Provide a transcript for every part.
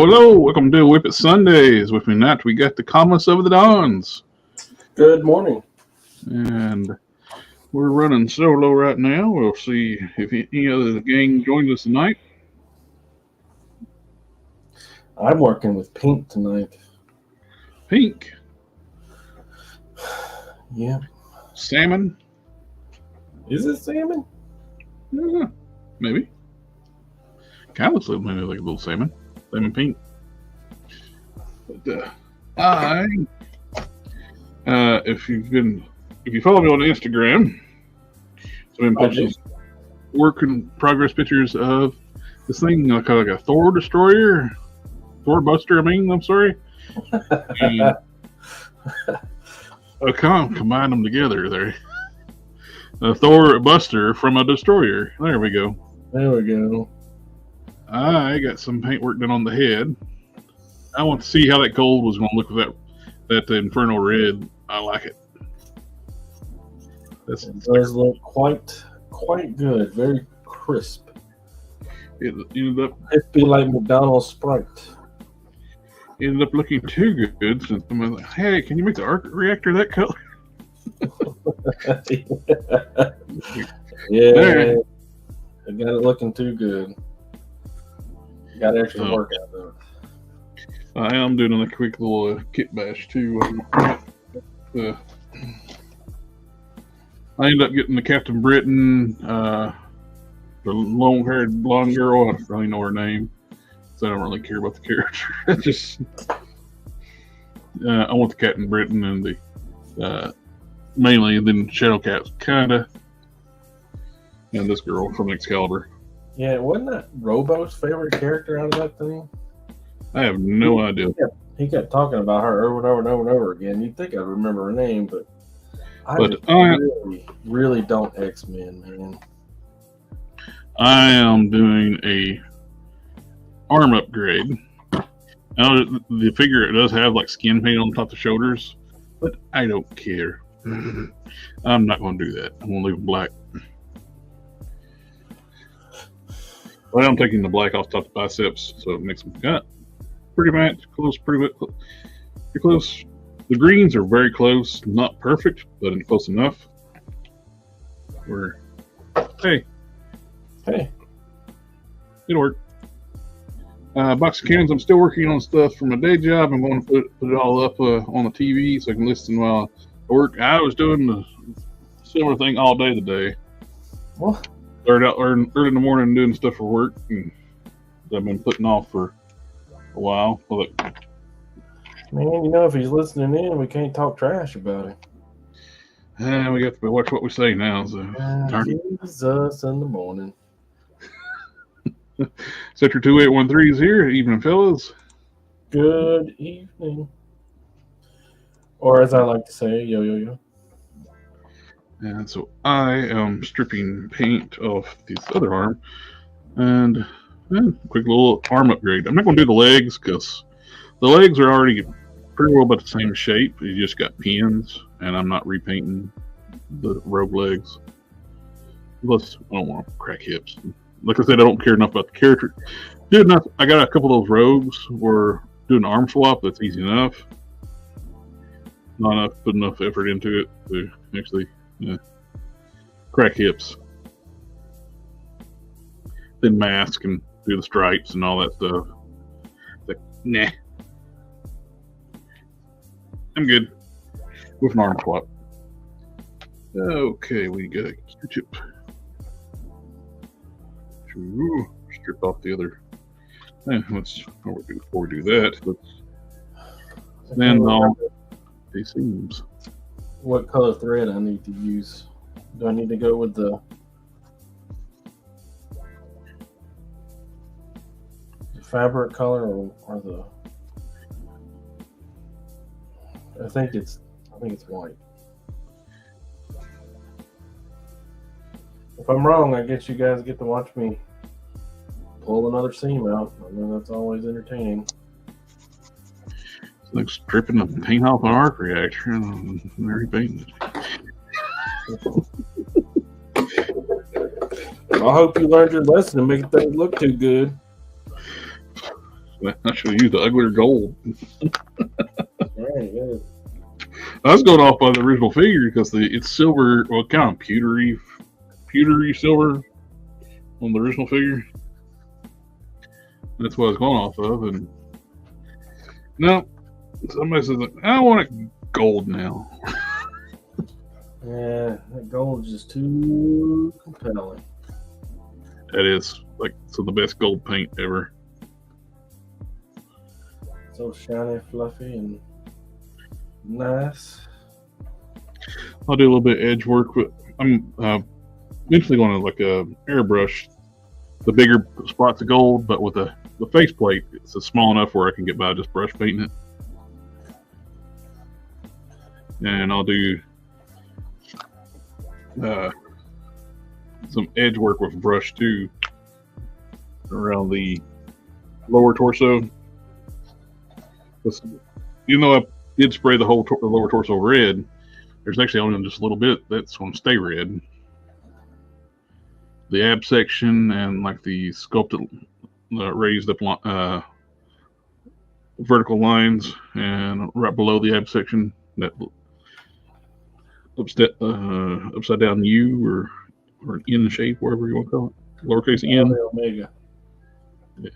Hello. Welcome to WIP IT Sundays. With me tonight, we got the comments of the Dons. Good morning. And we're running solo right now. We'll see if any other gang joins us tonight. I'm working with pink tonight. Pink. Yeah. Salmon. Is it salmon? Yeah, maybe. Kind of looks like maybe like a little salmon. Salmon pink. But if you follow me on Instagram, so I'm posting work in progress pictures of this thing kind of like a Thor destroyer, Thor buster. I'm sorry. And I can't combine them together there. A Thor buster from a destroyer. There we go. There we go. I got some paint work done on the head. I want to see how that gold was going to look with that Inferno red. I like it. It does look quite good. Very crisp. It ended up. It'd be like McDonald's Sprite. Ended up looking too good. Since I'm like, hey, can you make the arc reactor that color? Yeah, there. It got it looking too good. Got extra work out of it. I am doing a quick little kit bash too. I ended up getting the Captain Britain, the long-haired blonde girl. I don't really know her name, so I don't really care about the character. I want the Captain Britain and the mainly, and then Shadowcat's kinda, and this girl from Excalibur. Yeah, wasn't that Robo's favorite character out of that thing? I have no idea. He kept talking about her over and over and over and over again. You'd think I'd remember her name, but I really don't X-Men, man. I am doing a arm upgrade. Now, the figure, it does have like skin paint on top of the shoulders, but I don't care. I'm not going to do that. I'm going to leave it black. Well, I'm taking the black off top of the biceps, so it makes them cut pretty much close, pretty close. The greens are very close, not perfect, but close enough. Hey, it'll work. Box of cans. I'm still working on stuff for my day job. I'm going to put it all up on the TV so I can listen while I work. I was doing the similar thing all day today. What? Started out early in the morning doing stuff for work, and I've been putting off for a while. But, man, if he's listening in, we can't talk trash about him. We have to watch what we say now. So Jesus in the morning. Sector 2813 is here. Evening, fellas. Good evening. Or as I like to say, yo. And so I am stripping paint off this other arm, and quick little arm upgrade. I'm not going to do the legs because the legs are already pretty well about the same shape. You just got pins, and I'm not repainting the rogue legs. Plus, I don't want to crack hips. Like I said, I don't care enough about the character. Good enough. I got a couple of those rogues. We're doing an arm swap. That's easy enough. Not enough to put enough effort into it to actually crack hips. Then mask and do the stripes and all that stuff. Like, nah. I'm good with an arm swap. Okay, we got a Q-tip. Strip off the other. Before we do that, let's then all these seams. What color thread I need to use? Do I need to go with the fabric color or the? I think it's white. If I'm wrong, I guess you guys get to watch me pull another seam out. I know that's always entertaining. It's like stripping the paint off an arc reactor and repainting it. I hope you learned your lesson and make things look too good. I should have used the uglier gold. Very good. I was going off by the original figure because it's silver, well, kind of pewtery silver on the original figure. That's what I was going off of, and no, somebody says I want it gold now. Yeah, that gold is just too compelling. That is like some of the best gold paint ever. So shiny, fluffy, and nice. I'll do a little bit of edge work, but I'm eventually going to like a airbrush the bigger spots of gold, but with the faceplate, it's small enough where I can get by just brush painting it. And I'll do some edge work with brush too around the lower torso. Even though I did spray the whole lower torso red, there's actually only just a little bit that's going to stay red. The ab section and like the sculpted raised up vertical lines, and right below the ab section, that upside down U or an N shape, whatever you want to call it, lowercase n. The omega. Yeah.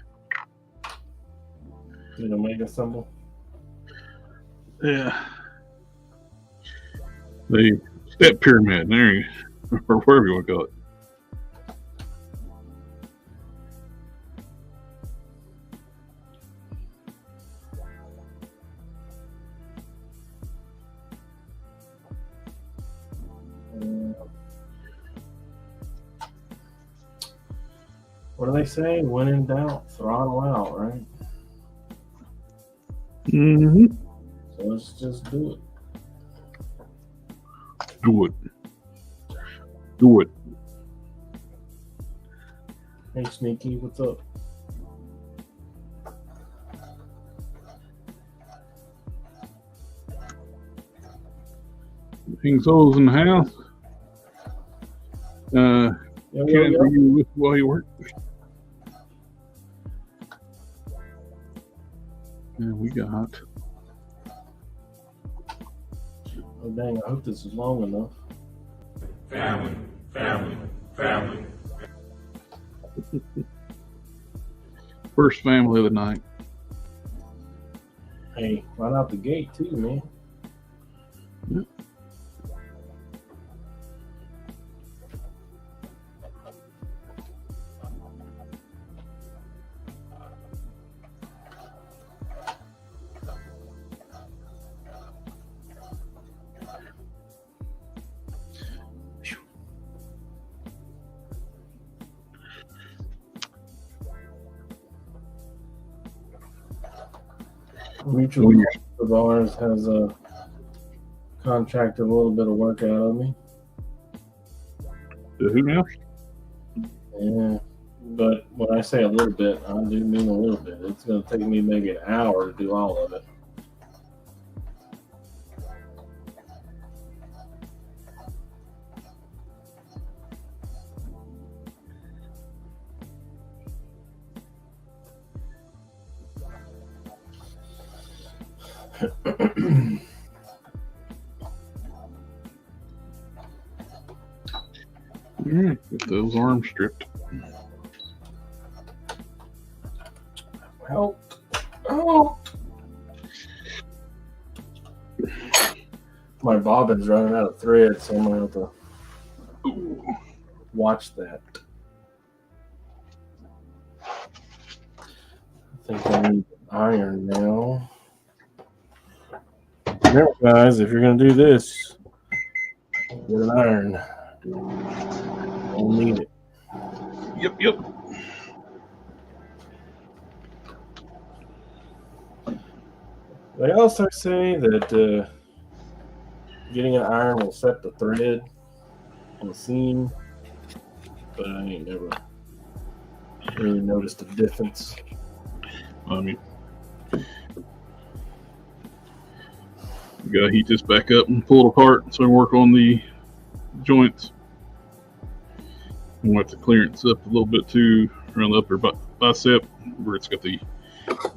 The omega symbol. Yeah. The step pyramid, there you go, or whatever you want to call it. What do they say? When in doubt, throttle out, right? Mm-hmm. So let's just do it. Do it. Do it. Hey, Sneaky, what's up? King Souls in the house. Can't you with while you work? Yeah, we got. Oh dang! I hope this is long enough. Family, family, family. First family of the night. Hey, right out the gate too, man. Yep. Mutual of ours has contracted a little bit of work out of me. Who now? Yeah, but when I say a little bit, I do mean a little bit. It's going to take me maybe an hour to do all of it. Yeah, get those arms stripped. Help! Oh! My bobbin's running out of thread, so I'm going to have to watch that. I think I need iron now. Remember, guys, if you're going to do this, get an iron. Don't need it. Yep. They also say that getting an iron will set the thread on the seam, but I ain't never really noticed a difference. I mean, we gotta heat this back up and pull it apart so we can work on the joints. We want the clearance up a little bit too around the upper bicep where it's got the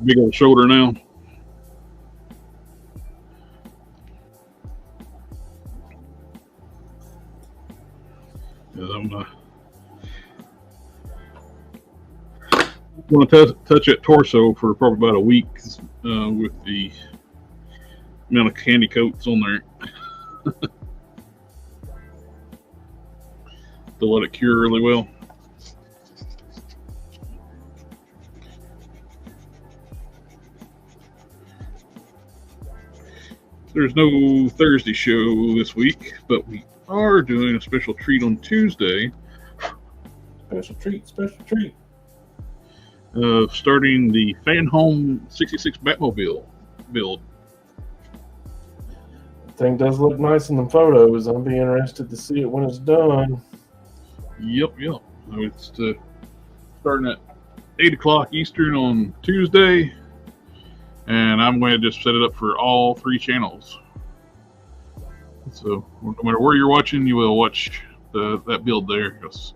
Big old shoulder now. I'm going to touch that torso for probably about a week with the amount of candy coats on there to let it cure really well. There's no Thursday show this week, but we are doing a special treat on Tuesday. Special treat. Starting the Fan Home 66 Batmobile build. Thing does look nice in the photos. I'll be interested to see it when it's done. Yep. So it's starting at 8 o'clock Eastern on Tuesday. And I'm going to just set it up for all 3 channels. So no matter where you're watching, you will watch that build there. Because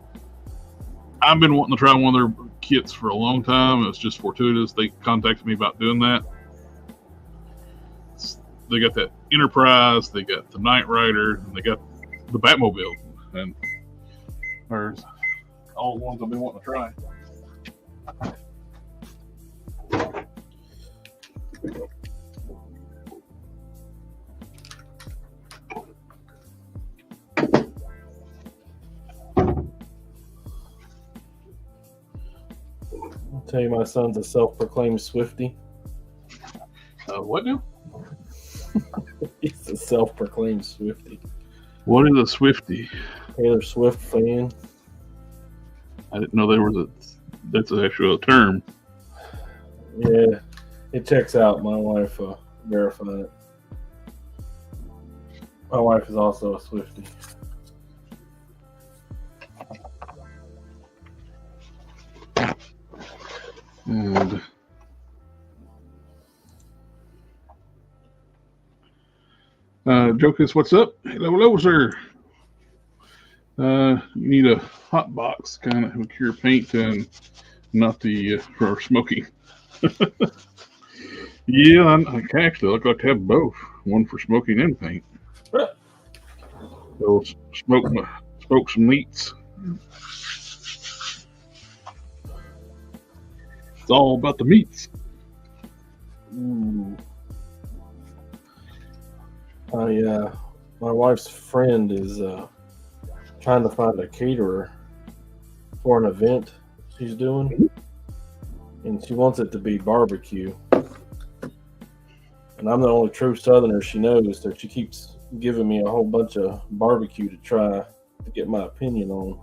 I've been wanting to try one of their kits for a long time. It's just fortuitous they contacted me about doing that. They got that Enterprise, they got the Knight Rider, and they got the Batmobile. And there's all the ones I've been wanting to try. I'll tell you, my son's a self-proclaimed Swiftie. What now? He's a self-proclaimed Swiftie. What is a Swiftie? Taylor Swift fan. I didn't know that's an actual term. Yeah, it checks out. My wife verified it. My wife is also a Swiftie. And Jokis, what's up? Hello, sir. You need a hot box kind of with your paint and not the for smoking. Yeah, I actually I'd like to have both, one for smoking and paint. So smoke some meats. It's all about the meats. Ooh. My wife's friend is trying to find a caterer for an event she's doing, and she wants it to be barbecue. And I'm the only true Southerner she knows, so she keeps giving me a whole bunch of barbecue to try to get my opinion on.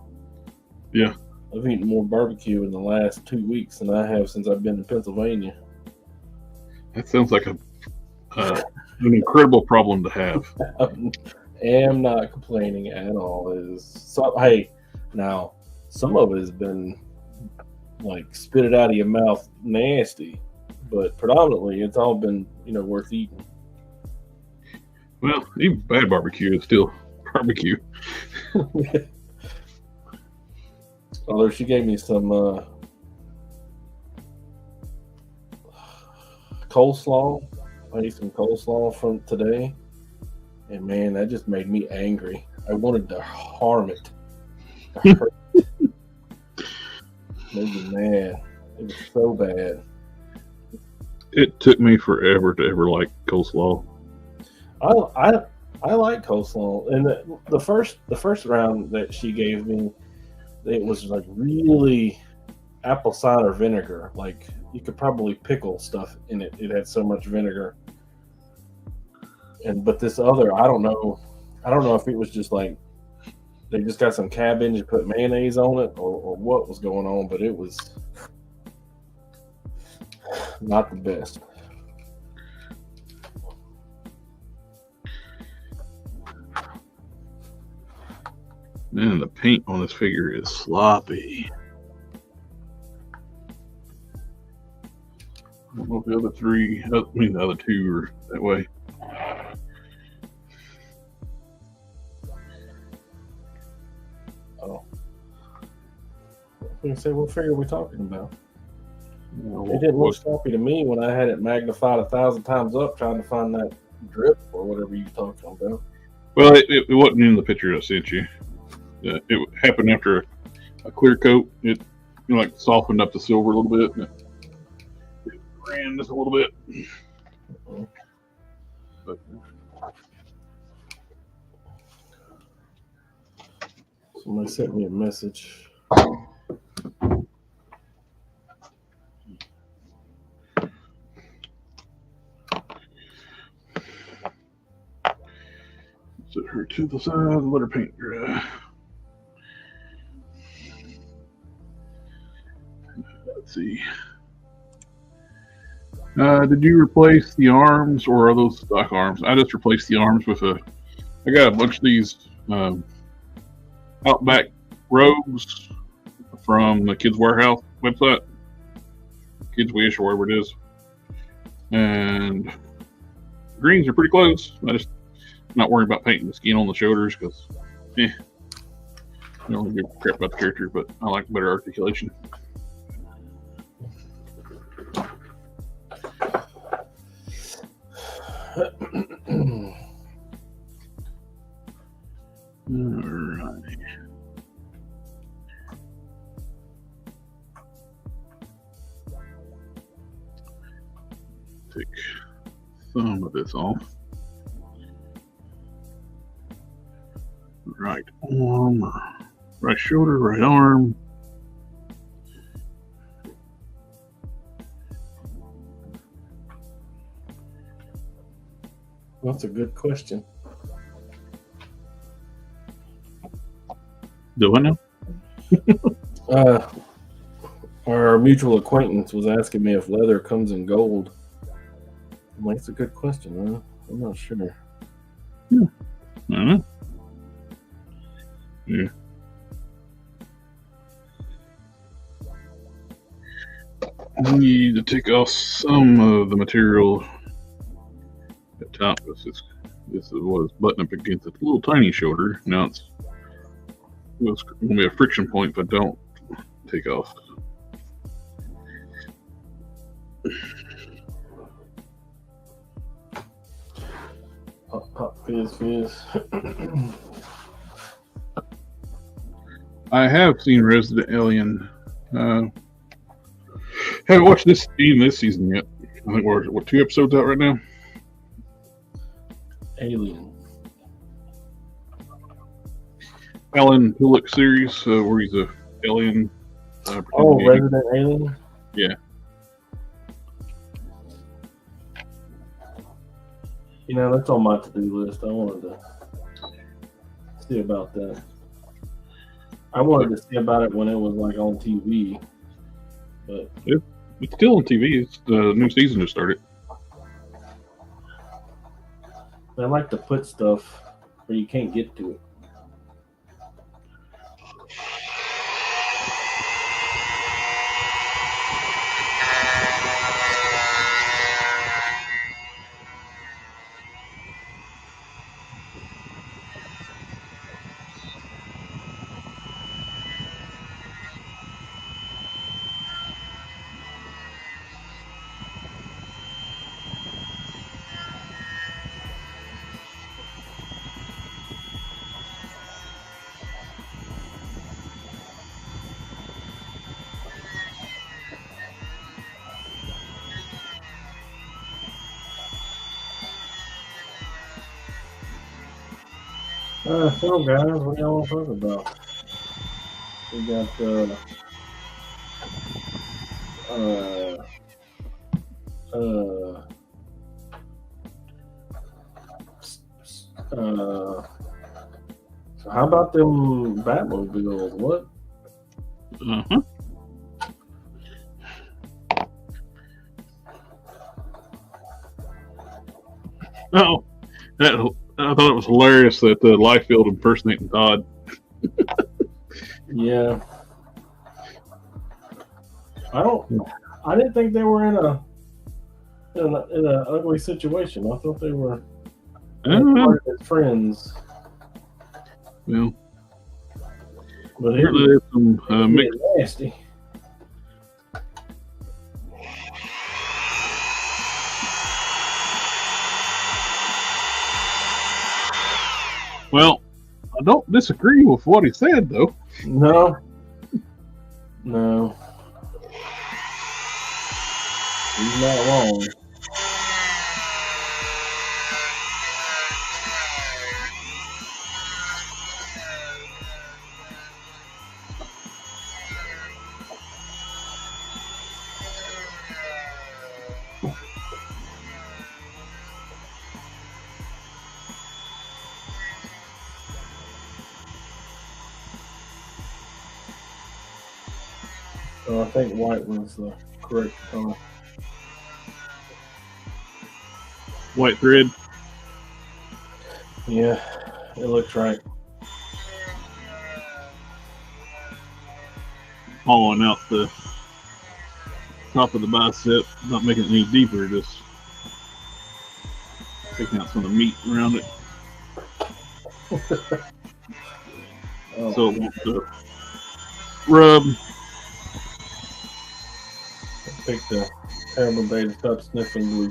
Yeah. I've eaten more barbecue in the last 2 weeks than I have since I've been in Pennsylvania. That sounds like an incredible problem to have. I am not complaining at all. Hey, now some of it has been like spit it out of your mouth nasty, but predominantly it's all been worth eating. Well, even bad barbecue is still barbecue. Although she gave me some coleslaw. I ate some coleslaw from today, and man, that just made me angry. I wanted to harm it. Made me mad. It was so bad. It took me forever to ever like coleslaw. I like coleslaw, and the first round that she gave me, it was like really apple cider vinegar. Like you could probably pickle stuff in it. It had so much vinegar. But this other, I don't know if it was just like they just got some cabbage and put mayonnaise on it, or what was going on. But it was not the best. Man, the paint on this figure is sloppy. I don't know if the other the other two are that way. Oh. We can say, what figure are we talking about? It didn't look sloppy to me when I had it magnified 1,000 times up trying to find that drip or whatever you talking about. Well, it wasn't in the picture I sent you. It happened after a clear coat. It like softened up the silver a little bit. And it ran just a little bit. But, somebody sent me a message. set her to the side, let her paint dry. Let's see. Did you replace the arms or are those stock arms? I just replaced the arms with I got a bunch of these Outback robes from the Kids Warehouse website, Kids Wish or whatever it is, and greens are pretty close. I just not worried about painting the skin on the shoulders because, I don't really give a crap about the character, but I like better articulation. Alright. Take some of this off. Right arm, right shoulder, right arm. That's a good question. Do I know? Our mutual acquaintance was asking me if leather comes in gold. I'm like, it's a good question, man. I'm not sure. I don't know. Yeah. I need to take off some of the material at top. This was button up against a little tiny shoulder. Now it's going to be a friction point if I don't take off. Pop, pop, fizz, fizz. I have seen Resident Alien. Haven't watched this season yet. I think we're 2 episodes out right now. Alien. Alan Hillock series where he's a alien. Resident Alien? Yeah. You know, that's on my to-do list. I wanted to see about that. I wanted to see about it when it was like on TV, but it's still on TV. It's the new season just started. I like to put stuff where you can't get to it. So guys, what y'all want to talk about? We got so how about them Batmobiles? What? Uh-huh. Oh, I thought it was hilarious that Liefeld impersonating Todd. Yeah. I didn't think they were in an ugly situation. I thought they were part of his friends. Well, but there's some mixed. Nasty. I don't disagree with what he said, though. No. No. He's not wrong. So I think white was the correct color. White thread. Yeah, it looks right. Hollowing out the top of the bicep, not making it any deeper, just taking out some of the meat around it. Oh, So it wants to rub. pick the terrible day to stop sniffing glue.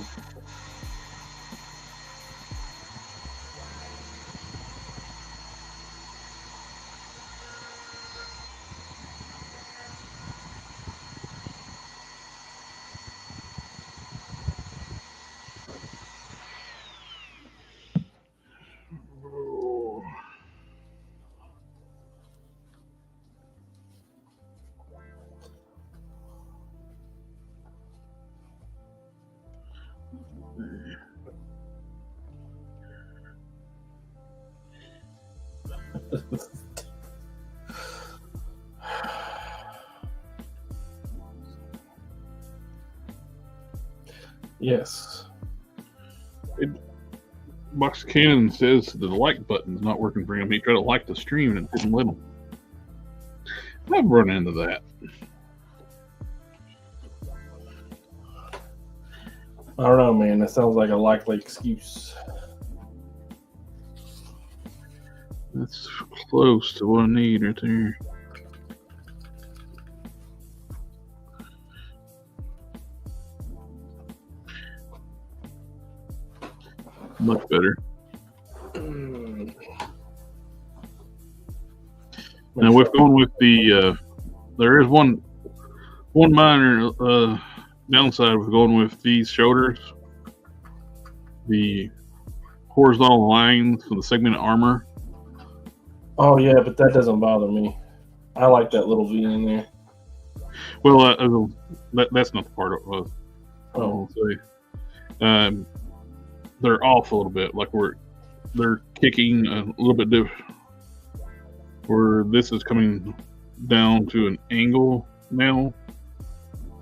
Yes. Box Cannon says the like button's not working for him. He tried to like the stream and it didn't let him. I've run into that. I don't know, man. That sounds like a likely excuse. That's close to what I need right there. Much better. Now we've gone with the. There is one minor downside with going with these shoulders. The horizontal lines for the segmented armor. Oh yeah, but that doesn't bother me. I like that little V in there. Well, that's not the part of it. Oh. Say. They're off a little bit, like they're kicking a little bit different. Where this is coming down to an angle now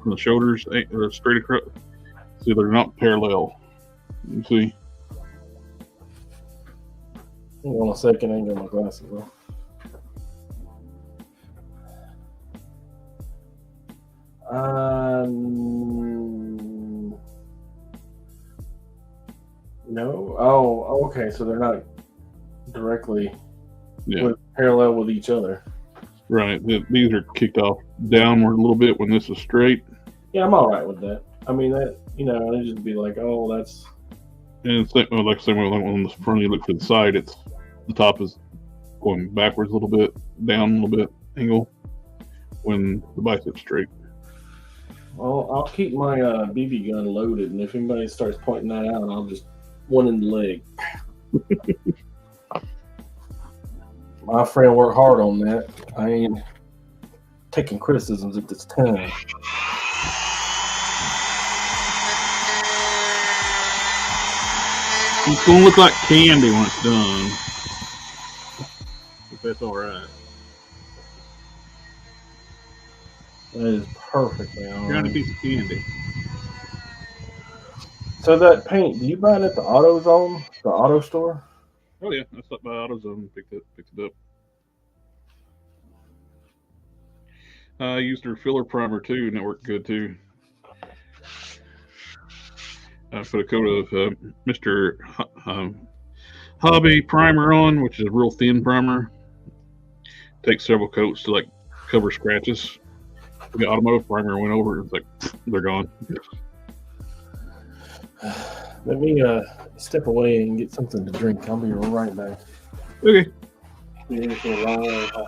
from the shoulders straight across. See, they're not parallel. You see? Hold on a second, I ain't got my glasses on. No. Oh, okay. So they're not directly parallel with each other. Right. These are kicked off downward a little bit when this is straight. Yeah, I'm all right with that. I mean, that it'd just be like, oh, that's. And it's like the same way on the front, you look to the side, the top is going backwards a little bit, down a little bit, angle, when the bicep's straight. Well, I'll keep my BB gun loaded, and if anybody starts pointing that out, I'll just one in the leg. My friend worked hard on that. I ain't taking criticisms at this time. It's gonna look like candy when it's done. If that's all right. That is perfectly all Got a right. piece of candy. So that paint, do you buy it at the AutoZone, the auto store? Oh yeah, I stopped by AutoZone and picked it up. I used their filler primer too, and it worked good too. I put a coat of Mr. Hobby primer on, which is a real thin primer. Takes several coats to like cover scratches. The automotive primer went over, it's like they're gone. Let me step away and get something to drink. I'll be right back. Okay. Been here for a long time.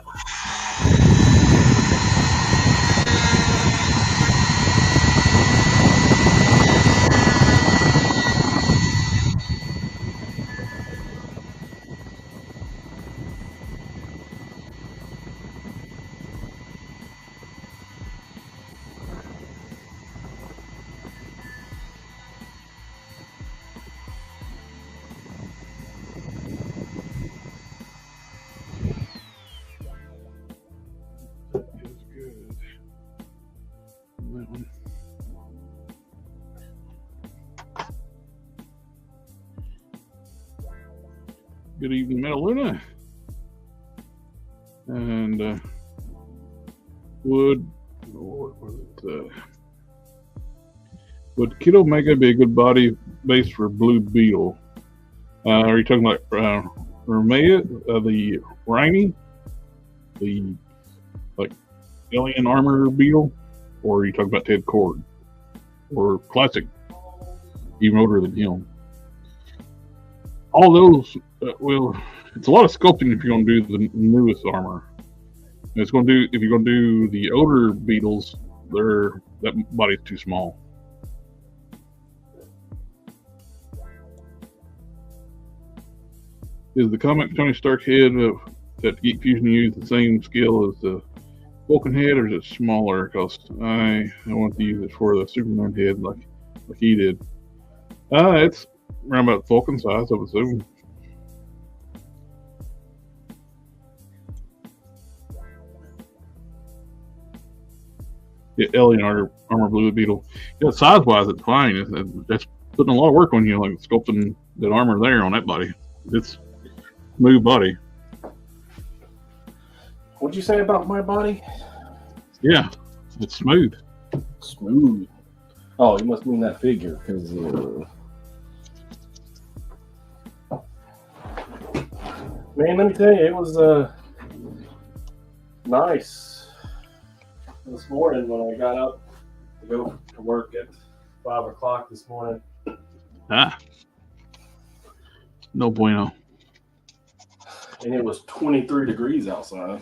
Is good. That one. Good evening, Metaluna. And would Kid Omega be a good body base for Blue Beetle? Are you talking about Romea, the Rhiny, the like alien armor beetle, or are you talking about Ted Cord or classic, even older than him? All those, well, it's a lot of sculpting if you're going to do the newest armor. And it's going to do if you're going to do the older beetles, that body's too small. Is the comic Tony Stark head that Geek Fusion used the same scale as the Vulcan head, or is it smaller? Because I want to use it for the Superman head like he did. It's around about Vulcan size, I would assume. Yeah, alien armor Blue Beetle. Yeah, size wise, it's fine. That's putting a lot of work on you, like sculpting that armor there on that body. It's smooth body. What'd you say about my body? Yeah, it's smooth. Smooth. Oh, you must mean that figure, because man, let me tell you, it was nice this morning when I got up to go to work at 5 o'clock this morning. No bueno. And it was 23 degrees outside.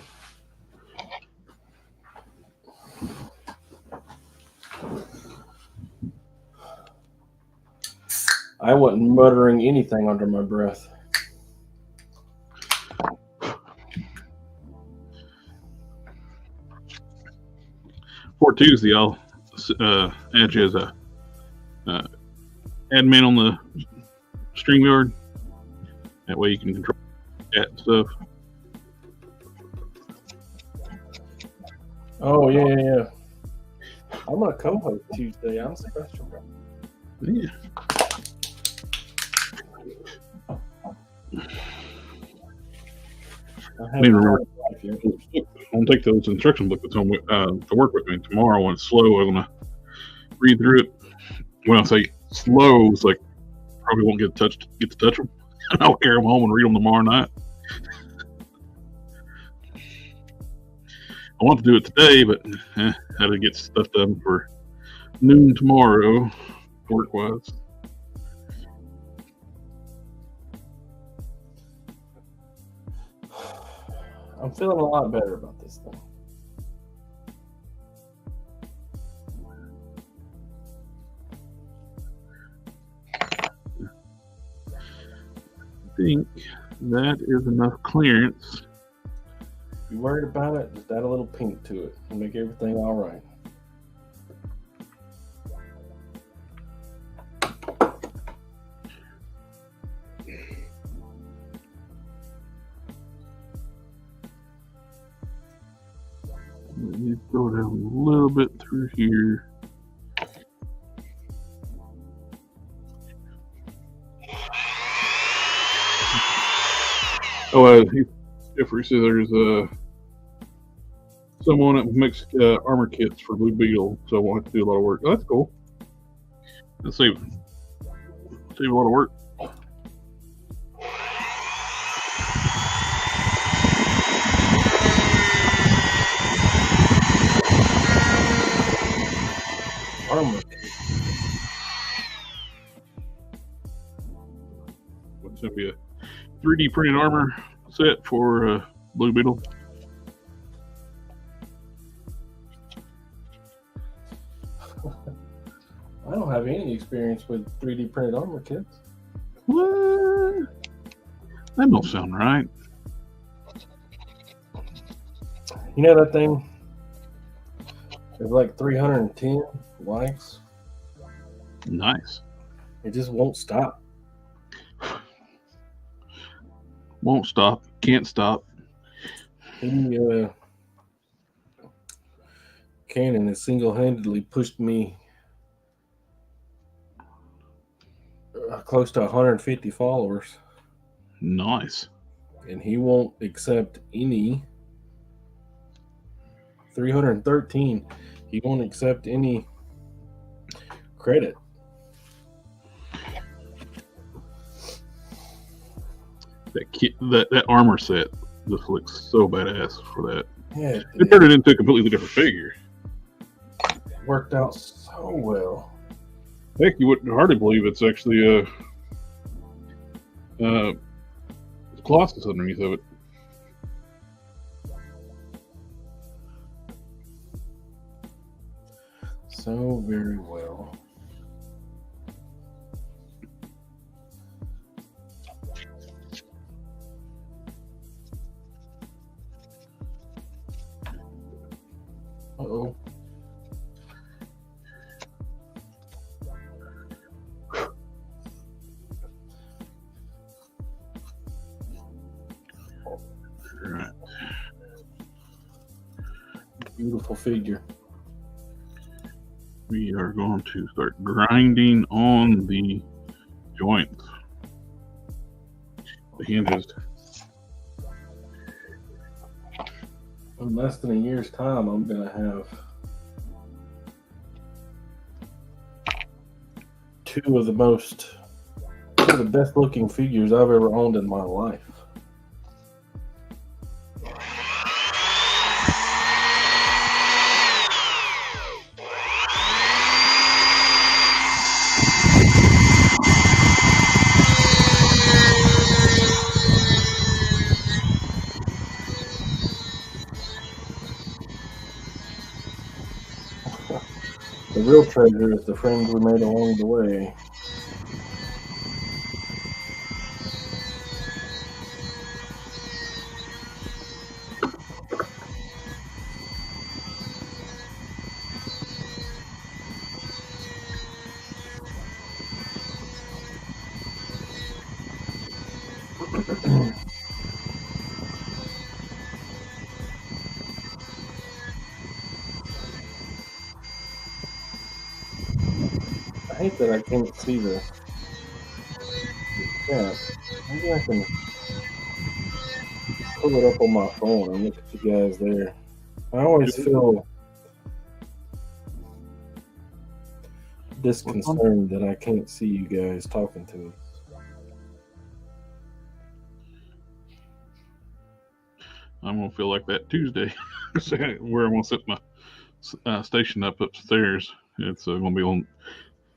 I wasn't muttering anything under my breath. For Tuesday, I'll add you as a admin on the StreamYard. That way you can control chat and stuff. Oh, yeah. I'm going to co-host Tuesday. I'm special. Yeah. I need to remember. I'm gonna take those instruction booklets home to work with me tomorrow. When it's slow, I'm gonna read through it. When I say slow, it's like probably won't get to touch them. I'll carry them home and read them tomorrow night. I want to do it today, but had to get stuff done for noon tomorrow, work-wise. I'm feeling a lot better about this thing. I think that is enough clearance. If you're worried about it, just add a little pink to it and make everything all right. Let me go down a little bit through here. Oh, Jeffrey says there's someone that makes armor kits for Blue Beetle, so I won't have to do a lot of work. Oh, that's cool. Let's save a lot of work. Armor. It's going to be a 3D printed armor set for Blue Beetle. I don't have any experience with 3D printed armor kits. What? That don't sound right. You know that thing? There's like 310 likes. Nice. It just won't stop. Won't stop. Can't stop. Canon has single-handedly pushed me close to 150 followers. Nice. And he won't accept any 313. He won't accept any credit. That armor set just looks so badass for that. Yeah, It turned it into a completely different figure. worked out so well. Heck, you wouldn't hardly believe it's actually Colossus underneath of it. So very well. Uh-oh. Right. Beautiful figure. We are going to start grinding on the joints, the hinges. In less than a year's time, I'm going to have two of the best looking figures I've ever owned in my life. The real treasure is the friends we made along the way. I hate that I can't see the chat. Maybe I can pull it up on my phone and look at you guys there. I always feel disconcerted that I can't see you guys talking to us. I'm gonna feel like that Tuesday, where I'm gonna set my station up upstairs. It's gonna be on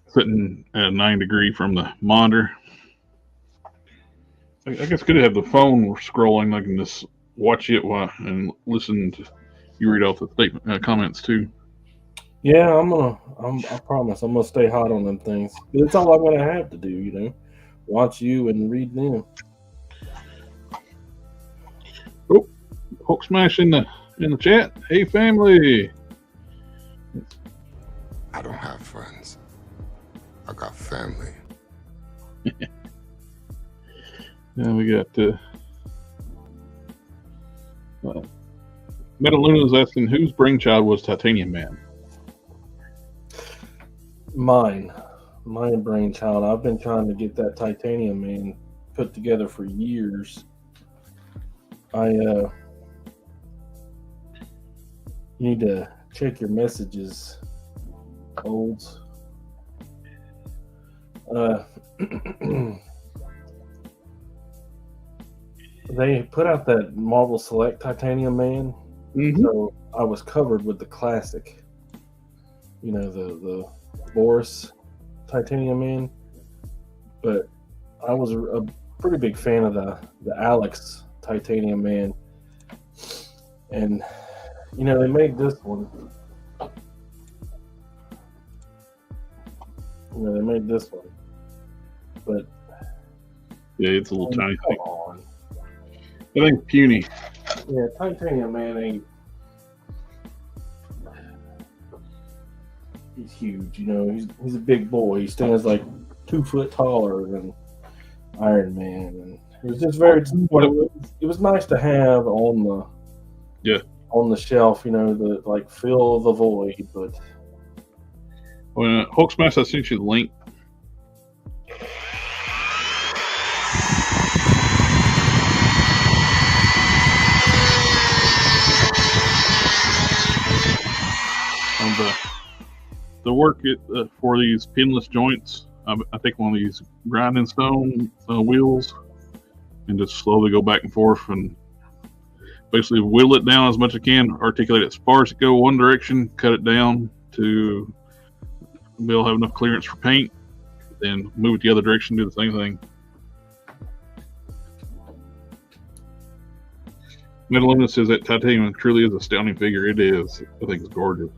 sitting at 9 degrees from the monitor. I guess could have the phone scrolling. I can just watch it and listen to you read off the statement comments too. Yeah, I promise I'm gonna stay hot on them things. But it's all I'm gonna have to do, you know. Watch you and read them. Oh, Hulk Smash in the chat. Hey family. I don't have friends. I got family. Yeah, we got Metaluna is asking whose brainchild was Titanium Man. Mine brainchild. I've been trying to get that Titanium Man put together for years. You need to check your messages, Olds. They put out that Marvel Select Titanium Man, so I was covered with the classic. You know, the Boris Titanium Man, but I was a pretty big fan of the Alex Titanium Man, And you know, they made this one. You know, they made this one, but Yeah, it's a little tiny come thing. on. I think puny. Yeah, Titanium Man ain't. He's huge, you know. He's a big boy. He stands like 2 foot taller than Iron Man, and it was just very. It was nice to have on the shelf, you know, the like fill the void. But When Hulk Smash, I sent you the link. The work for these pinless joints, I take one of these grinding stone wheels and just slowly go back and forth and basically whittle it down as much as I can, articulate it as far as it go one direction, cut it down to be able to have enough clearance for paint, then move it the other direction, do the same thing. Metaluna says that titanium truly is a astounding figure. It is. I think it's gorgeous.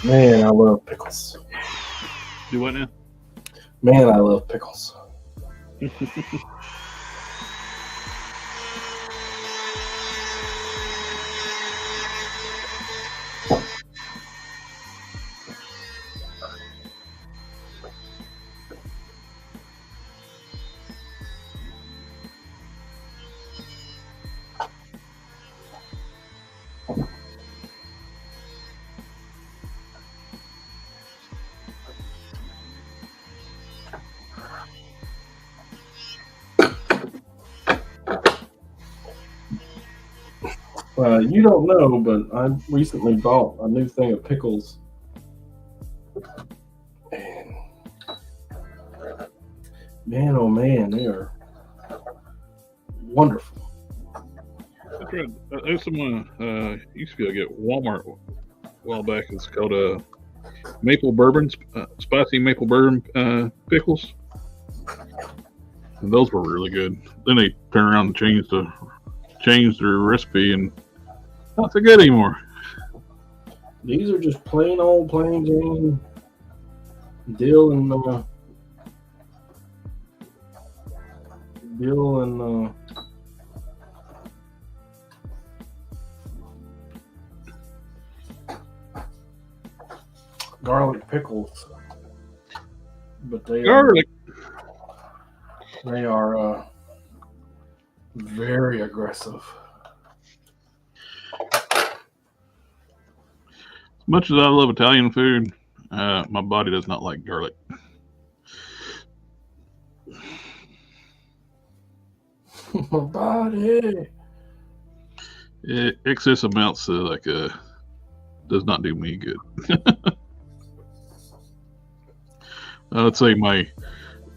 man, I love pickles. Do what now? Man, I love pickles. You don't know, but I recently bought a new thing of pickles. And man, oh man, they are wonderful. That's right. There's someone used to be able to get Walmart a while back. It's called maple bourbon, spicy maple bourbon pickles. And those were really good. Then they turned around and changed their recipe, and not so good anymore. These are just plain old plain Jane dill and garlic pickles, but they Garlic. They are very aggressive. As much as I love Italian food, my body does not like garlic. My body. Excess amounts does not do me good. I'd say my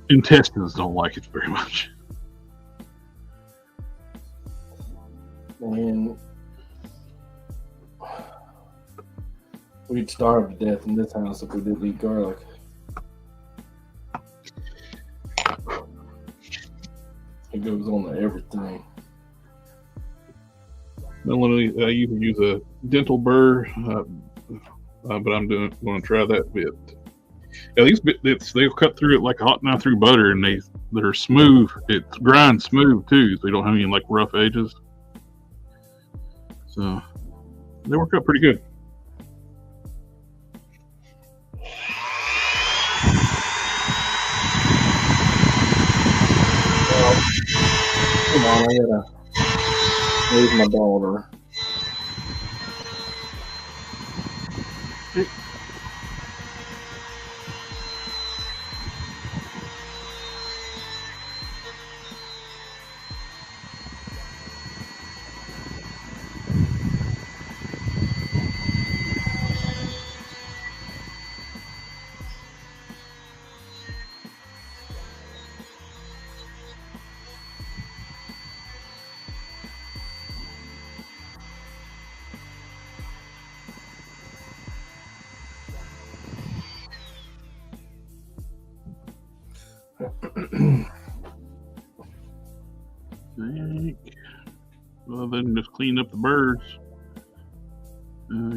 intestines don't like it very much. And we'd starve to death in this house if we didn't eat garlic. It goes on to everything. I usually use a dental burr, but I'm going to try that bit. Yeah, these bits they'll cut through it like a hot knife through butter, and they're smooth. It grinds smooth too, so you don't have any like rough edges. So they work out pretty good. Come on, I gotta raise my daughter. Well, then just clean up the burrs.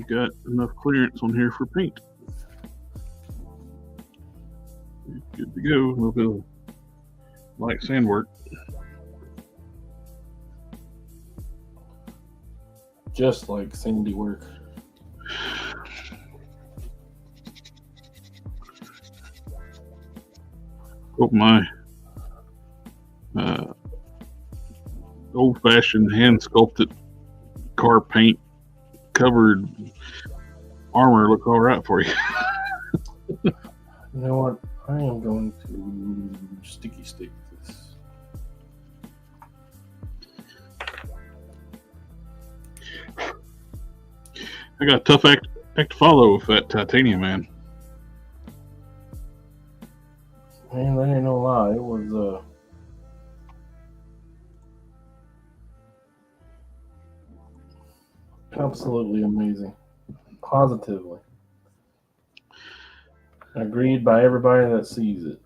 Got enough clearance on here for paint. Good to go. A little bit of light sand work. Just like sandy work. Hope my old-fashioned hand-sculpted car paint covered armor look all right for you. You know what? I am going to sticky stick this. I got a tough act to follow with that titanium, man. Man, that ain't no lie. It was absolutely amazing. Positively. Agreed by everybody that sees it.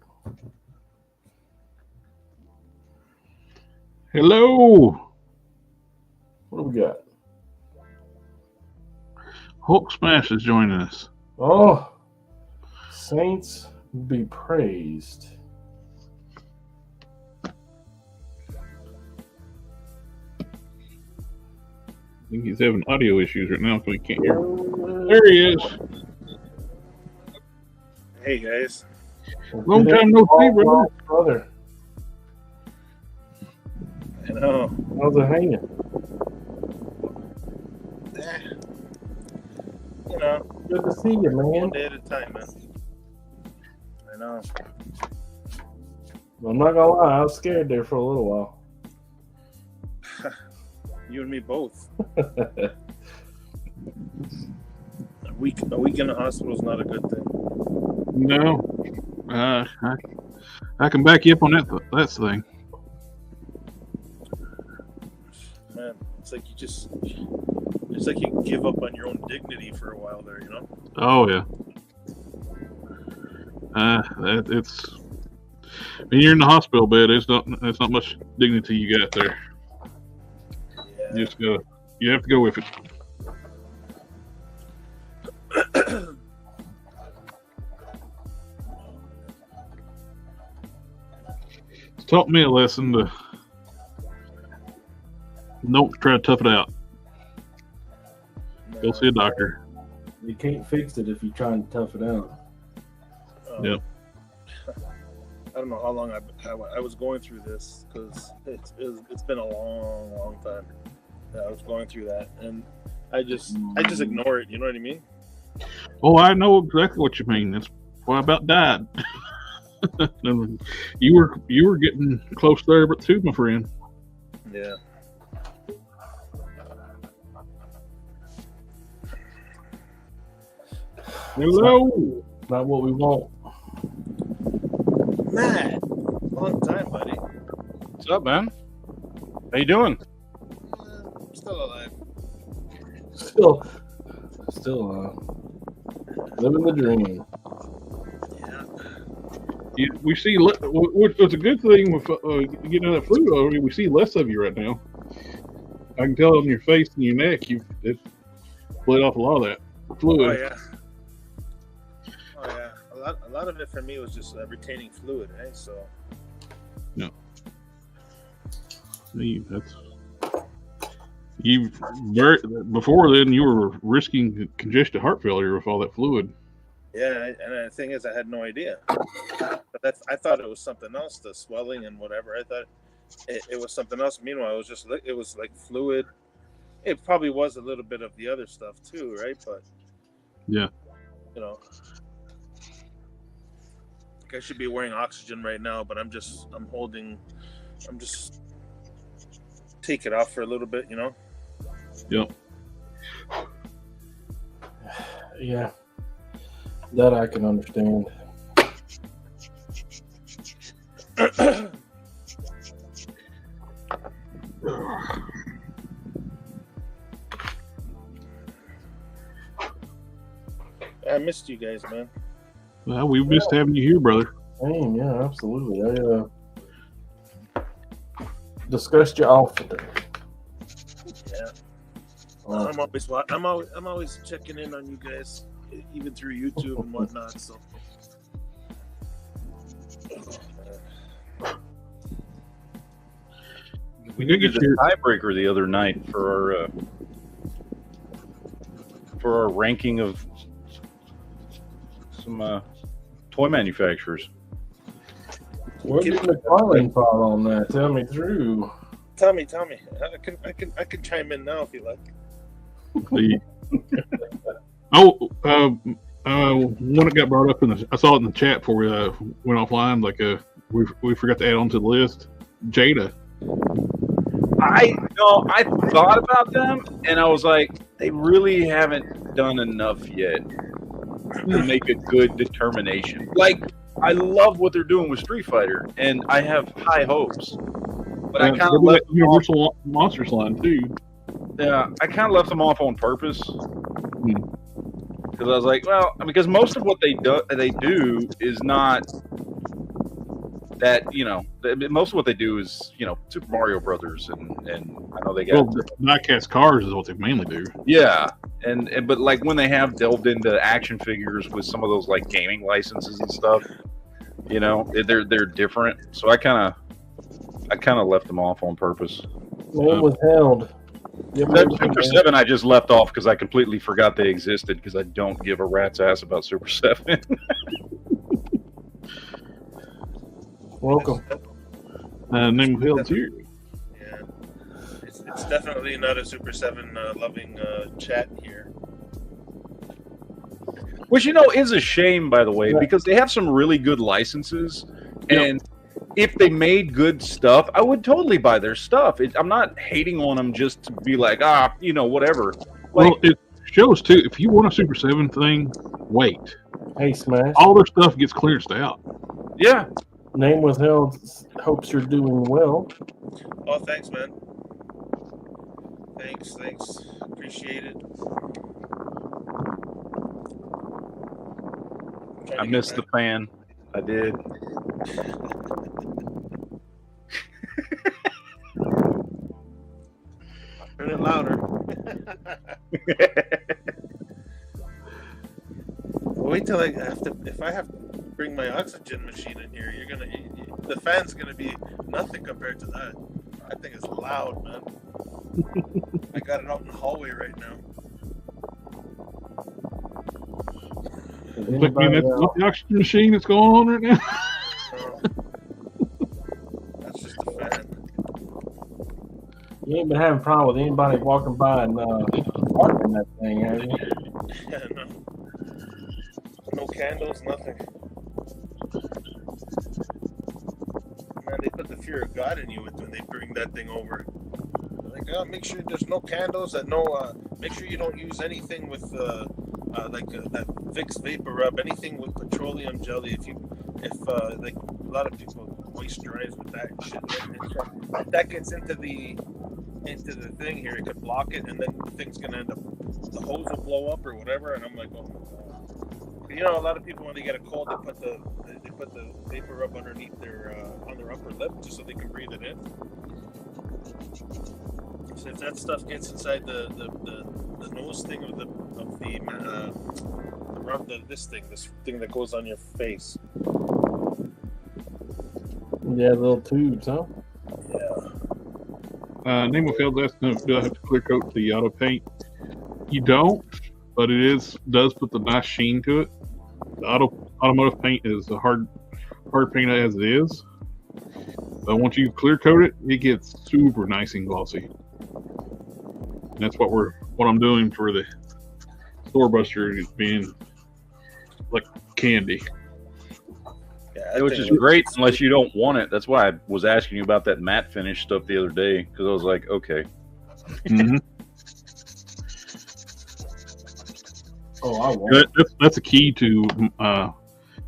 Hello! What do we got? Hulk Smash is joining us. Oh, saints be praised. I think he's having audio issues right now, so he can't hear. There he is. Hey guys. Long time no see, brother. I know. How's it hanging? You know. Good to see you, man. One day at a time, man. I know. I'm not gonna lie, I was scared there for a little while. You and me both. A week in the hospital is not a good thing. No. I can back you up on that thing. Man, it's like you give up on your own dignity for a while there, you know? Oh yeah. It's when you're in the hospital bed, it's not much dignity you got there. Yeah. You have to go with it. It's taught me a lesson to don't try to tough it out. Go see a doctor. You can't fix it if you're trying to tough it out. Yep. I don't know how long I was going through this, because it's been a long time that I was going through that, and I just ignore it. You know what I mean? Oh, I know exactly what you mean. That's why I about died. You were getting close there, but too, my friend. Yeah. Hello. Not what we want. Matt, long time, buddy. What's up, man? How you doing? I'm still alive. Still living the dream. We see, which is a good thing with getting that fluid already. We see less of you right now. I can tell on your face and your neck, you've bled off a lot of that fluid. Oh yeah. A lot of it for me was just retaining fluid, right? So. No. Before then, you were risking congestive heart failure with all that fluid. Yeah, and the thing is, I had no idea. But I thought it was something else, the swelling and whatever. I thought it was something else. Meanwhile, it was like fluid. It probably was a little bit of the other stuff too, right? But yeah, you know, like I should be wearing oxygen right now, but I'm just take it off for a little bit, you know. Yep. Yeah. That I can understand. I missed you guys, man. Well, we missed having you here, brother. Same, yeah, absolutely. I discussed you off today. Yeah. I'm always checking in on you guys, even through YouTube and whatnot. So. We did get the tiebreaker the other night for our ranking of some toy manufacturers. What did McFarlane thought on that? Tell me through. Tell me. I can chime in now if you like. One that got brought up I saw it in the chat before we went offline. Like we forgot to add on to the list. Jada. I thought about them, and I was like, they really haven't done enough yet to make a good determination. Like, I love what they're doing with Street Fighter, and I have high hopes. But I kind of left Universal Monsters line too. Yeah, I kind of left them off on purpose because I was like, well, because most of what they do is not that, you know. Most of what they do is, you know, Super Mario Brothers, and I know they got diecast cars is what they mainly do. Yeah, and but like when they have delved into action figures with some of those like gaming licenses and stuff, you know, they're different. So I kind of left them off on purpose. Well, withheld. Super 7 I just left off because I completely forgot they existed because I don't give a rat's ass about Super 7. Welcome. Name held too. Yeah, it's definitely not a Super 7 loving chat here. Which, you know, is a shame, by the way, because they have some really good licenses, and if they made good stuff, I would totally buy their stuff. I'm not hating on them just to be like, you know, whatever. Well, it shows too. If you want a Super 7 thing, wait. Hey, Smash. All their stuff gets clearanced out. Yeah. Name withheld. Hopes you're doing well. Oh, thanks, man. Thanks. Appreciate it. I missed the fan. I did. Turn it louder. Wait till if I have to bring my oxygen machine in here, the fan's gonna be nothing compared to that. I think it's loud, man. I got it out in the hallway right now. Like, man, that's not the oxygen machine that's going on right now. That's just a fan. You ain't been having a problem with anybody walking by and parking that thing, have you? Yeah, no candles, nothing. Man, they put the fear of God in you when they bring that thing over. Like, make sure there's no candles, make sure you don't use anything with that Vicks Vapor Rub, anything with petroleum jelly. if like a lot of people moisturize with that and shit, right? If that gets into the thing here, it could block it, and then the thing's gonna end up, the hose will blow up or whatever. And I'm like, oh my god. You know, a lot of people when they get a cold, they put the vapor rub underneath their on their upper lip just so they can breathe it in. So if that stuff gets inside the nose thing of the rub, this thing that goes on your face. Yeah, little tubes, huh? Yeah. Name of Field asking, do I have to clear coat the auto paint? You don't, but it does put the nice sheen to it. The automotive paint is a hard paint as it is. But once you clear coat it, it gets super nice and glossy. And that's what I'm doing for the store buster, is being like candy. Yeah, Which is great unless you don't want it. That's why I was asking you about that matte finish stuff the other day, because I was like, okay. Mm-hmm. Oh, I want That's a key to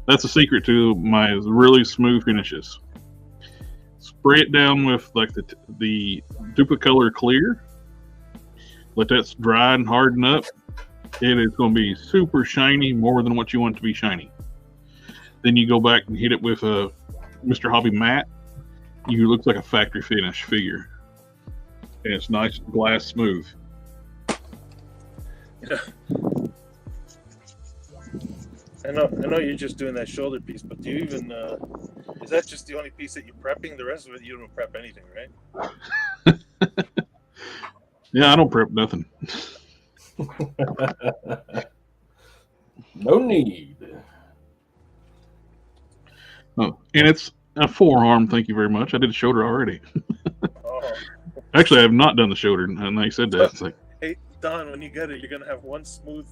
that's a secret to my really smooth finishes. Spray it down with like the Duplicolor clear. Let that dry and harden up. It is going to be super shiny, more than what you want it to be shiny. Then you go back and hit it with a Mr. Hobby matte. You look like a factory finish figure, and it's nice glass smooth. Yeah. I know you're just doing that shoulder piece, but do you even is that just the only piece that you're prepping? The rest of it you don't prep anything, right? Yeah, I don't prep nothing. no need. Oh, and it's a forearm. Thank you very much. I did the shoulder already. Oh. Actually, I have not done the shoulder, and they said that. It's like, hey, Don, when you get it, you're gonna have one smooth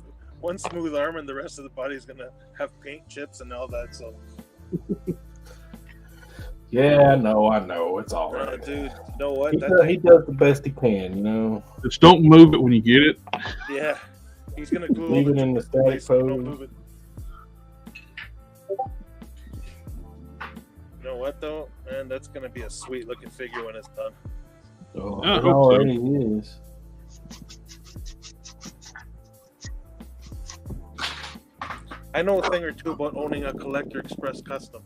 arm, and the rest of the body is gonna have paint chips and all that. So. Yeah, no, I know. It's all right. Dude, you know what? He does the best he can, you know. just don't move it when you get it. Yeah, he's gonna glue Leave it it in the static Don't pose. move it. You know what though, man? That's gonna be a sweet looking figure when it's done. Oh, I it hope so. already is. I know a thing or two about owning a Collector Express custom.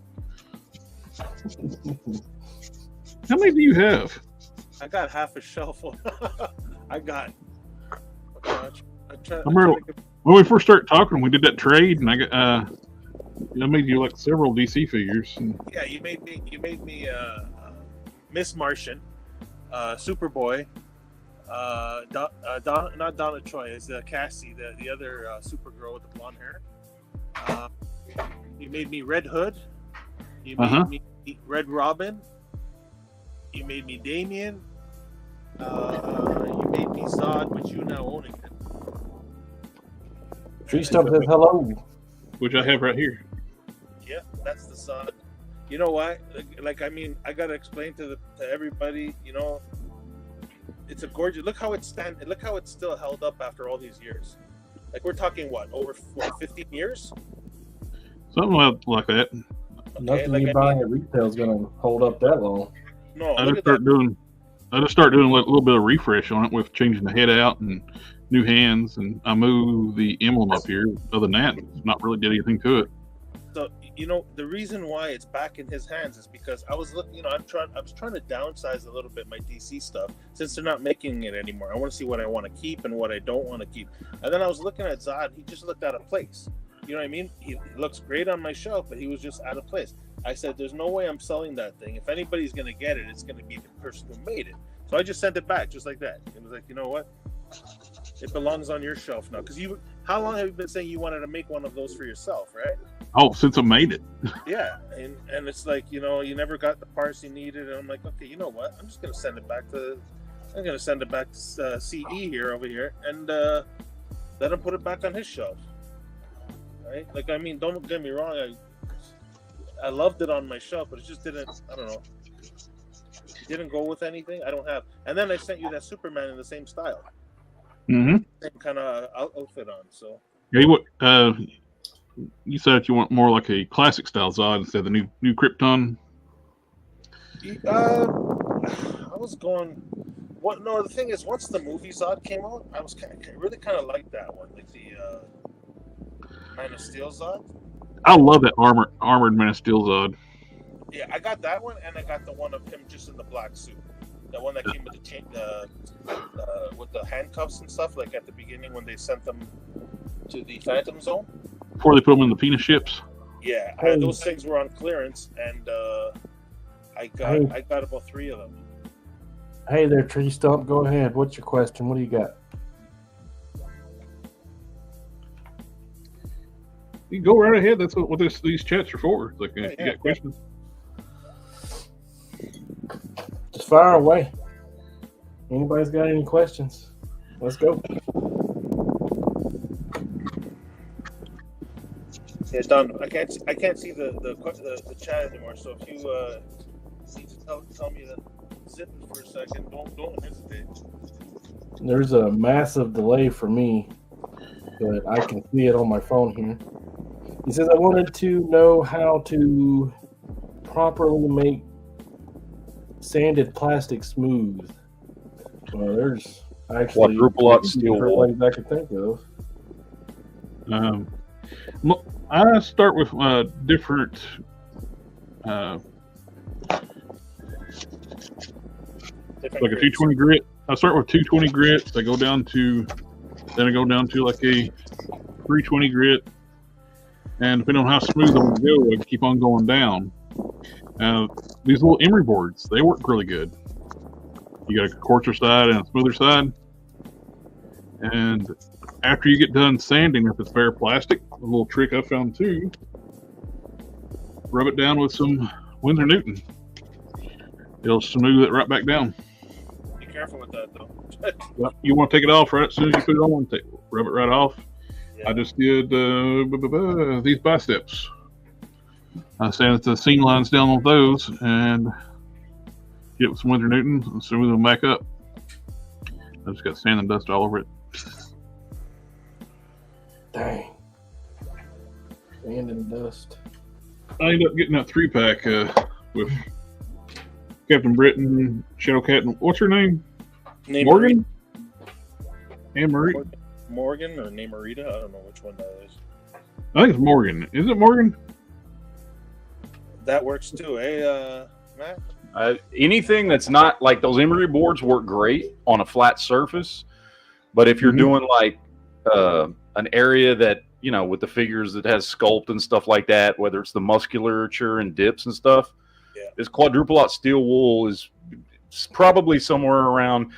How many do you have? I got half a shelf. I got. I remember when we first started talking, we did that trade, and I got I made you like several DC figures. And... Yeah, you made me Miss Martian, Superboy, not Donna Troy, it's Cassie, the other Supergirl with the blonde hair. You made me Red Hood. You made me Red Robin. You made me Damien. You made me Zod, which you now owning him. Tree Stump says hello. Which I have right here. Yeah, that's the Zod. You know why? Like, I mean, I gotta explain to everybody. You know, it's a gorgeous. Look how it's still held up after all these years. Like, we're talking over 15 years. Something like that. Nothing you buying at retail is going to hold up that long. No, I just start doing a little bit of refresh on it with changing the head out and new hands, and I move the emblem up here. Other than that, it's not really did anything to it. So, you know, the reason why it's back in his hands is because I was looking. You know, I was trying to downsize a little bit my DC stuff since they're not making it anymore. I want to see what I want to keep and what I don't want to keep. And then I was looking at Zod. He just looked out of place. You know what I mean? He looks great on my shelf, but he was just out of place. I said, there's no way I'm selling that thing. If anybody's going to get it, it's going to be the person who made it. So I just sent it back just like that. It was like, you know what? It belongs on your shelf now. Because how long have you been saying you wanted to make one of those for yourself, right? Oh, since I made it. Yeah. And it's like, you know, you never got the parts you needed. And I'm like, okay, you know what? I'm just going to send it back to CE here over here and let him put it back on his shelf. Right? Like, I mean, don't get me wrong. I loved it on my shelf, but it just didn't. I don't know. It didn't go with anything. I don't have. And then I sent you that Superman in the same style. Mm-hmm. Same kind of outfit on. So. Yeah, you said you want more like a classic style Zod instead of the new Krypton. I was going. What? No, the thing is, once the movie Zod came out, I was really kind of like that one, like the Man of Steel Zod. I love that armored Man of Steel Zod. Yeah, I got that one, and I got the one of him just in the black suit. The one that came with the chain, with the handcuffs and stuff, like at the beginning when they sent them to the Phantom Zone. Before they put them in the penis ships. Yeah, those things were on clearance, and I got about 3 of them. Hey there, Tree Stump. Go ahead. What's your question? What do you got? You go right ahead. That's what these chats are for. Like, if you got questions. Just fire away. Anybody's got any questions? Let's go. Yeah, Don, I can't see the chat anymore. So if you need to tell me to zip it for a second, don't hesitate. There's a massive delay for me, but I can see it on my phone here. He says, I wanted to know how to properly make sanded plastic smooth. Well, there's actually quadruple steel wool ways I could think of. I start with different like a 220 grit. I start with 220 grits. I go down to like a 320 grit, and depending on how smooth I want to go, I keep on going down. These little emery boards, they work really good. You got a coarser side and a smoother side, and after you get done sanding, if it's bare plastic, a little trick I found too, rub it down with some Winsor Newton. It'll smooth it right back down. Be careful with that, though. You want to take it off right as soon as you put it on. Rub it right off. Yeah. I just did these biceps. I sanded the seam lines down on those and get with some Winsor Newton and smooth them back up. I just got sand and dust all over it. Dang. Sand and dust. I ended up getting that 3-pack with Captain Britain, Shadowcat, and what's her name? Morgan? Anne-Marie? Morgan or Namarita? I don't know which one that is. I think it's Morgan. Is it Morgan? That works too. Hey, Matt? Anything that's not like those emery boards work great on a flat surface, but if you're doing like an area that, you know, with the figures that has sculpt and stuff like that, whether it's the musculature and dips and stuff, this quadruple aught steel wool is probably somewhere around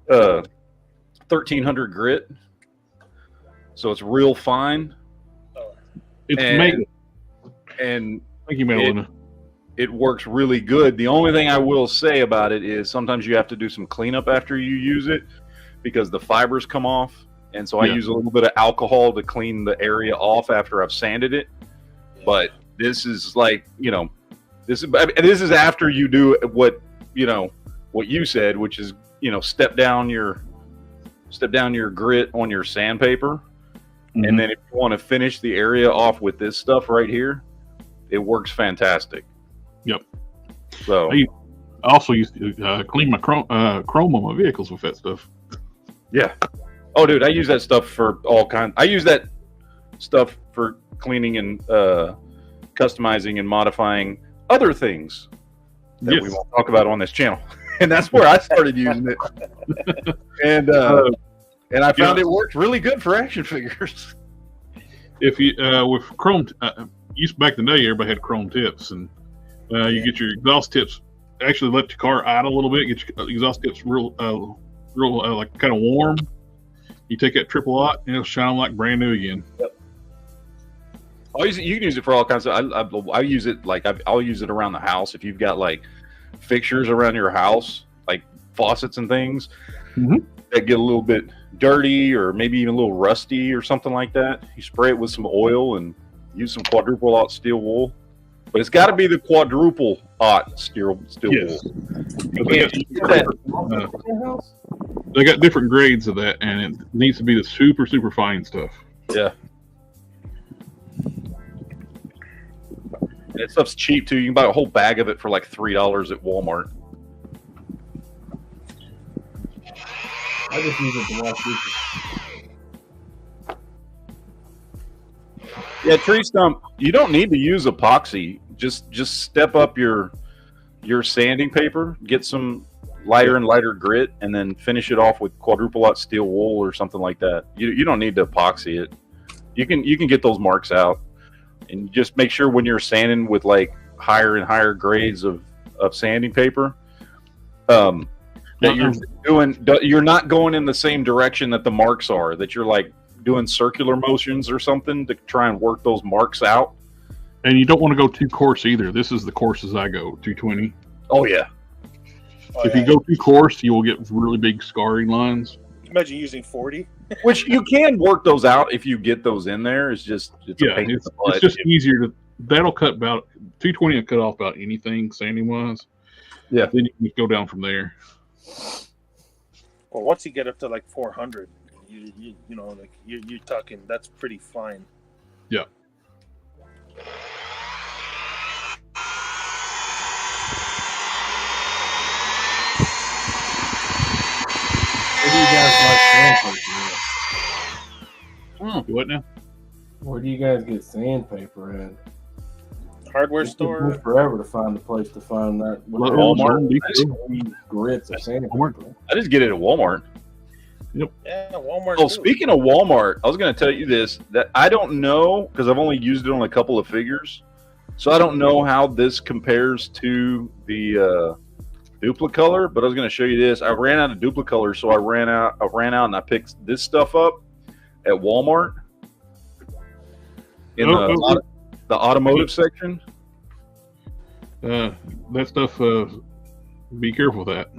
1300 grit, so it's real fine. It's made, and thank you, Melina. It works really good. The only thing I will say about it is sometimes you have to do some cleanup after you use it because the fibers come off. And so I use a little bit of alcohol to clean the area off after I've sanded it. But this is like, you know, this is after you do what you said, which is, you know, step down your grit on your sandpaper. Mm-hmm. And then if you want to finish the area off with this stuff right here, it works fantastic. Yep. So I also used to clean my chrome on my vehicles with that stuff. Yeah. Oh, dude, I use that stuff for all kinds. I use that stuff for cleaning and customizing and modifying other things that we won't talk about on this channel. And that's where I started using it. And I found it worked really good for action figures. If you with chrome, used back in the day, everybody had chrome tips, and you get your exhaust tips. Actually, let your car idle a little bit. Get your exhaust tips real like kind of warm. You take that triple aught and it'll shine like brand new again. Yep. You can use it for all kinds of. I use it like I'll use it around the house. If you've got like fixtures around your house, like faucets and things that get a little bit dirty or maybe even a little rusty or something like that, you spray it with some oil and use some quadruple aught steel wool. But it's got to be the quadruple aught steel wool. They got different grades of that, and it needs to be the super, super fine stuff. Yeah. That stuff's cheap too. You can buy a whole bag of it for like $3 at Walmart. I just use it to wash dishes. Yeah, tree stump. You don't need to use epoxy. Just step up your sanding paper, get some lighter and lighter grit, and then finish it off with quadruple lot steel wool or something like that. You don't need to epoxy it. You can get those marks out, and just make sure when you're sanding with like higher and higher grades of sanding paper, that you're not going in the same direction that the marks are. That you're like doing circular motions or something to try and work those marks out. And you don't want to go too coarse either. This is the coarsest I go, 220. Oh yeah. If you go too coarse, you will get really big scarring lines. Imagine using 40. Which you can work those out if you get those in there. It's just It's just easier to. That'll cut about 220 will cut off about anything sanding wise. Yeah. Then you can go down from there. Well, once you get up to like 400, you know, like you're talking. That's pretty fine. Yeah. Where do you guys like sandpaper at? What now? Where do you guys get sandpaper at? Hardware It took store. me forever to find a place to find that. Walmart. Grits of sandpaper. I just get it at Walmart. Yeah, Walmart. Oh, too. speaking of Walmart, I was going to tell you this, that I don't know, because I've only used it on a couple of figures, so I don't know how this compares to the Duplicolor, but I was going to show you this. I ran out of Duplicolor, so I ran out and I picked this stuff up at Walmart in the automotive section. That stuff, be careful with that.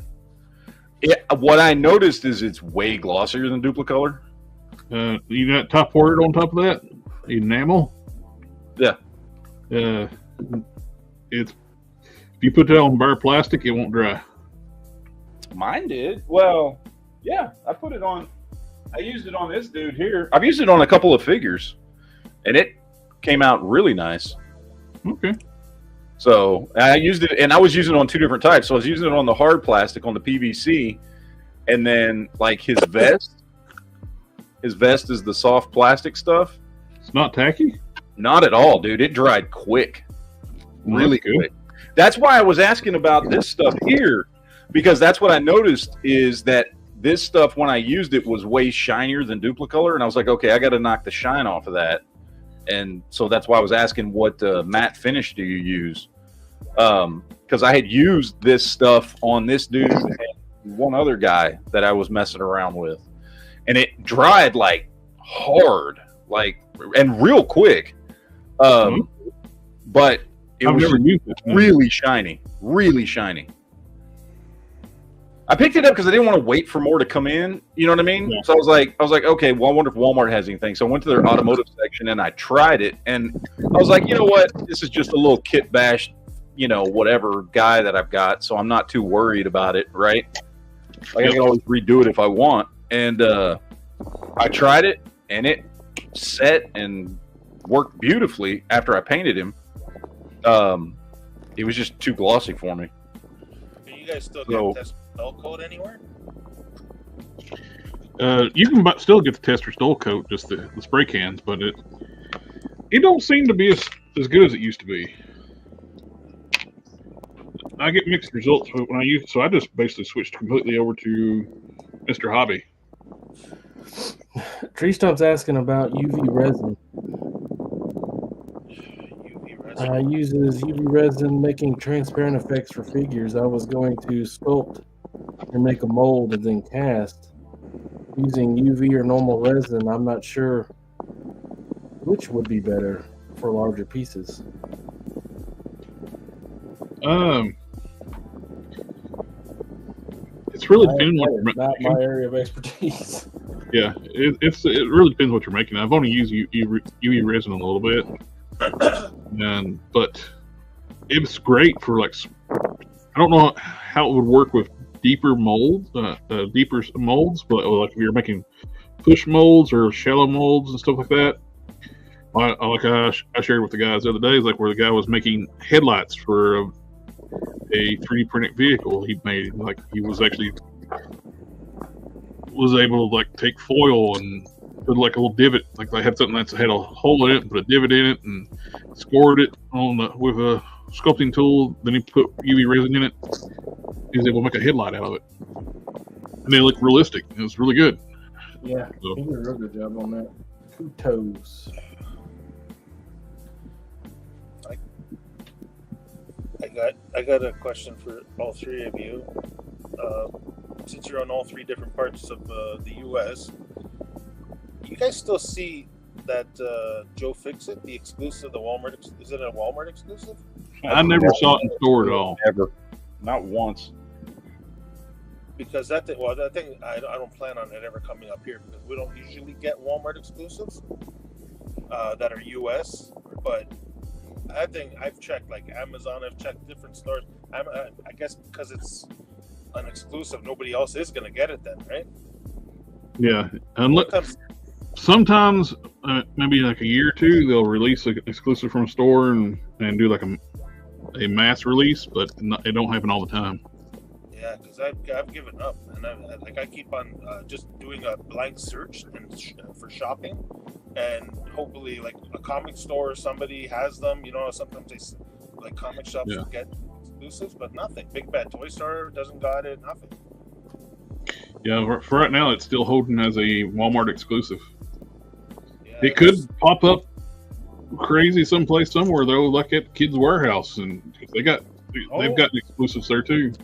Yeah, what I noticed is it's way glossier than Duplicolor. You got top word on top of that? Enamel? Yeah. It's if you put that on bare plastic, it won't dry. Mine did. Well, yeah, I put it on. I used it on this dude here. I've used it on a couple of figures, and it came out really nice. Okay. So I used it, and I was using it on two different types. So I was using it on the hard plastic, on the PVC, and then like his vest. His vest is the soft plastic stuff. It's not tacky? Not at all, dude. It dried quick. Really quick. That's why I was asking about this stuff here, because that's what I noticed is that this stuff, when I used it, was way shinier than Duplicolor, and I was like, okay, I got to knock the shine off of that. And so that's why I was asking what matte finish do you use? Because I had used this stuff on this dude and one other guy that I was messing around with, and it dried like hard, like, and real quick. But it was really shiny, really shiny. I picked it up because I didn't want to wait for more to come in. You know what I mean? Yeah. So I was like, okay, well, I wonder if Walmart has anything. So I went to their automotive section and I tried it, and I was like, you know what? This is just a little kit bash, you know, whatever guy that I've got. So I'm not too worried about it, right? Like I can always redo it if I want. And I tried it, and it set and worked beautifully after I painted him. It was just too glossy for me. You guys still get test dull coat anywhere? You can still get the tester dull coat, just the spray cans, but it don't seem to be as good as it used to be. I get mixed results when I use, so I just basically switched completely over to Mr. Hobby. Tree Stump's asking about UV resin. Uses UV resin making transparent effects for figures. I was going to sculpt and make a mold and then cast using UV or normal resin. I'm not sure which would be better for larger pieces. It's really depending what you're not my area of expertise. Yeah, it really depends what you're making. I've only used UV resin a little bit. But it's great for like, I don't know how it would work with deeper molds, but like if you're making push molds or shallow molds and stuff like that, I shared with the guys the other day, is like where the guy was making headlights for a 3D printed vehicle he made. Like he was actually able to like take foil and put like a little divot. Like they had something that had a hole in it, and put a divot in it, and scored it with a sculpting tool. Then he put UV resin in it. He was able to make a headlight out of it, and they look realistic. It was really good. Yeah, So, he did a real good job on that. Kudos. I got a question for all three of you. Since you're on all three different parts of the U.S., you guys still see that Joe Fixit, the exclusive, the Walmart? Is it a Walmart exclusive? I never saw it in store at all. Ever, not once. Because that thing, I don't plan on it ever coming up here because we don't usually get Walmart exclusives that are U.S. But I think I've checked like Amazon, I've checked different stores. I guess because it's an exclusive, nobody else is going to get it then, right? Yeah, unless sometimes maybe like a year or two they'll release an exclusive from a store and do like a mass release, but it don't happen all the time. Yeah, because I've given up, and I keep on just doing a blank search for shopping, and hopefully like a comic store or somebody has them. You know, sometimes they like comic shops get exclusives, but nothing. Big Bad Toy Store doesn't got it. Nothing. Yeah, for right now it's still holding as a Walmart exclusive. Yeah, it could pop up crazy someplace somewhere though, like at Kids Warehouse, and they've got exclusives there too.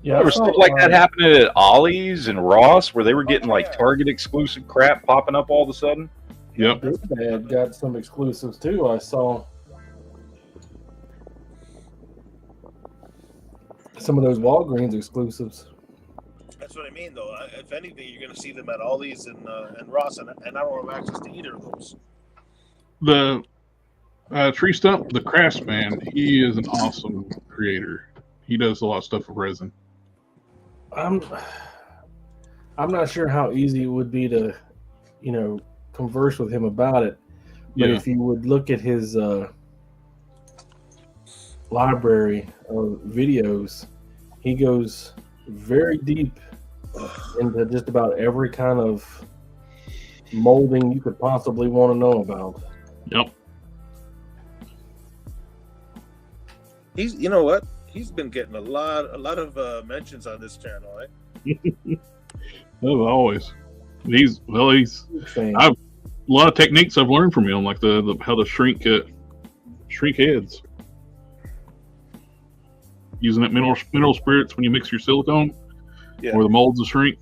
Yeah, there was stuff like that happening at Ollie's and Ross, where they were getting like Target exclusive crap popping up all of a sudden. Yep. Big Bad got some exclusives too. I saw some of those Walgreens exclusives. That's what I mean, though. If anything, you're going to see them at Ollie's and Ross, and I don't have access to either of those. The Tree Stump, the Craftsman, he is an awesome creator. He does a lot of stuff with resin. I'm not sure how easy it would be to, converse with him about it. But if you would look at his library of videos, he goes very deep into just about every kind of molding you could possibly want to know about. Yep. You know what? He's been getting a lot of mentions on this channel, right? Oh, always. He's I've a lot of techniques I've learned from him, like the how to shrink heads. Using that mineral spirits when you mix your silicone, or the molds to shrink.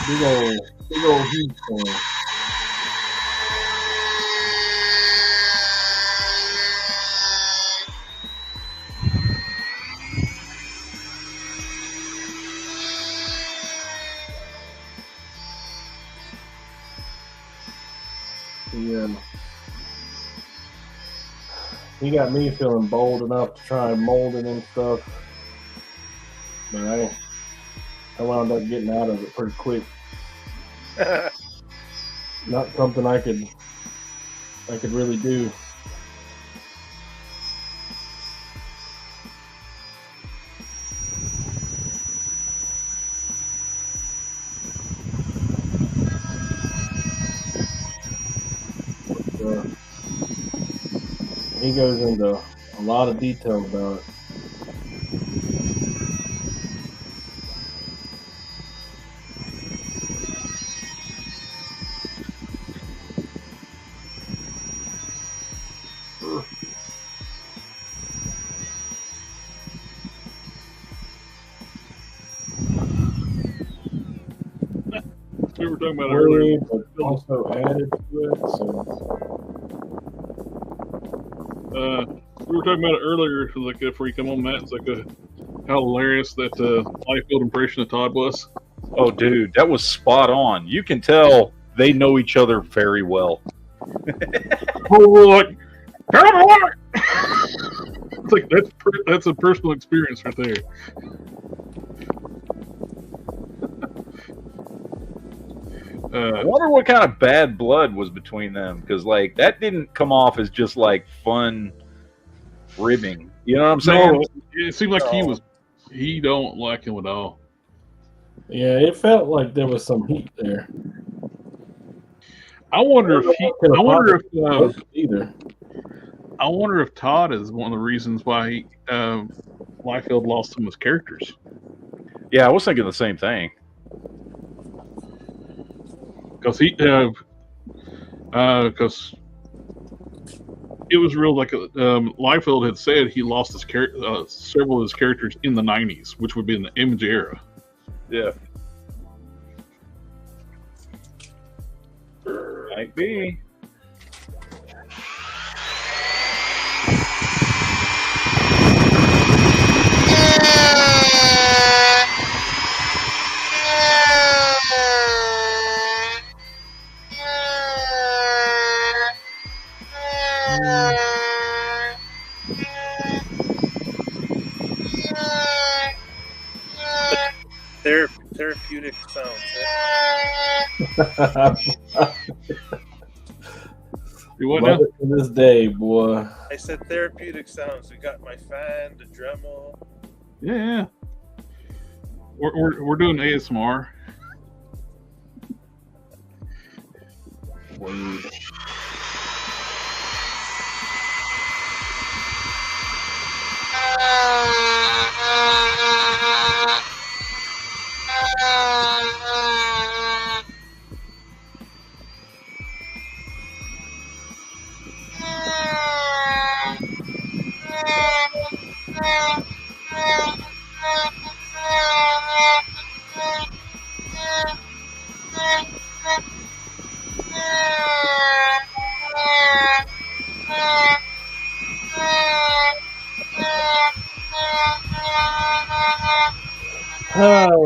Big old huge one. Yeah. He got me feeling bold enough to try and mold it and stuff. But I wound up getting out of it pretty quick. Not something I could really do. He goes into a lot of detail about it. We were talking about it earlier. But also added to it. So. We were talking about it earlier, like before you come on, Matt. It's like how hilarious that Liefeld impression of Todd was. Oh, dude, that was spot on. You can tell they know each other very well. Like, it's like that's a personal experience right there. I wonder what kind of bad blood was between them, because like that didn't come off as just like fun ribbing. You know what I'm saying? No, it seemed like he don't like him at all. Yeah, it felt like there was some heat there. I wonder if either. I wonder if Todd is one of the reasons why Liefeld lost some of his characters. Yeah, I was thinking the same thing. Because it was real like Liefeld had said he lost his several of his characters in the 90s, which would be in the Image era. Yeah. Might be. Therapeutic sounds. You what Love now? it to this day, boy. I said therapeutic sounds. We got my fan, the Dremel. Yeah. We're doing ASMR. Oh.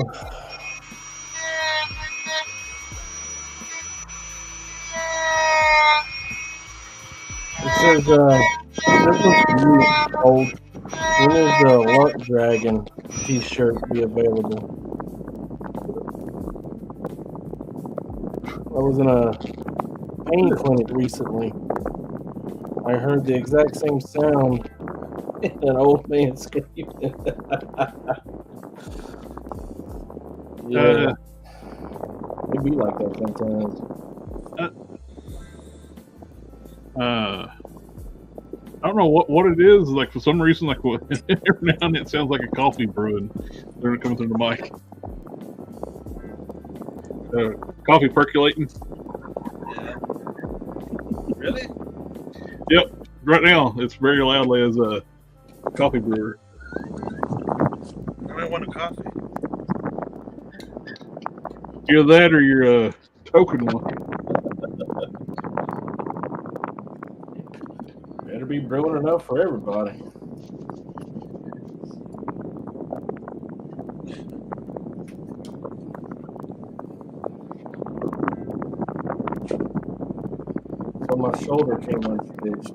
It says, this one's for you, old. When is the Lunch Dragon t-shirt be available? I was in a pain clinic recently. I heard the exact same sound in an old man screaming. Yeah. It be like that sometimes. I don't know what it is. Like for some reason, like every now and then it sounds like a coffee brewing. They're coming through the mic. Coffee percolating. Yeah. Really? Yep. Right now, it's very loudly as a coffee brewer. I might want a coffee. Either that or your token one. Better be brewing enough for everybody. So my shoulder came unstitched.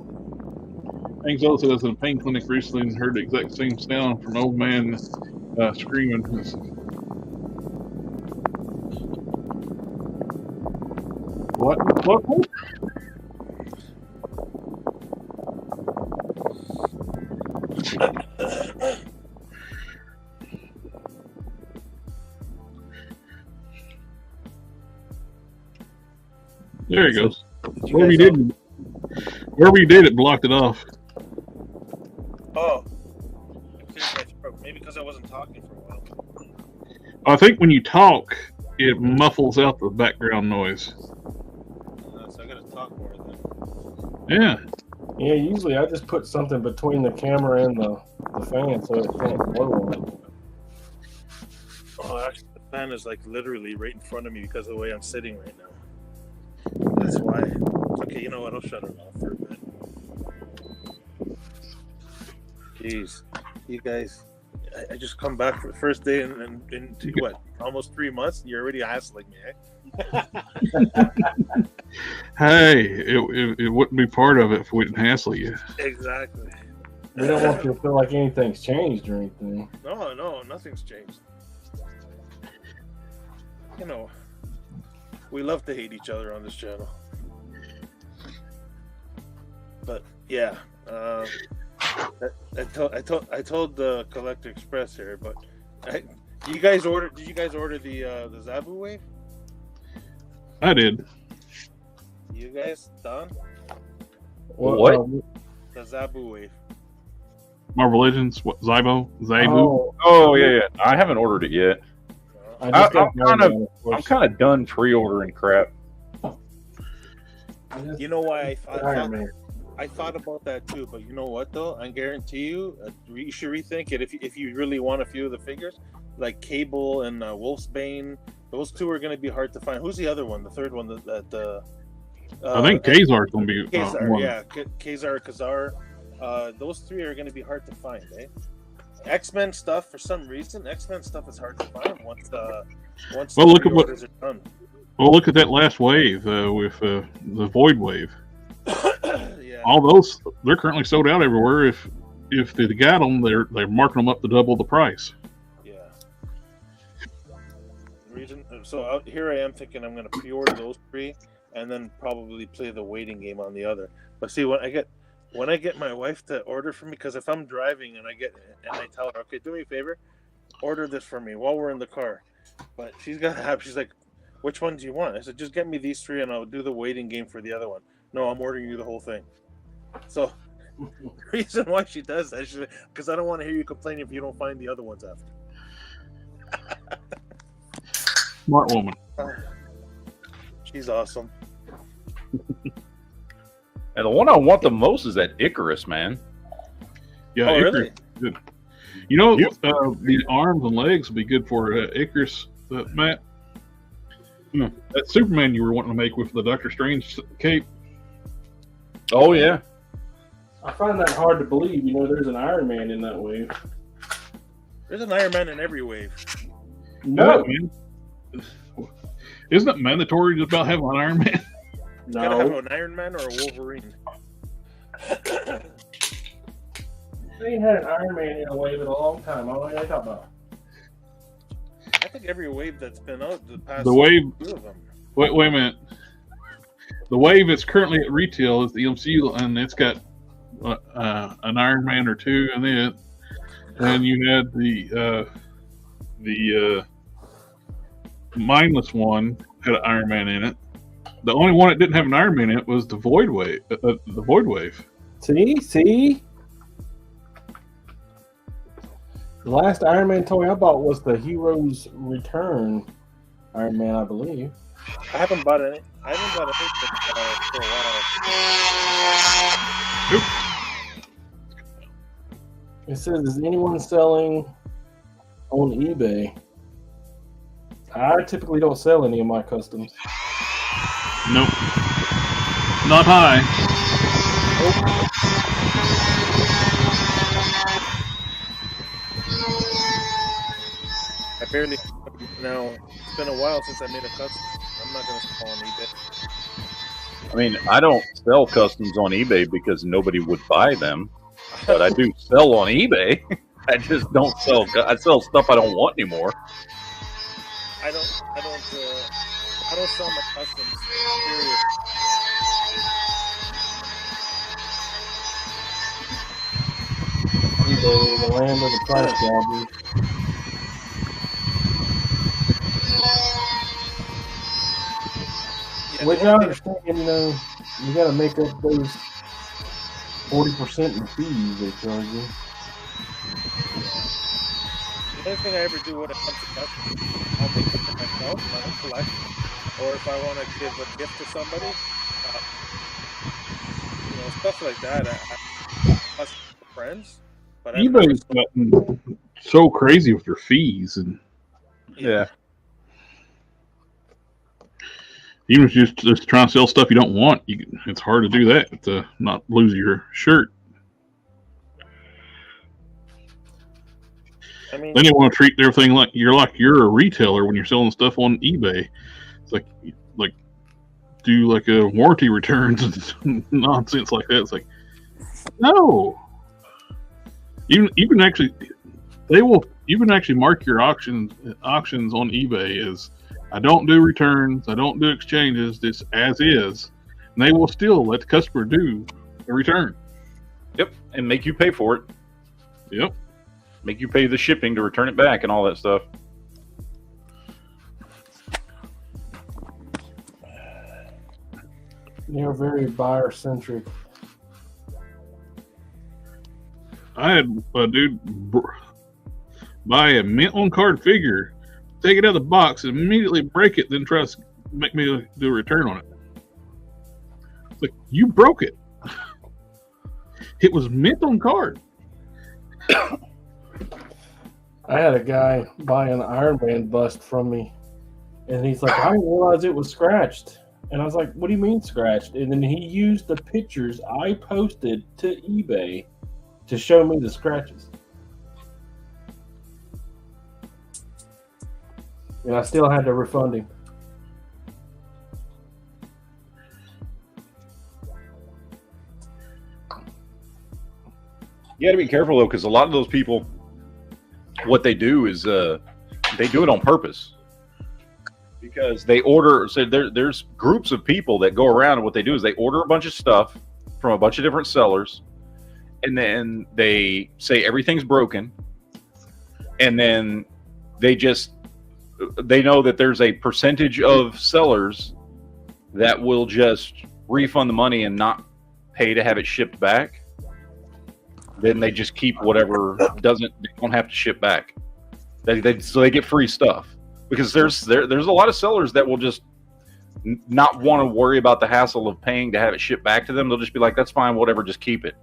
Hanks also was in a pain clinic recently and heard the exact same sound from an old man screaming. What? There he goes. Wherever you did, it blocked it off. Oh. It cleared my throat. Maybe because I wasn't talking for a while. I think when you talk, it muffles out the background noise. So I gotta talk more then. Yeah. Yeah, usually I just put something between the camera and the fan so it can't blow on it. Oh, actually, the fan is like literally right in front of me because of the way I'm sitting right now. That's why. Okay, you know what? I'll shut it off for a bit. Jeez, you guys, I just come back for the first day in what, almost 3 months, and you're already hassling me, eh? Hey, it wouldn't be part of it if we didn't hassle you. Exactly. We don't want you to feel like anything's changed or anything. No, nothing's changed. You know, We love to hate each other on this channel. But yeah, I told the Collector Express here, but did you guys order the Zabu wave? I did. You guys done? What? The Zabu wave. Marvel Legends, what, Zabu? Oh yeah. I haven't ordered it yet. I just got I'm kind of done pre-ordering crap. You know why Iron Man. I thought about that too, but you know what though? I guarantee you, you should rethink it if you really want a few of the figures, like Cable and Wolfsbane. Those two are going to be hard to find. Who's the other one? The third one that I think Kazar's going to be Kazar, one. yeah, Kazar. Those three are going to be hard to find, eh? X-Men stuff, for some reason, X-Men stuff is hard to find once Well, look at what. orders are done. Well, look at that last wave with the Void Wave. Yeah. All those, they're currently sold out everywhere. If they got them, they're marking them up to double the price. Yeah. So here I am thinking I'm going to pre-order those three, and then probably play the waiting game on the other. But see, when I get my wife to order for me, because if I'm driving and I tell her, okay, do me a favor, order this for me while we're in the car. But she's like, which one do you want? I said, just get me these three and I'll do the waiting game for the other one. No, I'm ordering you the whole thing. So the reason why she does that is because I don't want to hear you complain if you don't find the other ones after. Smart woman. She's awesome. And the one I want the most is that Icarus, man. Yeah, Oh, Icarus. really? Good. You know, the arms and legs would be good for Icarus, Matt. That Superman you were wanting to make with the Doctor Strange cape. Oh yeah. I find that hard to believe. You know, there's an Iron Man in that wave. There's an Iron Man in every wave. No, Isn't it mandatory just about having an Iron Man? You gotta have no. an Iron Man or a Wolverine. They ain't had an Iron Man in a wave in a long time. I don't know what you're talking about. I think every wave that's been out the past The wave. two of them. Wait a minute. The wave that's currently at retail is the MCU, and it's got an Iron Man or two in it. And you had the mindless one had an Iron Man in it. The only one that didn't have an Iron Man in it was the Void Wave. The Void Wave. See? The last Iron Man toy I bought was the Heroes Return Iron Man, I believe. I haven't bought any for a while. It says, is anyone selling on eBay? I typically don't sell any of my customs. Nope. Not high. I barely. Now it's been a while since I made a custom. I'm not gonna sell on eBay. I mean, I don't sell customs on eBay because nobody would buy them, but I do sell on eBay. I just don't sell. I sell stuff I don't want anymore. I don't sell my customs. Period. eBay, the land of the price gobbers. Yeah, Which I understand, you know, you got to make up those 40% in fees they charge you. The only thing I ever do when it comes to customs, I'll make it for myself, my own collection, or if I want to give a gift to somebody, stuff like that. I custom for friends, but eBay's gotten so crazy with their fees, and Yeah. even if you're just trying to sell stuff you don't want, it's hard to do that to not lose your shirt. I mean, Then they want to treat everything like you're a retailer when you're selling stuff on eBay. It's like do like a warranty returns and nonsense like that. It's like, no. You can actually mark your auctions on eBay as I don't do returns. I don't do exchanges. This as is. And they will still let the customer do a return. Yep, and make you pay for it. Yep. Make you pay the shipping to return it back and all that stuff. They're very buyer-centric. I had a dude buy a mint on card figure, take it out of the box, and immediately break it, then try to make me do a return on it. It's like, you broke it. It was mint on card. I had a guy buy an Iron Man bust from me, and he's like, I didn't realize it was scratched. And I was like, what do you mean scratched? And then he used the pictures I posted to eBay to show me the scratches. And I still had to refund him. You got to be careful though, because a lot of those people, what they do is they do it on purpose, because they order. So there's groups of people that go around, and what they do is they order a bunch of stuff from a bunch of different sellers, and then they say everything's broken, and then they know that there's a percentage of sellers that will just refund the money and not pay to have it shipped back. Then they just keep whatever they don't have to ship back. So they get free stuff, because there's a lot of sellers that will just not want to worry about the hassle of paying to have it shipped back to them. They'll just be like, that's fine, whatever, just keep it.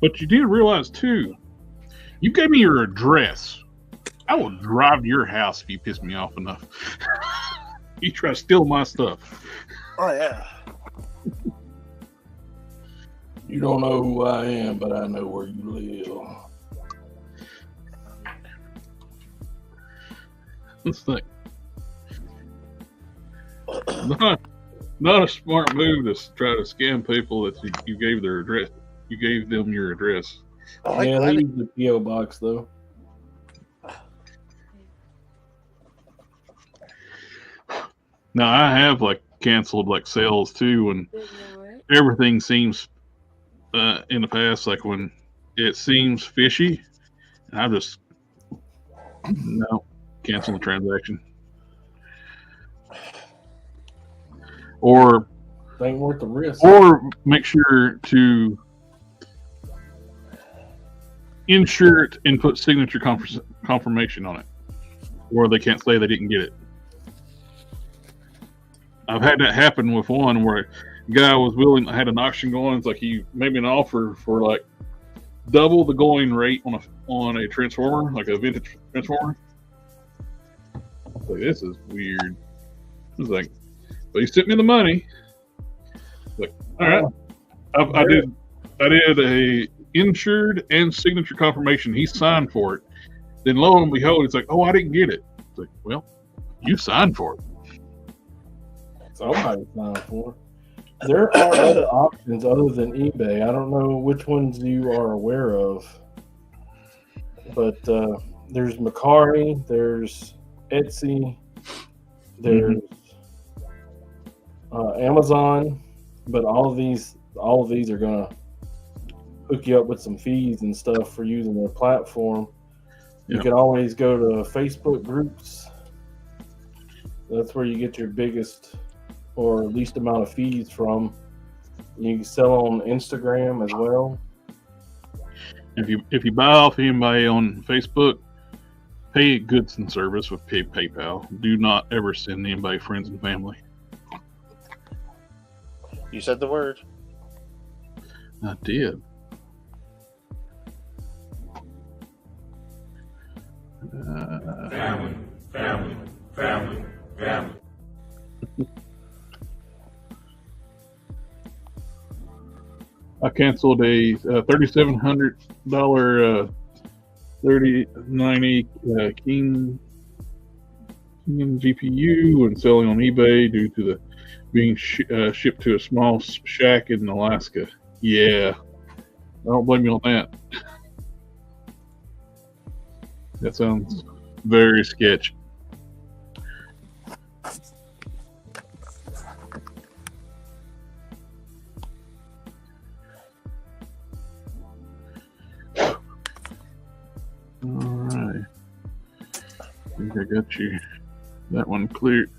But you did realize too, you gave me your address. I will drive to your house if you piss me off enough. You try to steal my stuff. Oh yeah. You don't know who I am, but I know where you live. Let's think. Not a smart move to try to scam people that you gave their address. You gave them your address. Yeah, they use the P.O. box though. Now I have canceled sales too, and everything seems in the past when it seems fishy, and I just cancel the transaction. Or ain't worth the risk. Or make sure to insure it and put signature confirmation on it, or they can't say they didn't get it. I've had that happen with one where a guy was willing, had an auction going. It's like he made me an offer for double the going rate on a transformer, like a vintage transformer. This is weird. I was like, but he sent me the money. Like, all right, I did a insured and signature confirmation. He signed for it. Then lo and behold, it's like, oh, I didn't get it. It's like, well, you signed for it. Somebody signed for it. There are other options other than eBay. I don't know which ones you are aware of, but there's Mercari, there's Etsy, there's Amazon, but all of these are gonna hook you up with some fees and stuff for using their platform. You can always go to Facebook groups. That's where you get your biggest or least amount of fees from. You can sell on Instagram as well. If you buy off anybody on Facebook, pay goods and service with PayPal. Do not ever send anybody friends and family. You said the word. I did. Family. I canceled a $3,700 3090 King GPU and selling on eBay due to the being shipped to a small shack in Alaska. Yeah, I don't blame you on that. That sounds very sketchy. think I got you. That one clearanced.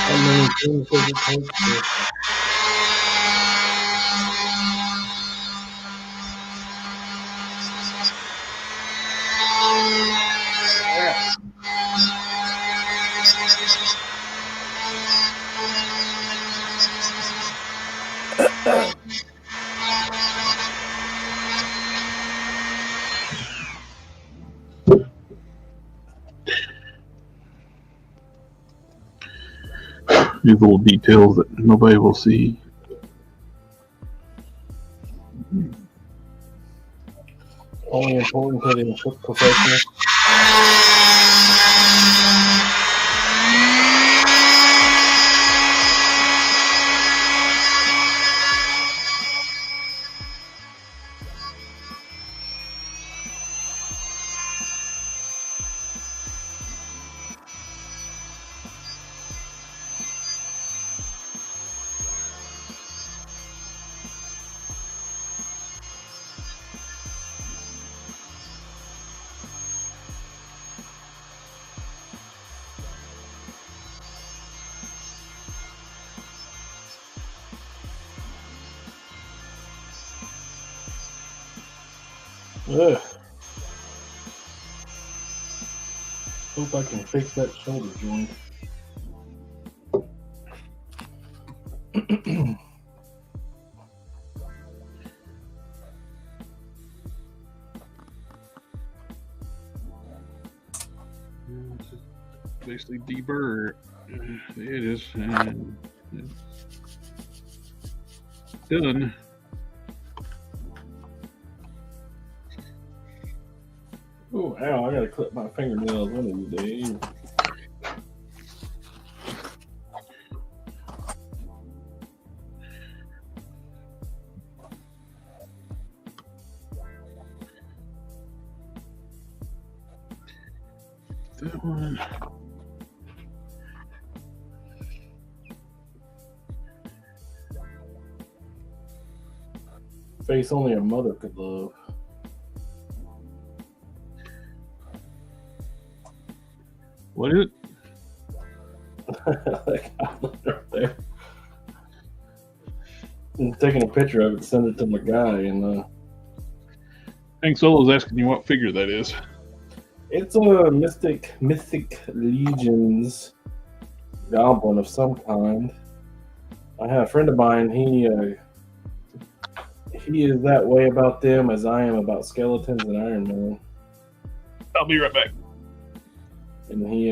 How many things does it take to... These little details that nobody will see. Only important to the professional. Ugh. Hope I can fix that shoulder joint. Basically deburr. It is done. Oh, ow, I gotta clip my fingernails one of these days. That one. Face only a mother could love. What is it? That guy right there. I'm taking a picture of it, send it to my guy, and Hank Solo's asking you what figure that is. it's a mythic legions goblin of some kind. I have a friend of mine. He is that way about them as I am about skeletons and Iron Man. I'll be right back. And he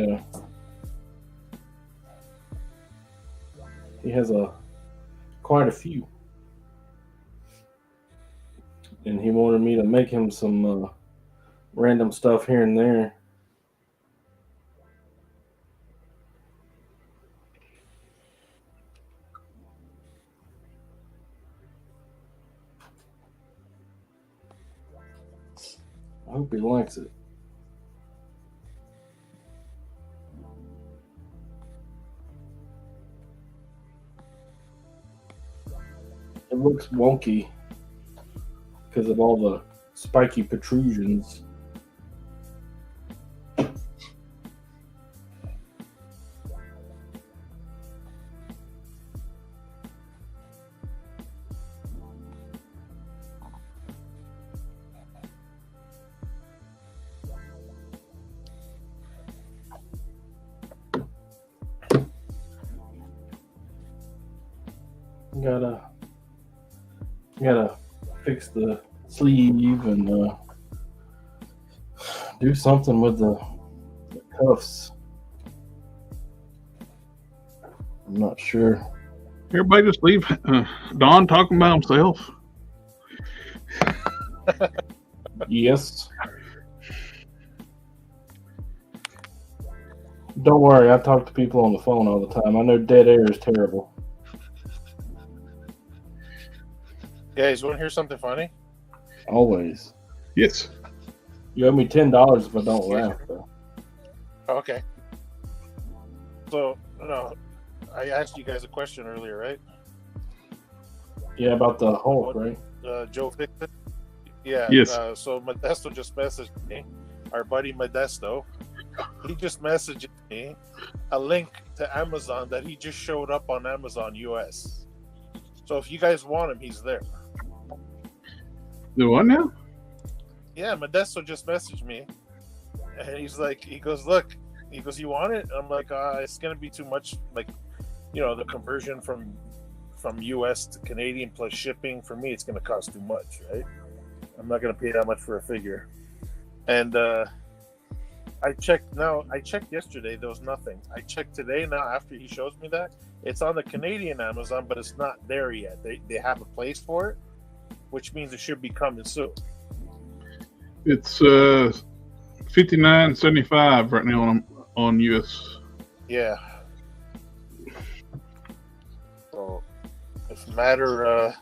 has quite a few, and he wanted me to make him some random stuff here and there. I hope he likes it. It looks wonky because of all the spiky protrusions. Gotta fix the sleeve and do something with the cuffs. I'm not sure. Everybody just leave Don talking by himself. Yes. Don't worry, I talk to people on the phone all the time. I know dead air is terrible. Guys, want to hear something funny? Always. Yes. You owe me $10 if I don't laugh, though. Okay. So, no, I asked you guys a question earlier, right? Yeah, about the Hulk, right? Joe Fixit. Yeah. Yes. So Modesto just messaged me. Our buddy Modesto. He just messaged me a link to Amazon that he just showed up on Amazon US. So if you guys want him, he's there. The what now? Yeah, Modesto just messaged me, and he goes, look, he goes, you want it? I'm like, it's gonna be too much, like, the conversion from US to Canadian plus shipping for me, it's gonna cost too much, right? I'm not gonna pay that much for a figure. And I checked yesterday, there was nothing. I checked today now after he shows me that. It's on the Canadian Amazon, but it's not there yet. They have a place for it, which means it should be coming soon. It's $59.75 right now on US. Yeah. So if Matter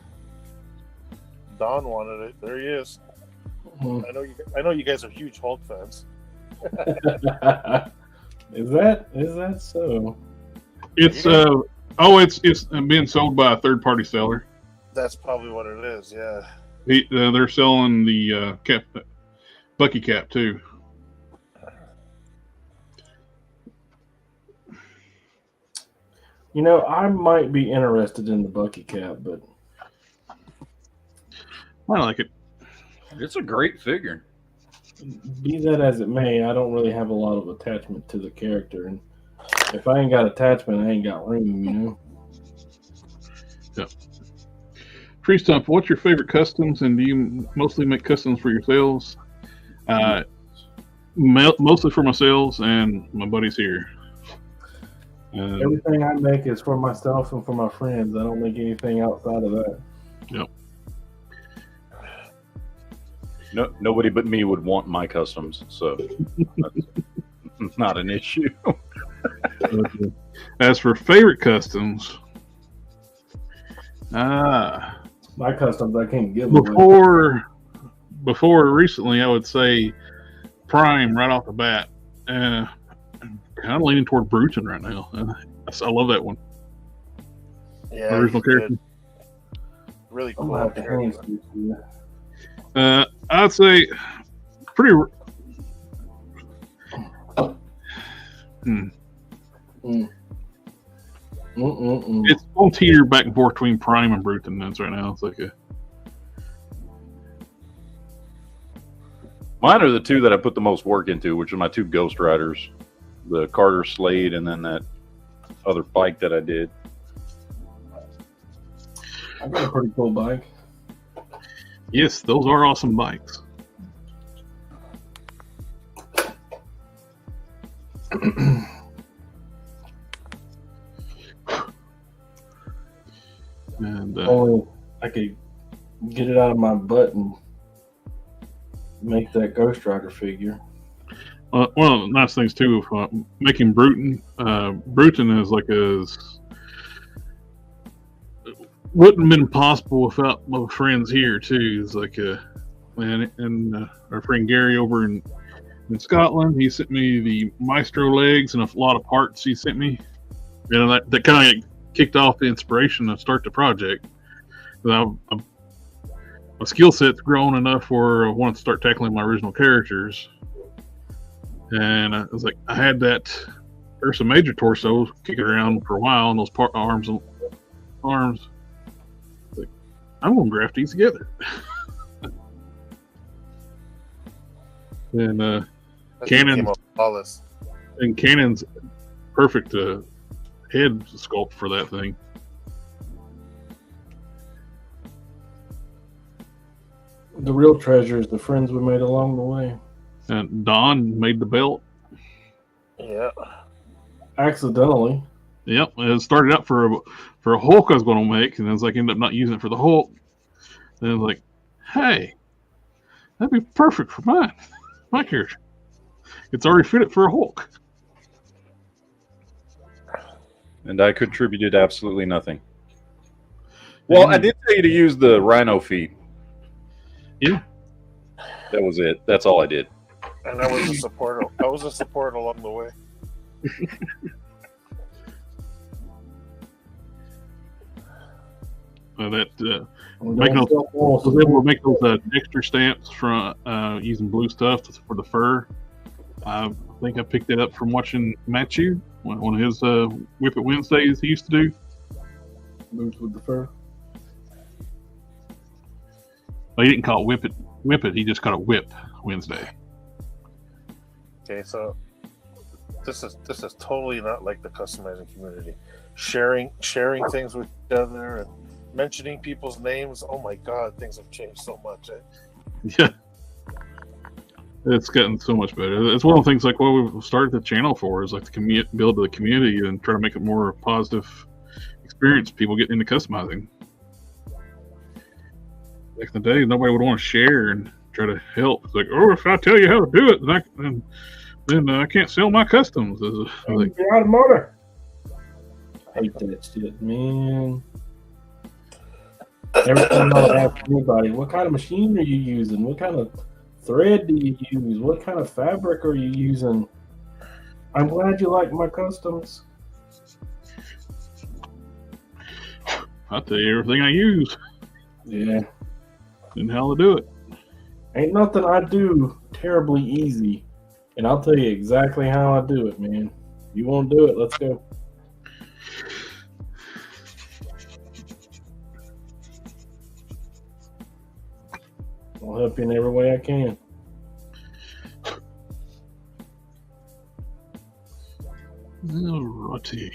Don wanted it, there he is. I know you guys are huge Hulk fans. Is that so? It's it's being sold by a third-party seller. That's probably what it is. Yeah. They're selling the Bucky cap too. I might be interested in the Bucky cap, but I like it. It's a great figure. be that as it may, I don't really have a lot of attachment to the character, and if I ain't got attachment, I ain't got room, Yeah. Tree Stump, what's your favorite customs, and do you mostly make customs for yourselves? Mostly for myself and my buddies here. Everything I make is for myself and for my friends. I don't make anything outside of that. Yep. No, nobody but me would want my customs, so that's not an issue. As for favorite customs, My customs I can't give away. Before recently, I would say Prime right off the bat. I'm kind of leaning toward Bruton right now. I love that one. Yeah. Original character. Good. Really I'm cool. gonna have to hand you to you. I'd say pretty. It's on teeter back and forth between Prime and Bruton. That's right now. It's like Mine are the two that I put the most work into, which are my two Ghost Riders, the Carter Slade, and then that other bike that I did. I got a pretty cool bike. yes, those are awesome bikes. And Only I could get it out of my butt and make that Ghost Rider figure. one of the nice things too of making Bruton. Bruton is like wouldn't have been possible without my friends here too. It's like and our friend Gary over in Scotland, he sent me the Maestro legs and a lot of parts he sent me. That kind of kicked off the inspiration to start the project. My skill set's grown enough where I wanted to start tackling my original characters. And I was like, I had that Ursa Major torso kicking around for a while, and those arms. Like, I'm going to graft these together. And Cannon's perfect head sculpt for that thing. The real treasure is the friends we made along the way. And Don made the belt. Yeah. Accidentally. Yep, it started out for a Hulk I was going to make, and I was like, ended up not using it for the Hulk. And I was like, hey, that'd be perfect for my character. It's already fitted for a Hulk. And I contributed absolutely nothing. Well, I did tell you to use the rhino feet. Yeah. That was it. That's all I did. And I was a support. I was a support along the way. Making those, was able to make those extra stamps from using blue stuff for the fur. I think I picked that up from watching Matthew, one of his Whip It Wednesdays he used to do. Boots with the fur. Well, he didn't call it Whip It. He just called it Whip Wednesday. Okay, so this is totally not like the customizing community. Sharing things with each other and mentioning people's names. Oh my God, things have changed so much. Yeah. It's gotten so much better. It's one of the things like what we've started the channel for is like to build the community and try to make it more positive experience. People getting into customizing. Back in the day, nobody would want to share and try to help. It's like, oh, if I tell you how to do it, then I can't sell my customs. Like, you're out of motor. I hate that shit, man. Every time I ask anybody, what kind of machine are you using? What kind of thread do you use? What kind of fabric are you using? I'm glad you like my customs. I'll tell you everything I use. Yeah. And how to do it. Ain't nothing I do terribly easy. And I'll tell you exactly how I do it, man. You want to do it, let's go. I'll help you in every way I can. Alrighty.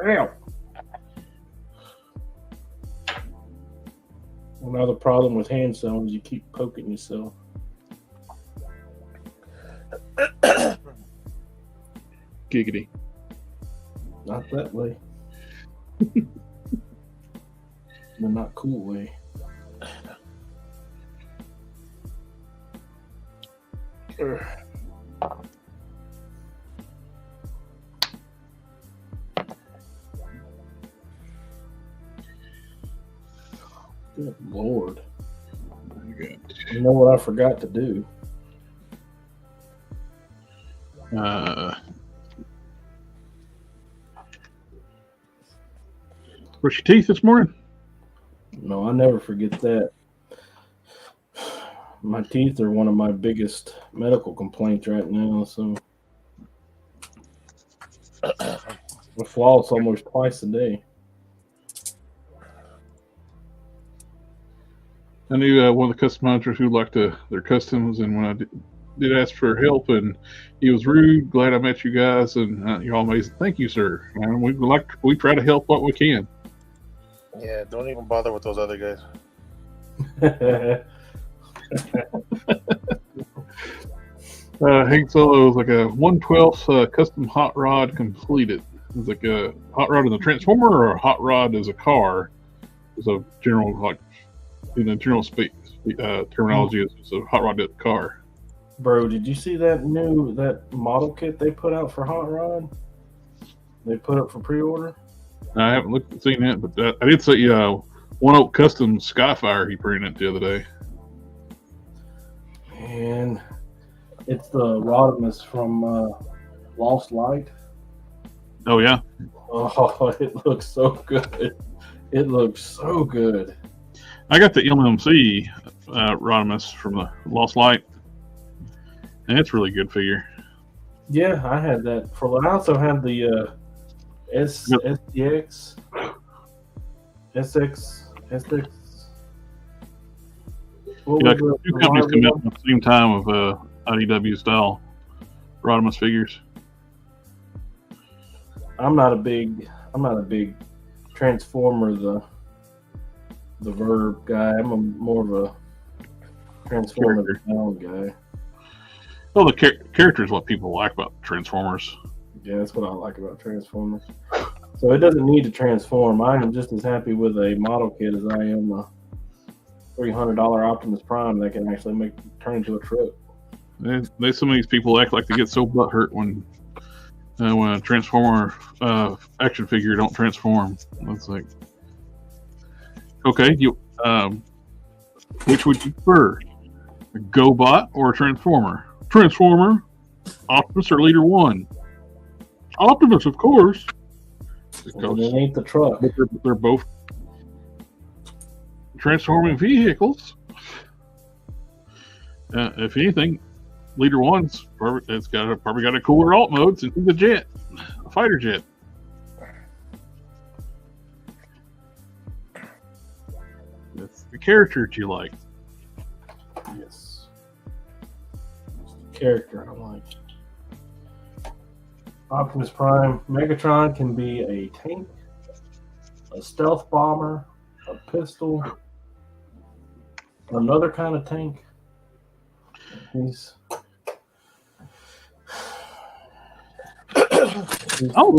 Ow. Another problem with hand sewing is you keep poking yourself. Giggity. Not that way. The not cool way. Good Lord. You know what I forgot to do? Brush your teeth this morning? No, I never forget that. My teeth are one of my biggest medical complaints right now, so I floss almost twice a day. I knew one of the customizers who liked their customs, and when I did ask for help, and he was rude. Glad I met you guys, and you're all amazing. Thank you, sir. And we try to help what we can. Yeah, don't even bother with those other guys. Hank Solo was like a 1/12 custom hot rod completed. It was like a hot rod as a transformer or a hot rod as a car. It's a general, like, in the general terminology, it's a hot rod as a car. Bro, did you see that model kit they put out for hot rod? They put up for pre-order? I haven't seen that, but I did see One Oak Custom Skyfire he printed the other day. And it's the Rodimus from Lost Light. Oh, yeah? Oh, it looks so good. It looks so good. I got the MMC Rodimus from the Lost Light, and it's a really good figure. Yeah, I had that. I also had the SX. Yeah, two companies come out at the same time of IDW style Rodimus figures. I'm not a big Transformer the verb guy. I'm more of a Transformer the noun guy. Well, the character is what people like about Transformers. Yeah, that's what I like about Transformers. So it doesn't need to transform. I am just as happy with a model kit as I am a $300 Optimus Prime that can actually turn into a truck. There's some of these people act like they get so butthurt when a Transformer action figure don't transform. It's like, okay, which would you prefer, a GoBot or a Transformer? Transformer, Optimus or Leader One? Optimus, of course. Well, it ain't the truck. They're both transforming vehicles. If anything, Leader 1's it's probably got a cooler alt mode since it's a jet, a fighter jet. That's the character that you like. Yes. It's the character I like. Optimus Prime. Megatron can be a tank, a stealth bomber, a pistol, another kind of tank. He's Oh,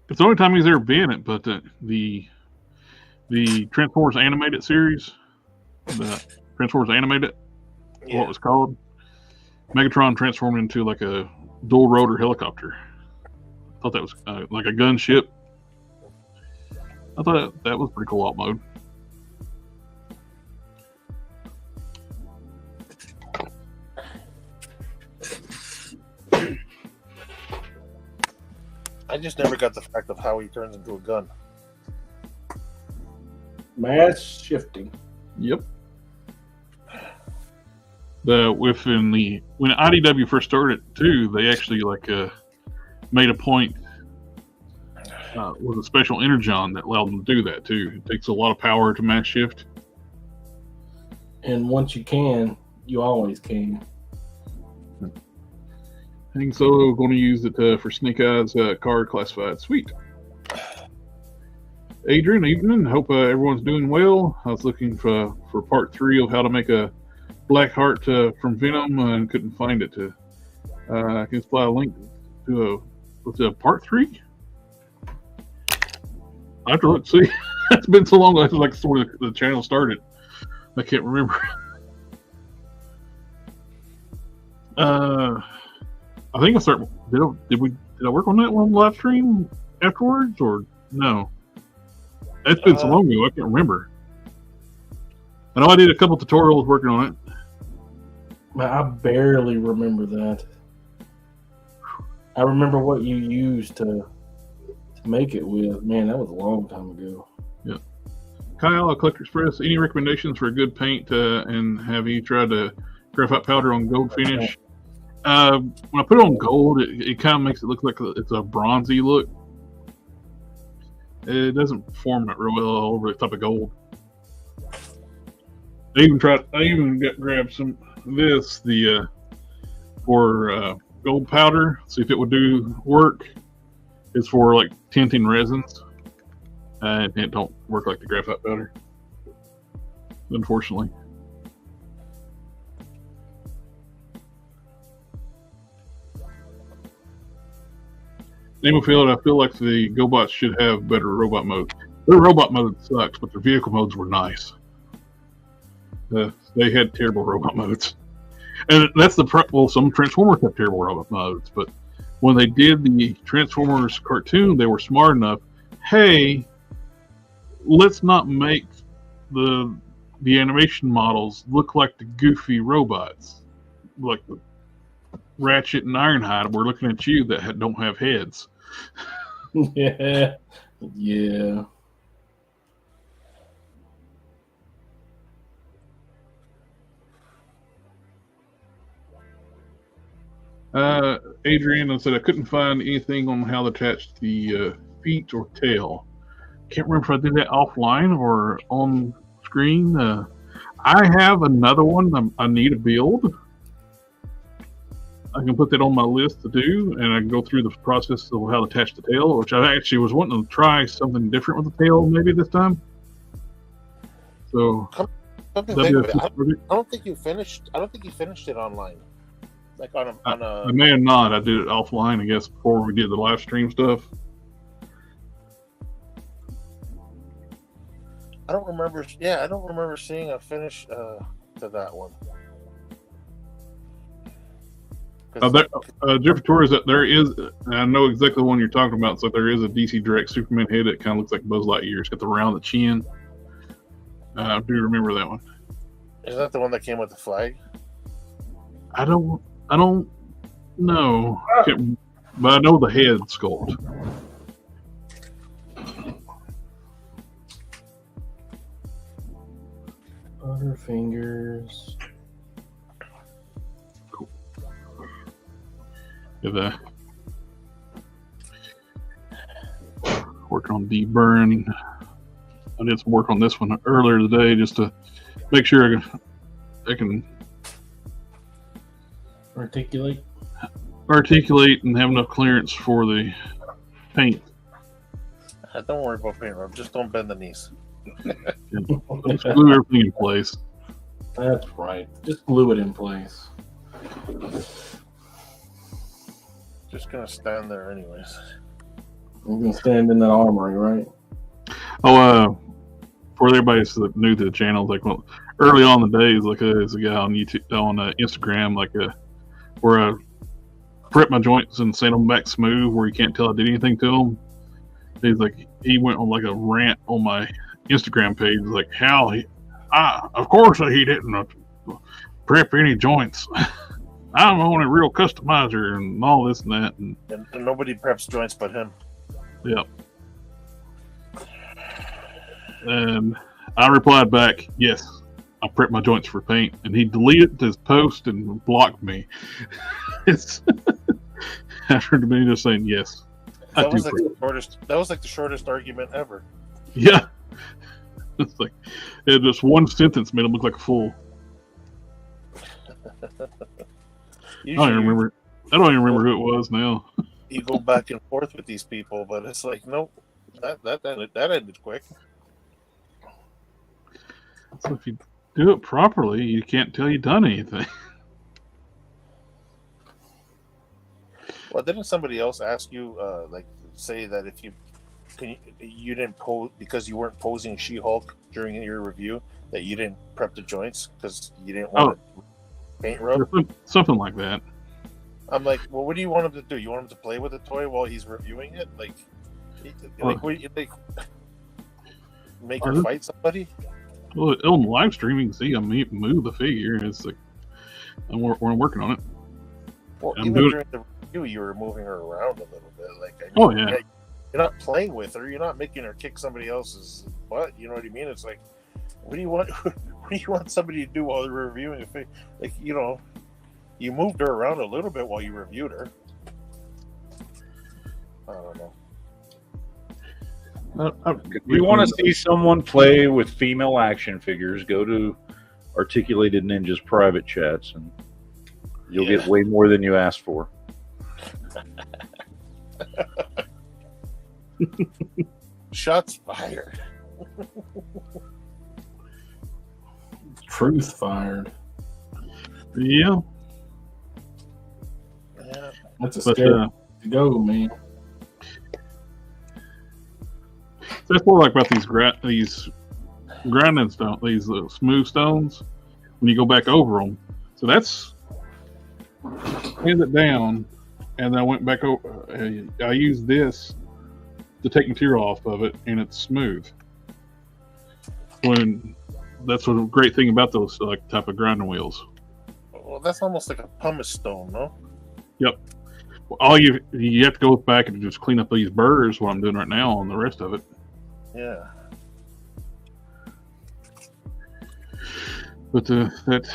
it's the only time he's ever been it, but the Transformers animated series, the Transformers animated, what it was called, Megatron transformed into like a dual rotor helicopter. I thought that was like a gunship. I thought that was pretty cool alt mode. I just never got the fact of how he turns into a gun. Mass shifting. Yep. When IDW first started too, they actually made a point with a special energon that allowed them to do that too. It takes a lot of power to mass shift. And once you can, you always can. Hang Solo going to use it for Snake Eyes card classified. Sweet. Adrian, evening. Hope everyone's doing well. I was looking for part 3 of how to make a Black Heart from Venom and couldn't find it. I can supply a link to a part 3. I have to look. See, it's been so long. Like sort of the channel started. I can't remember. I think I started. Did I work on that one live stream afterwards or no? It's been so long ago. I can't remember. I know I did a couple tutorials working on it. Man, I barely remember that. I remember what you used to make it with. Man, that was a long time ago. Yeah. Kyle, Collector Express, any recommendations for a good paint and have you tried to graphite powder on gold finish? When I put it on gold, it kind of makes it look like it's a bronzy look. It doesn't form it real well over the top of gold. I even grabbed some of this for gold powder, see if it would do work. It's for like tinting resins, and it don't work like the graphite powder, unfortunately. Namelfield, I feel like the GoBots should have better robot mode. Their robot mode sucks, but their vehicle modes were nice. They had terrible robot modes. And that's some Transformers have terrible robot modes, but when they did the Transformers cartoon, they were smart enough. Hey, let's not make the animation models look like the goofy robots, like Ratchet and Ironhide. We're looking at you that don't have heads. Yeah. Adrian said I couldn't find anything on how to attach the feet or tail. Can't remember if I did that offline or on screen. I have another one I need to build. I can put that on my list to do, and I can go through the process of how to attach the tail, which I actually was wanting to try something different with the tail maybe this time. So, I don't think you finished. I don't think you finished it online. Like I may have not. I did it offline, I guess, before we did the live stream stuff. I don't remember. Yeah, I don't remember seeing a finish to that one. Jeffrey Torres, that there is, and I know exactly the one you're talking about. So there is a DC Direct Superman head that kind of looks like Buzz Lightyear. It's got the round chin. I do remember that one. Is that the one that came with the flag? I don't know, but I know the head sculpt. Butterfingers. If working on deburring. I did some work on this one earlier today just to make sure I can Articulate. articulate and have enough clearance for the paint. Don't worry about paint, Rob. Just don't bend the knees. And just glue everything in place. That's right. Just glue it in place. Just gonna stand there anyways. I'm gonna stand in that armory, right? Oh, for everybody that's new to the channel, like early on in the days, like there's a guy on YouTube, on Instagram, where I prep my joints and sand them back smooth, where you can't tell I did anything to them. He's like, he went on like a rant on my Instagram page, like how of course he didn't prep any joints. I'm only a real customizer and all this and that, and nobody preps joints but him. Yep. And I replied back, yes, I prep my joints for paint. And he deleted his post and blocked me. It's after me just saying, yes. That was like the shortest argument ever. Yeah. It's like, just one sentence made him look like a fool. I don't even remember who it was now. You go back and forth with these people, but it's like, nope, that ended quick. So if you do it properly, you can't tell you've done anything. Well, didn't somebody else ask you, say that if you didn't pose because you weren't posing She-Hulk during your review, that you didn't prep the joints because you didn't want to paint rub? Something like that. I'm like, well, what do you want him to do? You want him to play with the toy while he's reviewing it? What do you think? Make her fight somebody? Well, on the live stream, you can see I move the figure. It's like I'm working on it. Well, even during the review, you were moving her around a little bit. Yeah. You're not playing with her. You're not making her kick somebody else's butt. You know what I mean? It's like, what do you want? What do you want somebody to do while they're reviewing a figure? You moved her around a little bit while you reviewed her. I don't know. If you want to see someone play with female action figures, go to Articulated Ninja's private chats, and you'll get way more than you asked for. Shots fired. Truth fired. Yeah. That's a scary to go, man. That's what I like about these grinding stones, these smooth stones. When you go back over them, so that's hand it down, and then I went back over. I used this to take material off of it, and it's smooth. That's a great thing about those type of grinding wheels. Well, that's almost like a pumice stone, no? Yep. All you have to go back and just clean up these burrs. What I'm doing right now on the rest of it. Yeah. But that.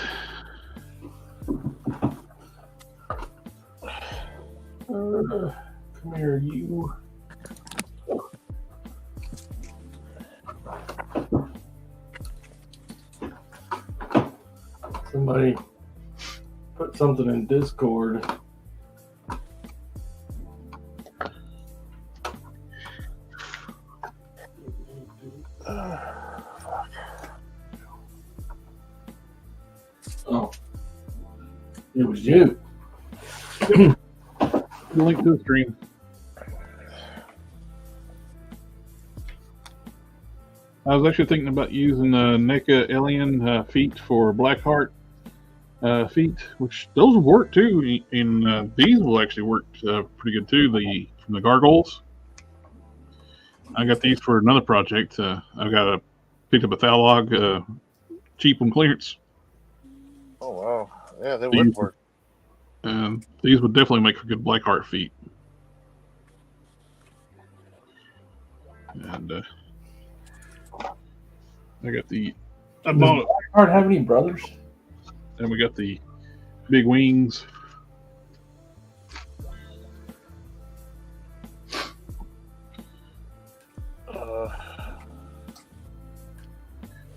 Come here, you. Somebody put something in Discord. Oh, it was you. Link to the stream. I was actually thinking about using NECA Alien feet for Blackheart feet, which those will work too. And these will actually work pretty good too. From the gargoyles. I got these for another project. I picked up a Thalog cheap on clearance. Oh wow! Yeah, they would work. And these would definitely make for good Blackheart feet. And I got the I Does bought it. Blackheart have any brothers? And we got the big wings.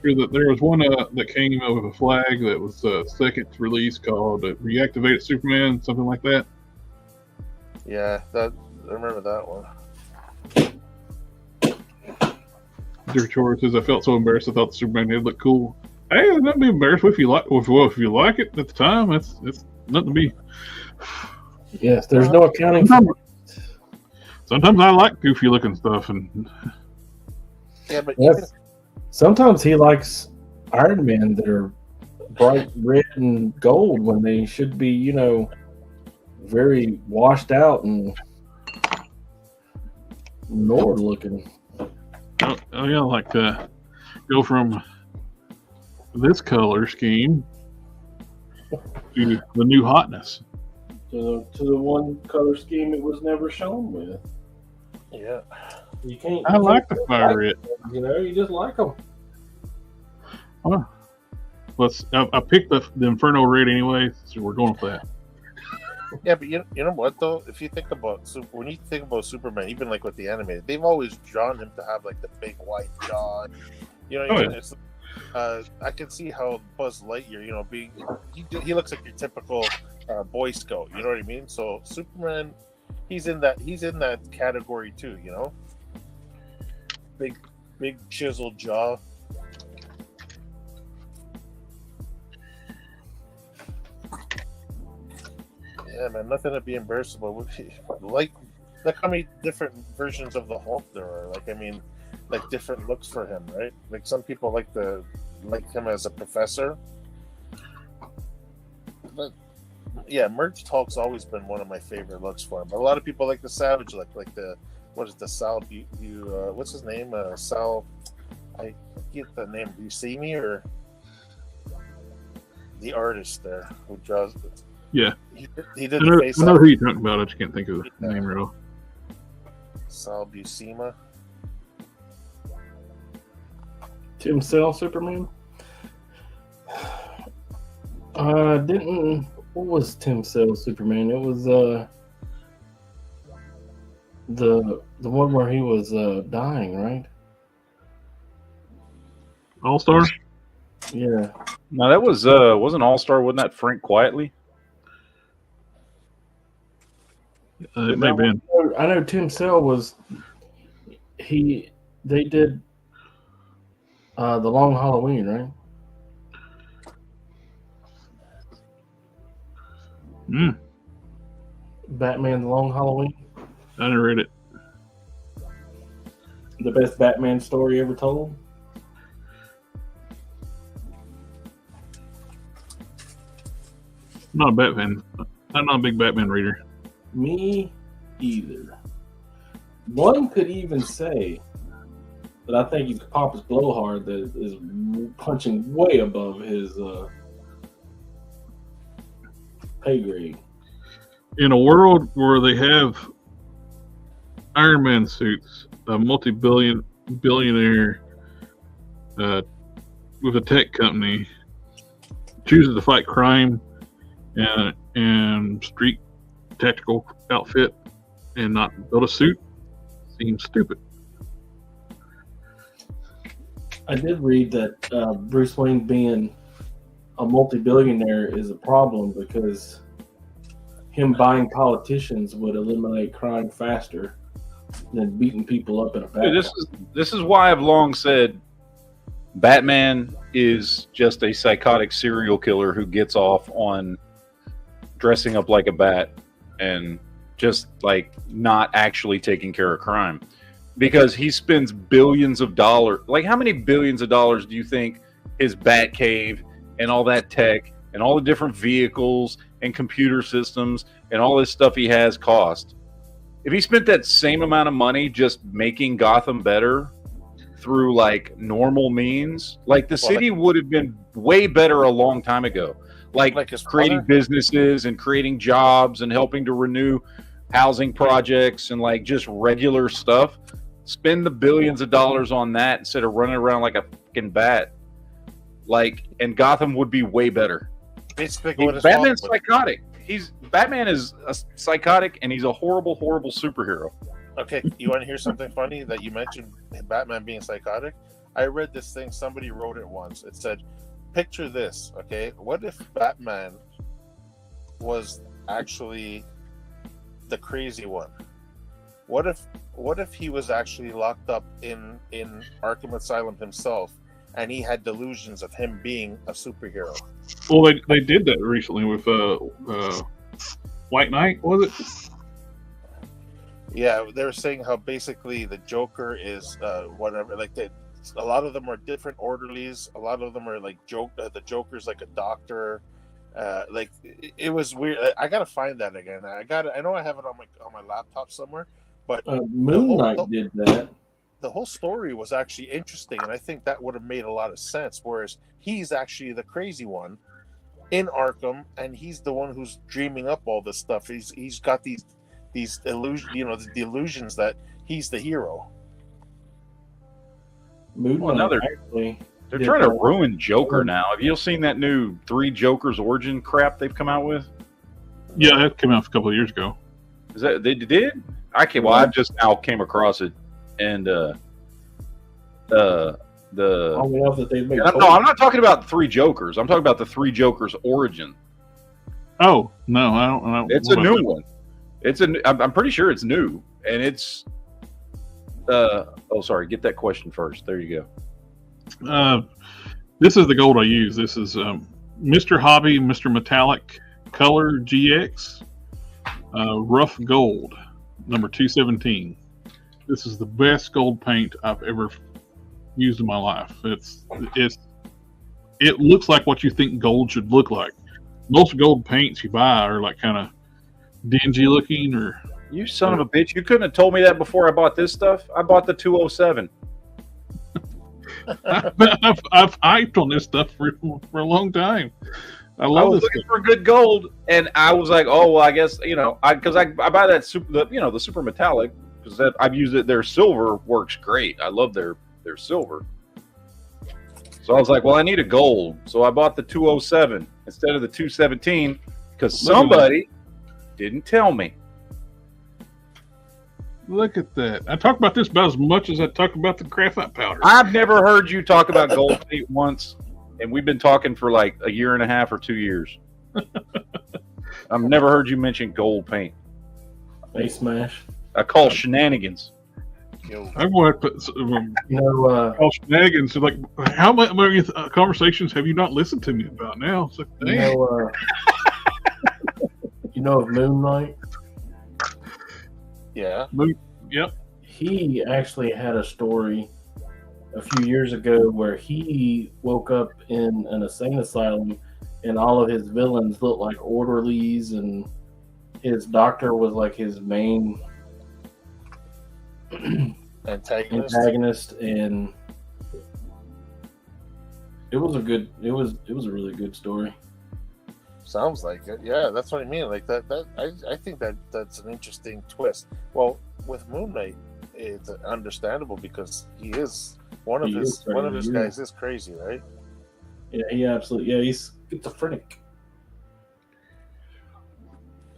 There was one that came with a flag that was second release called Reactivated Superman, something like that. Yeah, I remember that one. Dear choices. I felt so embarrassed. I thought the Superman head looked cool. Hey, don't be embarrassed if you like. If you like it at the time, that's nothing to be. Yes, there's no accounting for it. Sometimes I like goofy looking stuff, and Yeah, but Yes. Sometimes he likes Iron Man that are bright red and gold when they should be, you know, very washed out and Nord looking. I like to go from this color scheme to the new hotness. To the one color scheme it was never shown with. yeah, You can't. I like the fire red. You know, you just like them. I picked the Inferno red anyway, so we're going with that. yeah, but you know what though? If you think about when you think about Superman, even like with the animated, they've always drawn him to have like the big white jaw. You know, what I mean? It's, I can see how Buzz Lightyear, you know, he looks like your typical Boy Scout. You know what I mean? So Superman, he's in that category too. You know, big chiseled jaw. Yeah, man, nothing to be embarrassed about. Like how many different versions of the Hulk there are. Like, I mean, like different looks for him, right? Like some people like him as a professor. But yeah, merged Hulk's always been one of my favorite looks for him. But a lot of people like the Savage look, like the Sal? What's his name? Sal. I get the name. Do you see me or the artist there who draws it? Yeah, he did the face. I know who you're talking about. I just can't think of the name real. Sal Buscema. Tim Cell Superman. What was Tim Cell Superman? It was the one where he was dying, right? All Star. Yeah. No, that was wasn't All Star. Wasn't that Frank Quietly? It may have been. I know Tim Cell was. They did the Long Halloween, right? Batman: The Long Halloween. I never read it. The best Batman story ever told. I'm not a Batman. I'm not a big Batman reader. Me either. One could even say that I think he's Papa's blowhard that is punching way above his pay grade. In a world where they have Iron Man suits, a multi-billionaire with a tech company chooses to fight crime and street tactical outfit and not build a suit, seems stupid. I did read that Bruce Wayne being a multi-billionaire is a problem because him buying politicians would eliminate crime faster than beating people up in a battle. Dude, this is why I've long said Batman is just a psychotic serial killer who gets off on dressing up like a bat and just like not actually taking care of crime, because he spends billions of dollars. Like, how many billions of dollars do you think his Bat Cave and all that tech and all the different vehicles and computer systems and all this stuff he has cost? If he spent that same amount of money just making Gotham better through like normal means, like the city would have been way better a long time ago. Like creating businesses and creating jobs and helping to renew housing projects and like just regular stuff. Spend the billions of dollars on that instead of running around like a fucking bat. Like, and Gotham would be way better. Basically, what is Batman's wrong with- psychotic. Batman is a psychotic, and he's a horrible, horrible superhero. Okay, you want to hear something funny that you mentioned Batman being psychotic? I read this thing, somebody wrote it once. It said, picture this, okay? What if Batman was actually the crazy one? What if he was actually locked up in Arkham Asylum himself, and he had delusions of him being a superhero? Well, they did that recently with White Knight, was it? Yeah, they were saying how basically the Joker is whatever. Like a lot of them are different orderlies. A lot of them are like the Joker's like a doctor. Like it was weird. I gotta find that again. I know I have it on my laptop somewhere. But Moon Knight did that. The whole story was actually interesting, and I think that would have made a lot of sense. Whereas he's actually the crazy one in Arkham, and he's the one who's dreaming up all this stuff. He's got these illusions, the illusions that he's the hero. Moon Knight actually. They're trying to ruin Joker now. Have you seen that new 3 Jokers origin crap they've come out with? Yeah, that came out a couple of years ago. Is that they did? I just now came across it, and I don't know that they made. No, I'm not talking about the 3 Jokers. I'm talking about the 3 Jokers origin. Oh no, I don't. It's a new one. I'm pretty sure it's new, and it's. Sorry. Get that question first. There you go. This is the gold I use. This is Mr. Hobby, Mr. Metallic Color GX, Rough Gold, number 217. This is the best gold paint I've ever used in my life. It looks like what you think gold should look like. Most gold paints you buy are like kind of dingy looking, or You son of a bitch. You couldn't have told me that before I bought this stuff. I bought the 207. I've hyped on this stuff for a long time. I was looking for good gold, and I was like, oh, well, I guess, because I buy that the super metallic, because I've used it. Their silver works great. I love their silver. So I was like, well, I need a gold. So I bought the 207 instead of the 217 because somebody didn't tell me. Look at that. I talk about this about as much as I talk about the graphite powder. I've never heard you talk about gold paint once, and we've been talking for like a year and a half or 2 years. I've never heard you mention gold paint. Face smash. I call shenanigans. I'm going to put call shenanigans. Like, how many conversations have you not listened to me about now? It's like, you know of Moon Knight? Yeah. Yep. He actually had a story a few years ago where he woke up in an insane asylum and all of his villains looked like orderlies, and his doctor was like his main antagonist, and it was a really good story. Sounds like it. Yeah, that's what I mean. Like that I think that's an interesting twist. Well, with Moon Knight, it's understandable because he is one of his guys is crazy, right? Yeah, he absolutely. Yeah, he's schizophrenic.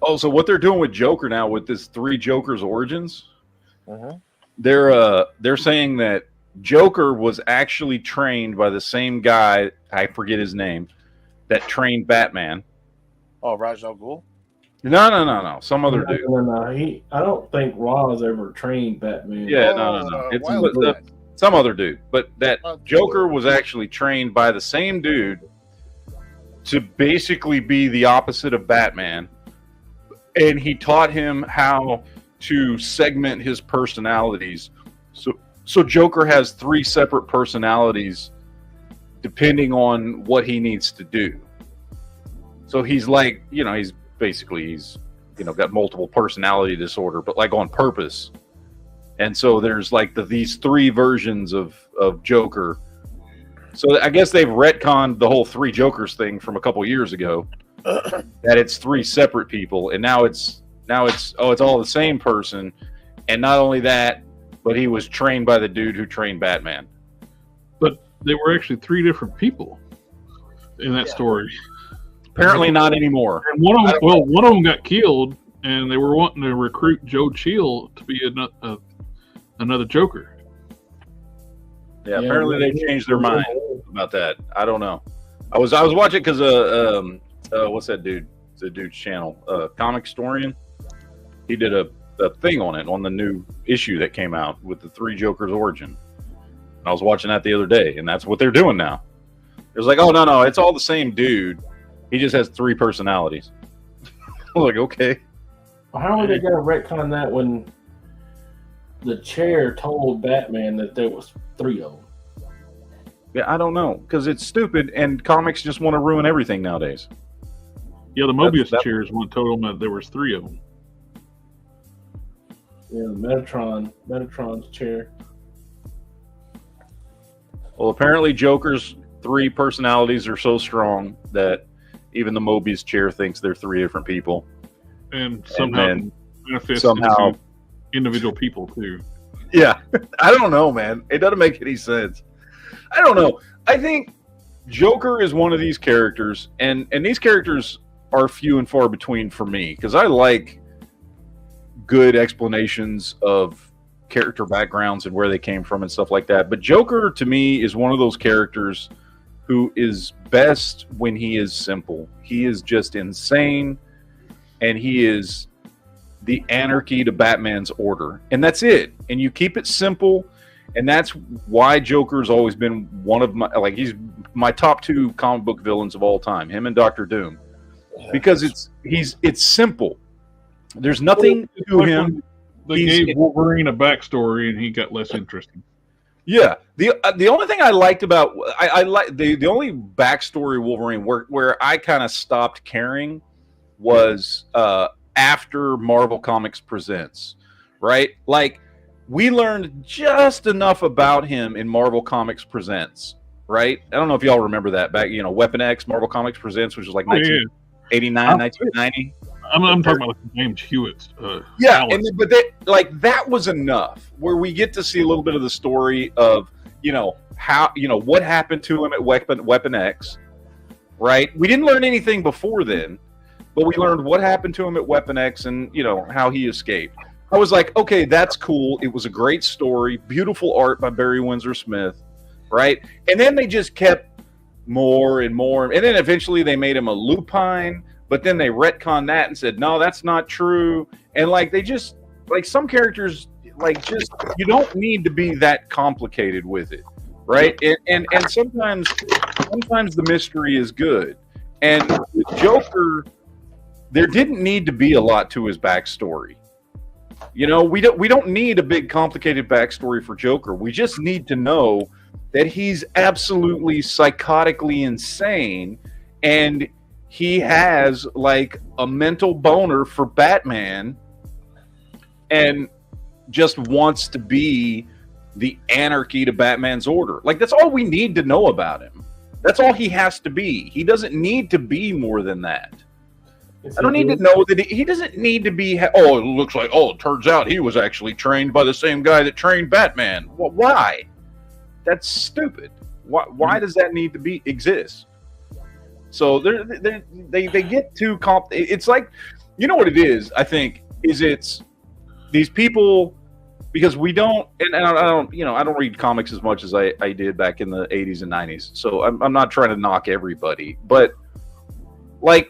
Oh, so what they're doing with Joker now with this 3 Jokers origins? Mm-hmm. They're saying that Joker was actually trained by the same guy, I forget his name, that trained Batman. Oh, Raj Al Ghul? No. Some other dude. No. I don't think Ra's ever trained Batman. Yeah, no. It's some other dude. But that Joker was actually trained by the same dude to basically be the opposite of Batman. And he taught him how to segment his personalities. So Joker has 3 separate personalities depending on what he needs to do. So he's like, he's got multiple personality disorder, but like on purpose. And so there's like these 3 versions of Joker. So I guess they've retconned the whole 3 Jokers thing from a couple years ago. That it's 3 separate people, and now it's all the same person. And not only that, but he was trained by the dude who trained Batman. But they were actually 3 different people. in that story. Apparently not anymore. And one of them got killed, and they were wanting to recruit Joe Chill to be another Joker. Yeah, apparently they changed their mind about that. I don't know. I was watching because what's that dude? It's a dude's channel, Comic Historian. He did a thing on it on the new issue that came out with the 3 Jokers origin. And I was watching that the other day, and that's what they're doing now. It was like, oh no, it's all the same dude. He just has 3 personalities. I was like, okay. Well, how are they going to retcon that when the chair told Batman that there was 3 of them? Yeah, I don't know, because it's stupid, and comics just want to ruin everything nowadays. Yeah, the Mobius chairs told them that there was 3 of them. Yeah, Metatron's chair. Well, apparently Joker's 3 personalities are so strong that even the Mobius chair thinks they're 3 different people. And somehow manifests somehow into individual people, too. Yeah, I don't know, man. It doesn't make any sense. I don't know. I think Joker is one of these characters, and these characters are few and far between for me, because I like good explanations of character backgrounds and where they came from and stuff like that. But Joker, to me, is one of those characters who is best when he is simple. He is just insane, and he is the anarchy to Batman's order. And that's it. And you keep it simple, and that's why Joker's always been one of my, like, he's my top 2 comic book villains of all time, him and Dr. Doom. Because it's simple. There's nothing to him. They gave Wolverine a backstory, and he got less interesting. Yeah, the only thing I liked about I like the only backstory Wolverine where I kind of stopped caring was after Marvel Comics Presents, right? Like, we learned just enough about him in Marvel Comics Presents, right? I don't know if y'all remember that back, Weapon X, Marvel Comics Presents, which was like 1989, 1990. I'm talking about like James Hewitt's. But that was enough where we get to see a little bit of the story of how what happened to him at Weapon X, right? We didn't learn anything before then, but we learned what happened to him at Weapon X and how he escaped. I was like, okay, that's cool. It was a great story, beautiful art by Barry Windsor Smith, right? And then they just kept more and more, and then eventually they made him a lupine. But then they retconned that and said, no, that's not true. And they just, some characters, just, you don't need to be that complicated with it, right? And sometimes the mystery is good. And with Joker, there didn't need to be a lot to his backstory. We don't need a big complicated backstory for Joker. We just need to know that he's absolutely psychotically insane, and he has a mental boner for Batman and just wants to be the anarchy to Batman's order. That's all we need to know about him. That's all he has to be. He doesn't need to be more than that. I don't need to know that he doesn't need to be, it turns out he was actually trained by the same guy that trained Batman. Well, why? That's stupid. Why does that need to exist? So they get too it's like, what it is, I think, is it's these people, because we don't, and I don't read comics as much as I did back in the 80s and 90s. So I'm not trying to knock everybody, but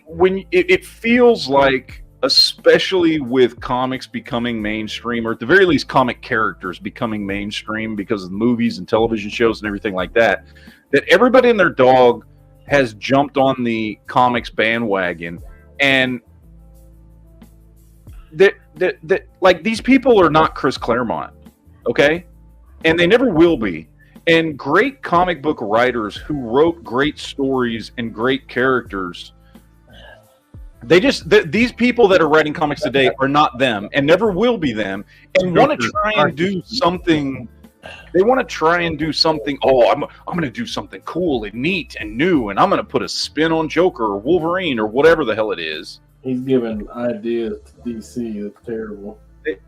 when it feels like, especially with comics becoming mainstream, or at the very least comic characters becoming mainstream because of movies and television shows and everything like that, that everybody and their dog has jumped on the comics bandwagon, and these people are not Chris Claremont, okay? And they never will be. And great comic book writers who wrote great stories and great characters, these people that are writing comics today are not them and never will be them, and want to try and do something. They want to try and do something. Oh, I'm going to do something cool and neat and new, and I'm going to put a spin on Joker or Wolverine or whatever the hell it is. He's giving ideas to DC. It's terrible.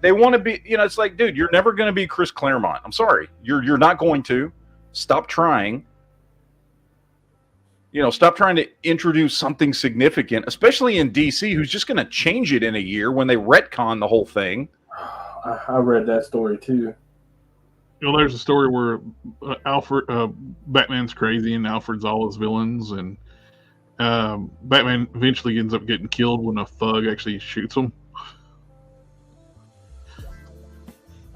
They want to be. It's like, dude, you're never going to be Chris Claremont. I'm sorry, you're not going to. Stop trying. Stop trying to introduce something significant, especially in DC, who's just going to change it in a year when they retcon the whole thing. I read that story too. There's a story where Batman's crazy and Alfred's all his villains, and Batman eventually ends up getting killed when a thug actually shoots him.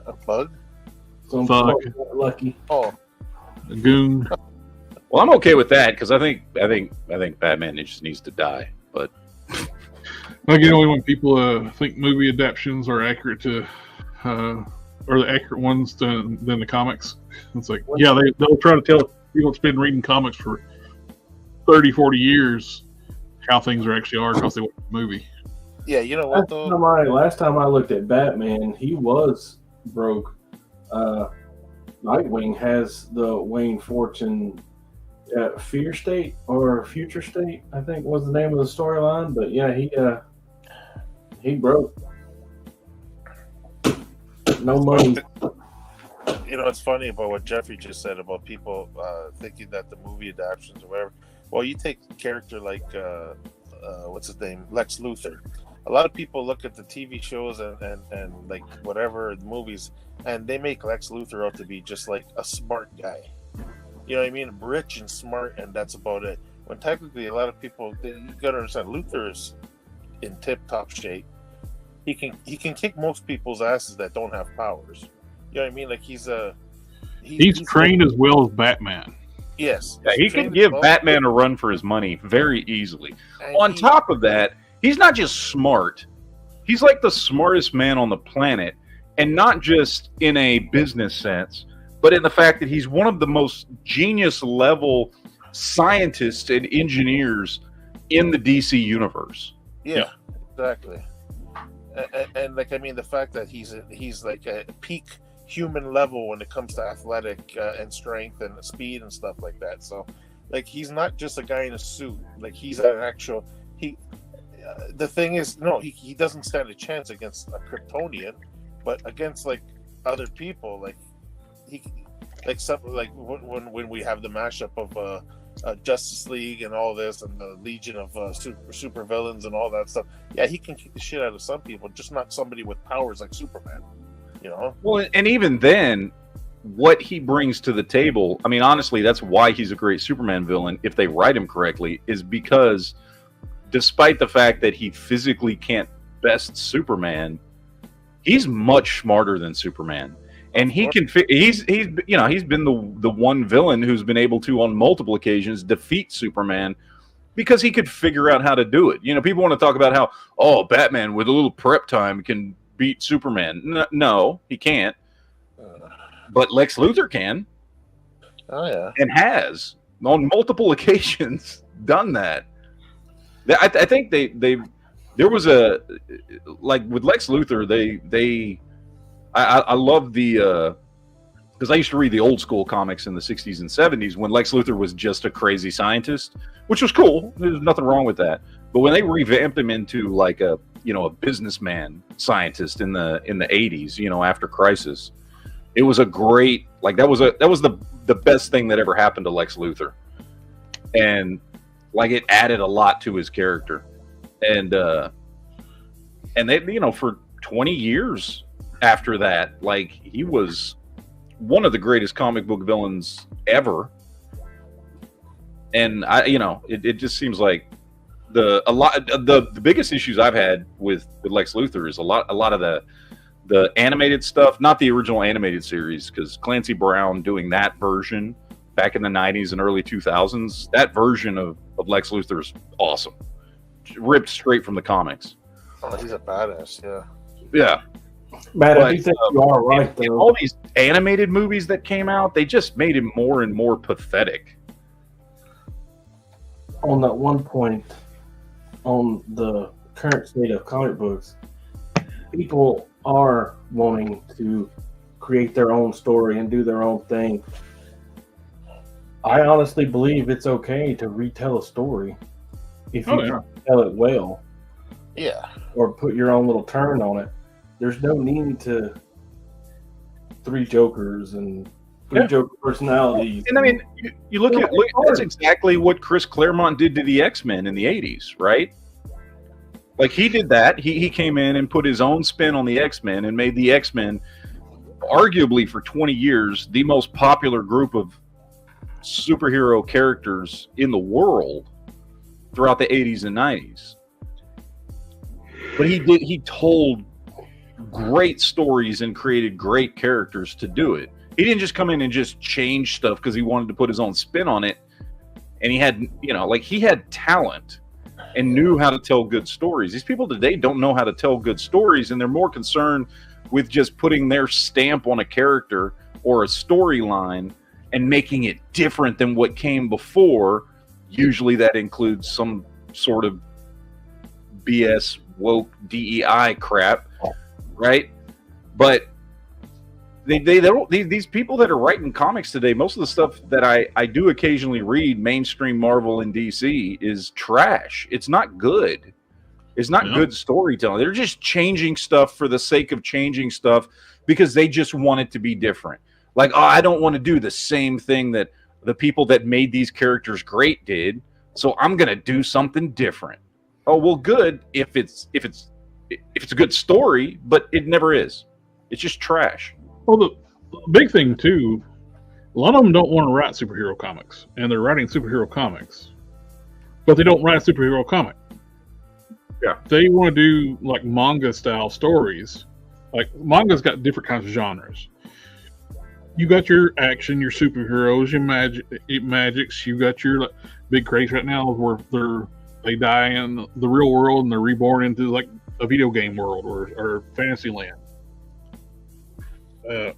A bug? Some Thug. Lucky. Oh, A goon. Well, I'm okay with that because I think Batman just needs to die. But Only when people think movie adaptations are accurate to, or the accurate ones than the comics, it's like, yeah, they'll try to tell people that's been reading comics for 30, 40 years how things actually are because they watch the movie. yeah. You know what though? Last time I looked at Batman, he was broke. Nightwing has the Wayne Fortune Fear State or Future State, I think was the name of the storyline. But yeah, he broke. No money. It's funny about what Jeffrey just said about people thinking that the movie adaptations or whatever. Well, you take a character like what's his name, Lex Luthor. A lot of people look at the TV shows and like whatever the movies, and they make Lex Luthor out to be just like a smart guy. You know what I mean? Rich and smart, and that's about it. When technically, a lot of people, you gotta understand, Luthor is in tip-top shape. He can kick most people's asses that don't have powers. You know what I mean? Like he's trained as well as Batman. Yes. yeah, he can give Batman a run for his money very easily. And On top of that, he's not just smart. He's like the smartest man on the planet, and not just in a business sense, but in the fact that he's one of the most genius level scientists and engineers in the DC universe. Yeah. Exactly. And like, I mean, the fact that he's like a peak human level when it comes to athletic and strength and speed and stuff like that. So, like, he's not just a guy in a suit. Like, he's an actual. The thing is, no, he doesn't stand a chance against a Kryptonian, but against like other people, like when we have the mashup of Justice League and all this, and the Legion of super villains and all that stuff. Yeah, he can kick the shit out of some people, just not somebody with powers like Superman. Well, and even then, what he brings to the table, I mean, honestly, that's why he's a great Superman villain, if they write him correctly, is because despite the fact that he physically can't best Superman, he's much smarter than Superman. And he can. He's been the one villain who's been able to, on multiple occasions, defeat Superman because he could figure out how to do it. People want to talk about how Batman with a little prep time can beat Superman. No, he can't. But Lex Luthor can. Oh yeah, and has on multiple occasions done that. I think there was a, like with Lex Luthor, I love the because I used to read the old school comics in the 60s and 70s when Lex Luthor was just a crazy scientist, which was cool. There's nothing wrong with that. But when they revamped him into like a businessman scientist in the 80s, after Crisis, it was a great, like, that was the best thing that ever happened to Lex Luthor. And like, it added a lot to his character. And they, for 20 years after that, like, he was one of the greatest comic book villains ever. And it just seems like the biggest issues I've had with Lex Luthor is a lot of the animated stuff, not the original animated series, because Clancy Brown doing that version back in the 90s and early 2000s, that version of Lex Luthor is awesome. Ripped straight from the comics. Oh, he's a badass, yeah. Yeah. Matt, I do think you are right, though. All these animated movies that came out, they just made him more and more pathetic. On that one point, on the current state of comic books, people are wanting to create their own story and do their own thing. I honestly believe it's okay to retell a story if you tell it well. Yeah. Or put your own little turn on it. There's no need to 3 Jokers and three Joker personalities. And I mean, you look at that's exactly what Chris Claremont did to the X-Men in the 80s, right? Like he did that. He came in and put his own spin on the X-Men and made the X-Men arguably for 20 years the most popular group of superhero characters in the world throughout the 80s and 90s. But he told great stories and created great characters to do it. He didn't just come in and just change stuff because he wanted to put his own spin on it. And he had, he had talent and knew how to tell good stories. These people today don't know how to tell good stories, and they're more concerned with just putting their stamp on a character or a storyline and making it different than what came before. Usually that includes some sort of BS woke DEI crap, right? But they don't, these people that are writing comics today, most of the stuff that I do occasionally read, mainstream Marvel and DC, is trash. It's not good. It's not good storytelling. They're just changing stuff for the sake of changing stuff because they just want it to be different. Like, oh, I don't want to do the same thing that the people that made these characters great did, so I'm going to do something different. Oh, well, good if it's a good story, but it never is. It's just trash. Well, the big thing too, a lot of them don't want to write superhero comics, and they're writing superhero comics, but they don't write a superhero comic. Yeah, they want to do like manga style stories. Like manga's got different kinds of genres. You got your action, your superheroes, your magics. You got your big craze right now where they die in the real world and they're reborn into like a video game world or fantasy land.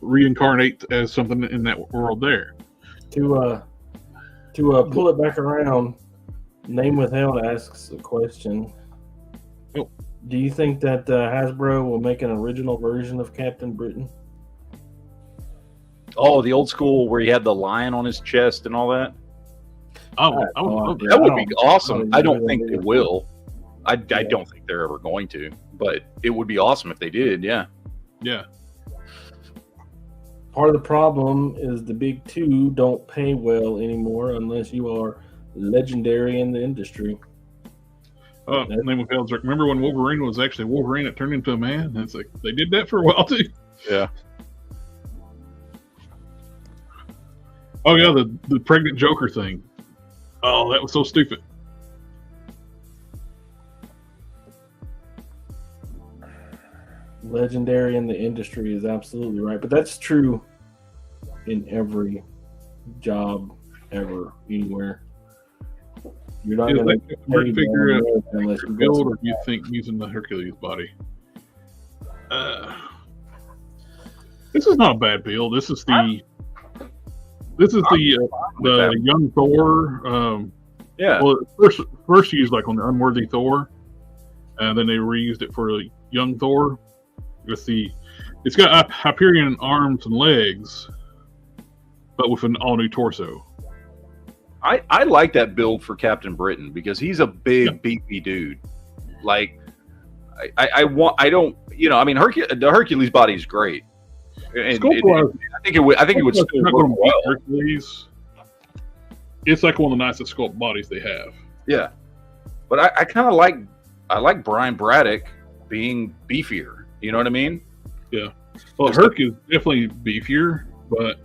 Reincarnate as something in that world there. To pull it back around, Name Withheld asks a question. Oh. Do you think that Hasbro will make an original version of Captain Britain? Oh, the old school where he had the lion on his chest and all that? That would be awesome. I don't think they will. I don't think they're ever going to, but it would be awesome if they did, yeah. Yeah. Part of the problem is the big two don't pay well anymore unless you are legendary in the industry. Name of Hell's like, remember when Wolverine was actually Wolverine that turned into a man? And it's like, they did that for a while too. Yeah. Oh yeah, the pregnant Joker thing. Oh, that was so stupid. Legendary in the industry is absolutely right, but that's true in every job ever, anywhere. You're not going to figure out unless you build, or do you think using the Hercules body? This is not a bad build. This is the young Thor. Yeah. Well, first used like on the unworthy Thor, and then they reused it for the young Thor. It's got Hyperion arms and legs, but with an all new torso. I like that build for Captain Britain because he's a big, beefy dude. Like, the Hercules body is great. And I think it would still work well. Hercules. It's like one of the nicest sculpt bodies they have. Yeah, but I kind of like Brian Braddock being beefier. You know what I mean? Yeah. Well, Herc is definitely beefier, but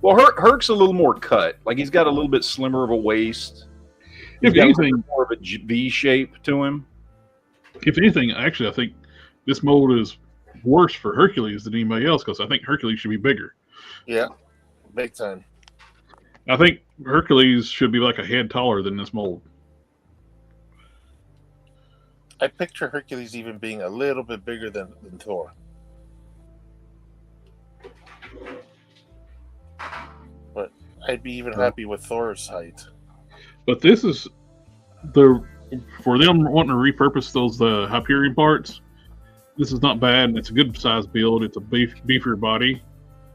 Herc's a little more cut. Like he's got a little bit slimmer of a waist. If anything, more of a V shape to him. If anything, actually, I think this mold is worse for Hercules than anybody else because I think Hercules should be bigger. Yeah, big time. I think Hercules should be like a head taller than this mold. I picture Hercules even being a little bit bigger than Thor. But I'd be even happy with Thor's height. But this is for them wanting to repurpose those Hyperion parts. This is not bad. It's a good size build. It's a beefier body.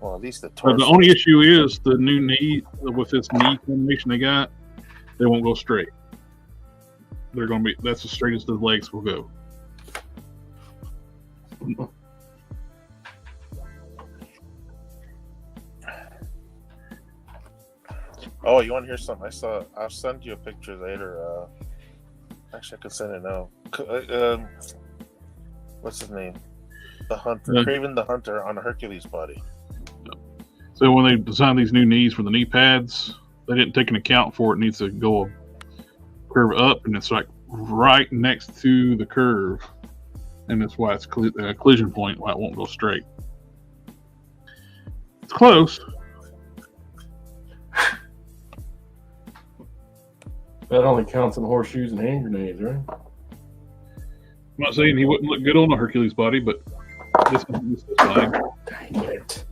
Well, at least the torso. The only issue is the new knee with this knee combination they got. They won't go straight. That's as straight as the legs will go. Oh, you want to hear something? I'll send you a picture later. Actually, I can send it now. What's his name? The Hunter. Craven the Hunter on a Hercules body. So when they designed these new knees for the knee pads, they didn't take an account for it needs to go a curve up, and it's like right next to the curve, and that's why it's a collision point, why it won't go straight. It's close. That only counts in horseshoes and hand grenades, right? I'm not saying he wouldn't look good on a Hercules body, but this is fine. Dang it.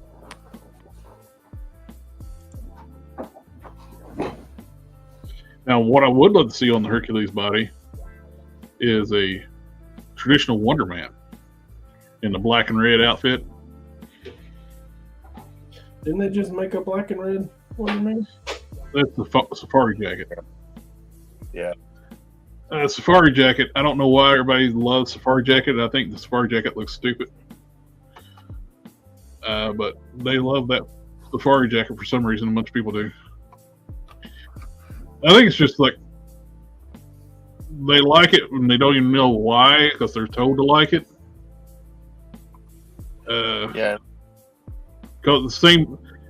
Now, what I would love to see on the Hercules body is a traditional Wonder Man in the black and red outfit. Didn't they just make a black and red Wonder Man? That's the safari jacket. Yeah. Safari jacket. I don't know why everybody loves safari jacket. I think the safari jacket looks stupid. But they love that safari jacket for some reason. A bunch of people do. I think it's just like they like it and they don't even know why because they're told to like it. Yeah. Because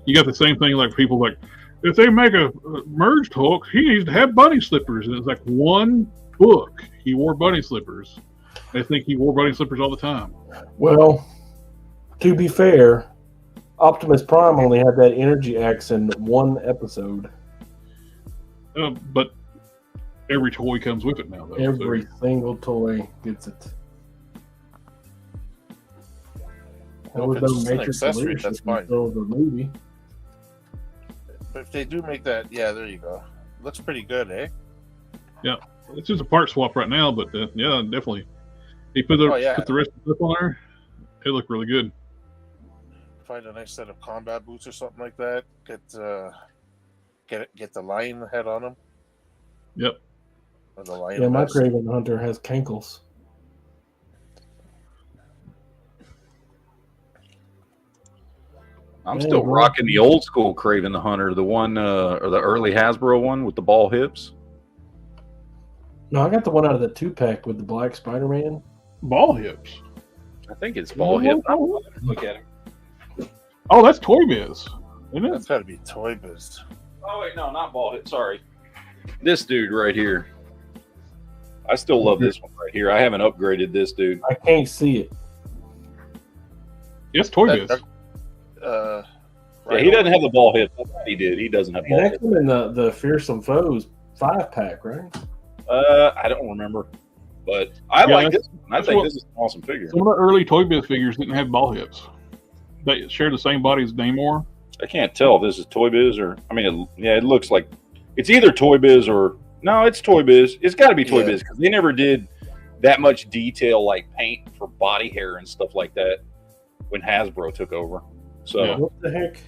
you got the same thing like people like, if they make a merged Hulk, he needs to have bunny slippers. And it's like one book, he wore bunny slippers. They think he wore bunny slippers all the time. Well, to be fair, Optimus Prime only had that energy axe in one episode. But every toy comes with it now, though. Every single toy gets it. There was no Matrix accessory, that's fine. until the movie. But if they do make that, yeah, there you go. Looks pretty good, eh? Yeah, it's just a part swap right now, but yeah, definitely. He put the rest of the stuff on there. It looked really good. Find a nice set of combat boots or something like that. Get the lion head on them. Yep. Or the lion. Yeah, my Craven Hunter has cankles. I'm still rocking the old school Craven the Hunter, the one or the early Hasbro one with the ball hips. No, I got the one out of the 2-pack with the black Spider-Man. Ball hips. I think it's ball hips. Look at him. Oh, that's Toy Biz, isn't it? That's got to be Toy Biz. Oh wait, no, not ball hips. Sorry, this dude right here. I still love this one right here. I haven't upgraded this dude. I can't see it. Yes, Toy Biz. Yeah, he doesn't have the ball hips. I thought he did. He doesn't have ball hips. That's in the Fearsome Foes 5-pack, right? I don't remember, but I like this one. I think this is an awesome figure. Some of the early Toy Biz figures didn't have ball hips. They share the same body as Namor. I can't tell if this is Toy Biz or, I mean, it looks like it's either Toy Biz or, no, it's Toy Biz. It's got to be Toy Biz because they never did that much detail like paint for body hair and stuff like that when Hasbro took over. So What the heck?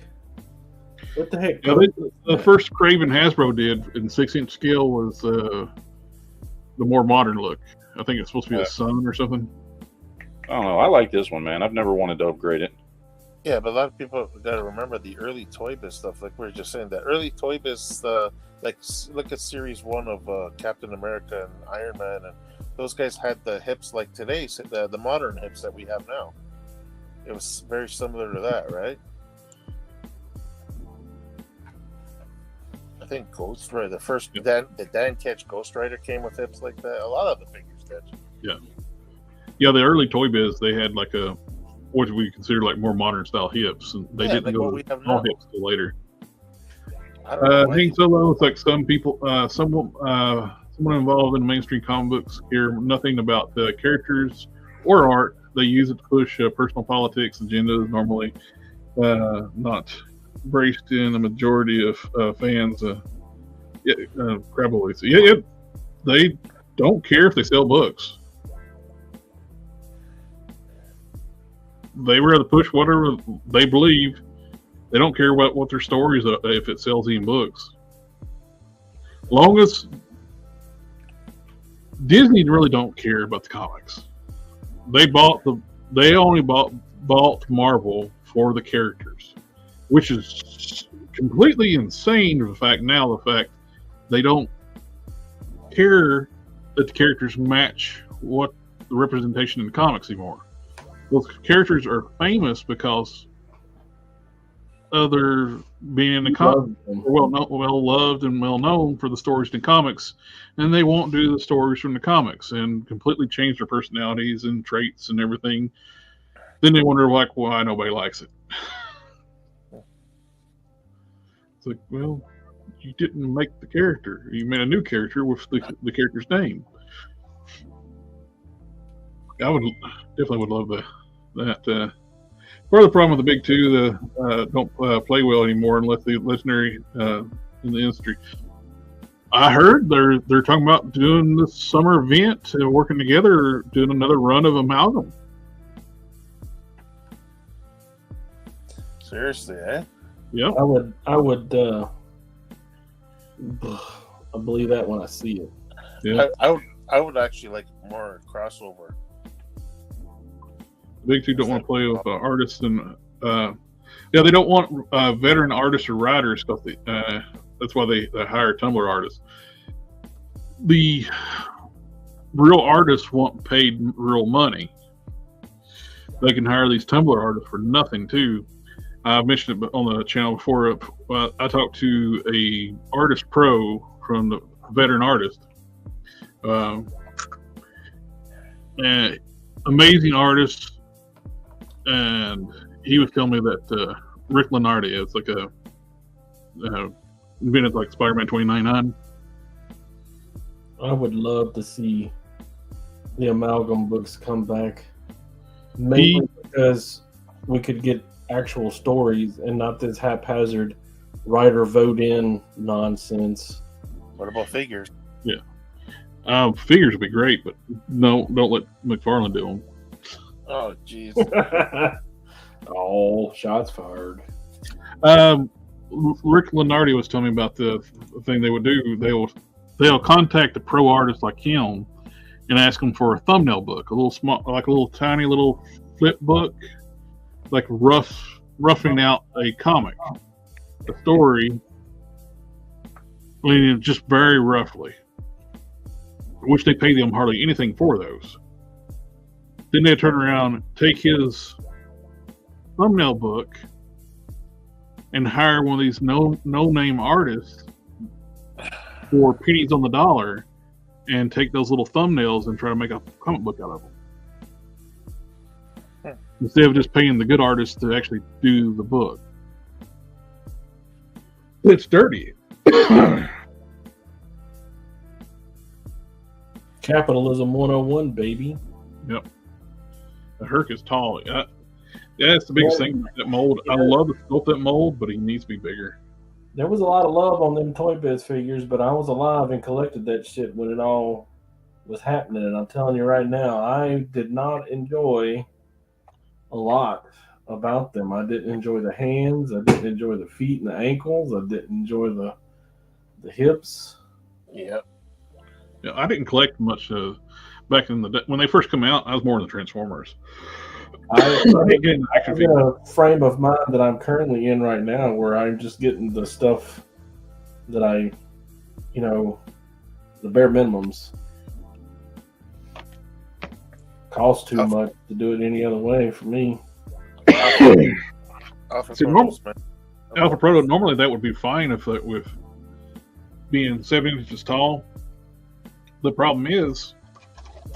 What the heck? Yeah, the first Craven Hasbro did in 6-inch scale was the more modern look. I think it's supposed to be the sun or something. I don't know. I like this one, man. I've never wanted to upgrade it. Yeah, but a lot of people got to remember the early Toy Biz stuff. Like we were just saying, that early Toy Biz, like look at Series 1 of Captain America and Iron Man, and those guys had the hips like today, the modern hips that we have now. It was very similar to that, right? I think Ghost Rider, the first the Dan Ketch Ghost Rider came with hips like that. A lot of the figures did. Yeah, the early Toy Biz, they had like what we consider like more modern style hips, and they didn't go with all hips till later. Hank Solo, it's like some people, someone involved in mainstream comic books care nothing about the characters or art. They use it to push personal politics agendas, normally not embraced in the majority of fans. Crabble. They don't care if they sell books. They rather push whatever they believe. They don't care what their stories are if it sells in books. Long as Disney really don't care about the comics. They only bought Marvel for the characters, which is completely insane. The fact they don't care that the characters match what the representation in the comics anymore. Those characters are famous because other being in the comics, well loved and well known for the stories in the comics, and they won't do the stories from the comics and completely change their personalities and traits and everything. Then they wonder like why nobody likes it. It's like, well, you didn't make the character. You made a new character with the character's name. I would definitely love that. Part of the problem with the big two, don't play well anymore unless the legendary in the industry. I heard they're talking about doing this summer event, working together, doing another run of Amalgam. Seriously, eh? Yep. I would I believe that when I see it. Yeah. I would actually like more crossover. The big two don't want to play with artists and they don't want veteran artists or writers because that's why they hire Tumblr artists. The real artists want paid real money. They can hire these Tumblr artists for nothing too. I mentioned it on the channel before. I talked to a artist pro from the veteran artist. And amazing artist, and he was telling me that Rick Lenardi is like invented like Spider-Man 2099. I would love to see the Amalgam books come back, mainly because we could get actual stories and not this haphazard writer vote in nonsense. What about figures? Yeah, figures would be great, but no, don't let McFarlane do them. Oh, jeez. Oh, shots fired. Rick Lenardi was telling me about the thing they would do. They'll contact a pro artist like him and ask him for a thumbnail book, a little small, like a little tiny little flip book, like roughing out a comic, a story, I mean, just very roughly. Which they pay them hardly anything for those. Then they turn around, take his thumbnail book, and hire one of these no-name artists for pennies on the dollar, and take those little thumbnails and try to make a comic book out of them. Instead of just paying the good artists to actually do the book. It's dirty. Capitalism 101, baby. Yep. The Herc is tall. Yeah, that's the biggest thing. That mold. I love to sculpt that mold, but he needs to be bigger. There was a lot of love on them Toy Biz figures, but I was alive and collected that shit when it all was happening. And I'm telling you right now, I did not enjoy a lot about them. I didn't enjoy the hands. I didn't enjoy the feet and the ankles. I didn't enjoy the hips. Yep. Yeah, I didn't collect much back in the day. When they first come out, I was more into Transformers. I'm in a frame of mind that I'm currently in right now where I'm just getting the stuff that I, the bare minimums. Costs too much to do it any other way for me. Alpha Proto, normally that would be fine if with being 7 inches tall. The problem is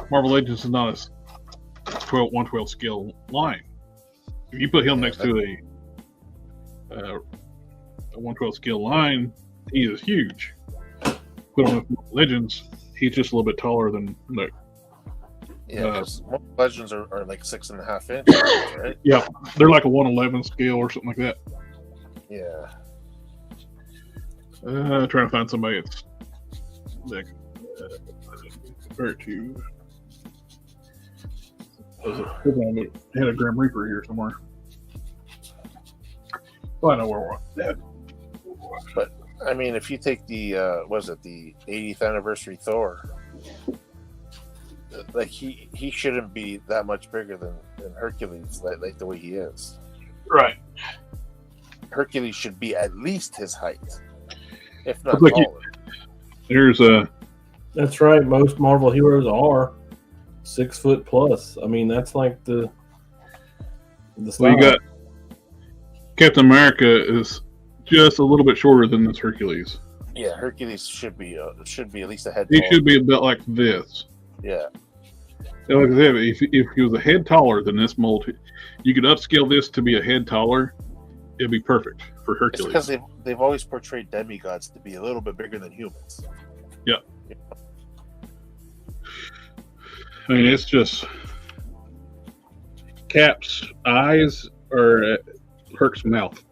Marvel Legends is not a 112 scale line. If you put him next to a 112 scale line, he is huge. Put him with Marvel Legends, he's just a little bit taller than the. Yeah, Legends are like 6.5 inches, right? Yeah, they're like a 111 scale or something like that. Yeah. Trying to find somebody that's like compared to. Had a Grim Reaper here somewhere. Well, I know where we're at. But I mean, if you take the the 80th anniversary Thor, like he shouldn't be that much bigger than Hercules, like the way he is. Right. Hercules should be at least his height, if not Like taller. There's a That's right. Most Marvel heroes are 6 foot plus. I mean, that's like the well, you got Captain America is just a little bit shorter than this Hercules. Yeah, Hercules should be at least a head. He taller. should be a bit like this. Yeah. Now, like I said, if he was a head taller than this mold, you could upscale this to be a head taller. It'd be perfect for It's Hercules. because they've always portrayed demigods to be a little bit bigger than humans. Yeah. I mean, it's just Cap's eyes or Herc's mouth.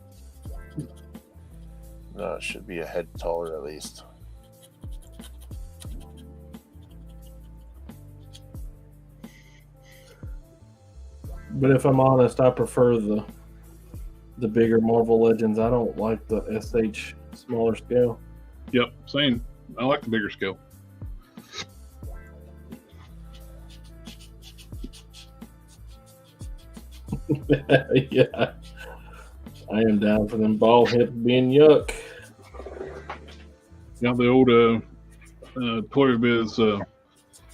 No, it should be a head taller at least. But if I'm honest, I prefer the bigger Marvel Legends. I don't like the SH smaller scale. Yep, same. I like the bigger scale. Yeah. I am down for them ball heads being yuck. You know, the old Toy Biz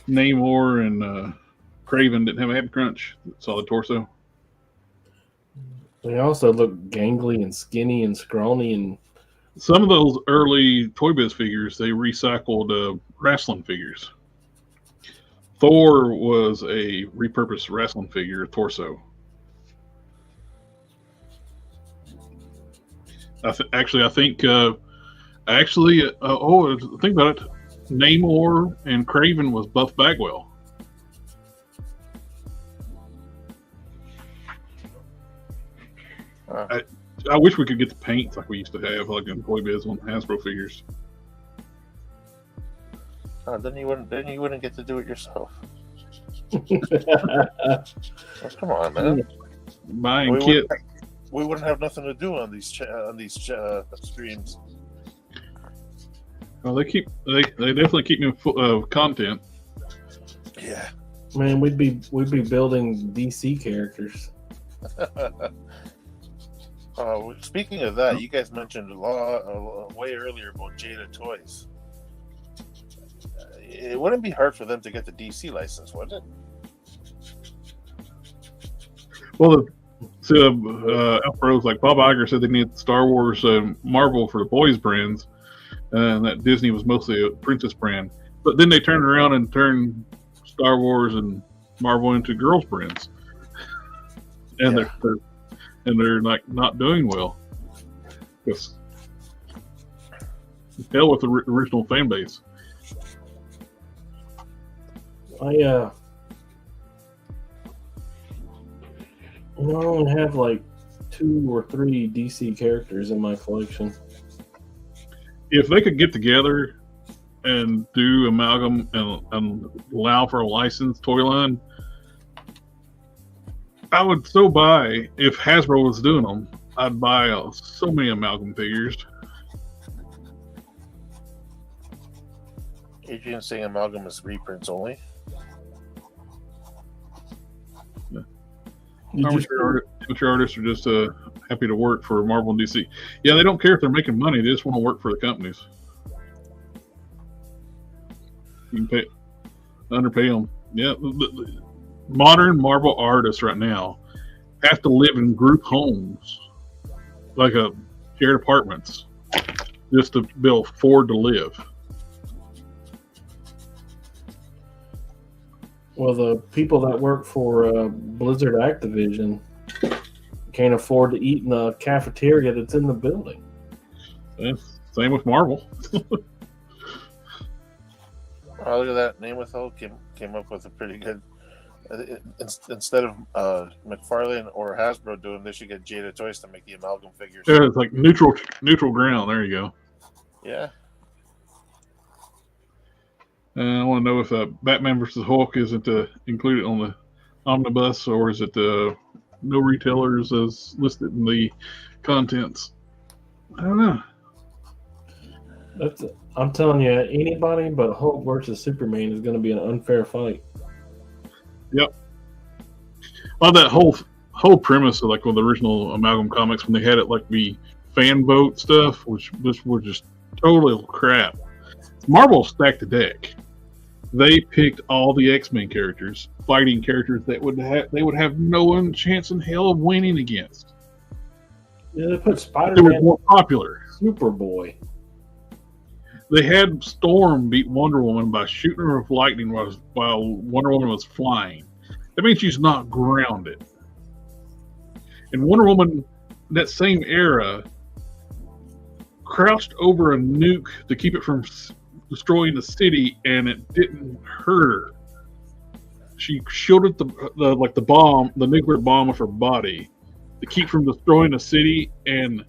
Namor and Craven didn't have a head crunch. Saw the torso. They also look gangly and skinny and scrawny, and Some of those early Toy Biz figures, they recycled wrestling figures. Thor was a repurposed wrestling figure, torso. I think think about it. Namor and Craven was Buff Bagwell. I wish we could get the paints like we used to have, like in Toy Biz on Hasbro figures. Then you wouldn't get to do it yourself. Oh, come on, man. Buying kits. We wouldn't have nothing to do on these streams. Well, they definitely keep me full of content. Yeah. man, we'd be building DC characters. Speaking of that, you guys mentioned way earlier about Jada Toys. It wouldn't be hard for them to get the DC license, would it? Well, Alpros like Bob Iger said they needed Star Wars Marvel for the boys brands, and that Disney was mostly a princess brand. But then they turned around and turned Star Wars and Marvel into girls brands, and they're like not doing well. Because hell with the original fan base. I only have like 2 or 3 DC characters in my collection. If they could get together and do amalgam and allow for a licensed toy line, I would so buy. If Hasbro was doing them, I'd buy so many amalgam figures. Adrian's saying amalgam is reprints only. Amateur artists are just happy to work for Marvel and DC. Yeah, they don't care if they're making money; they just want to work for the companies. You can underpay them. Yeah, the modern Marvel artists right now have to live in group homes, like shared apartments, just to be able to afford to live. Well, the people that work for Blizzard Activision can't afford to eat in the cafeteria that's in the building. Same with Marvel. Oh, look at that. Namathol came up with a pretty good. Instead of McFarlane or Hasbro doing this, you get Jada Toys to make the amalgam figures. Yeah, it's like neutral ground. There you go. Yeah. I want to know if Batman vs. Hulk isn't included on the omnibus, or is it no retailers as listed in the contents? I don't know. I'm telling you, anybody but Hulk versus Superman is going to be an unfair fight. Yep. Well, that whole premise of like with the original amalgam comics, when they had it like be fan boat stuff, which were just total crap. Marvel stacked the deck. They picked all the X-Men characters, fighting characters that they would have no chance in hell of winning against. Yeah, they put They Spider-Man were more popular. Superboy. They had Storm beat Wonder Woman by shooting her with lightning while Wonder Woman was flying. That means she's not grounded. And Wonder Woman, that same era, crouched over a nuke to keep it from destroying the city, and it didn't hurt her. She shielded the bomb, the nuclear bomb, with her body to keep from destroying the city, and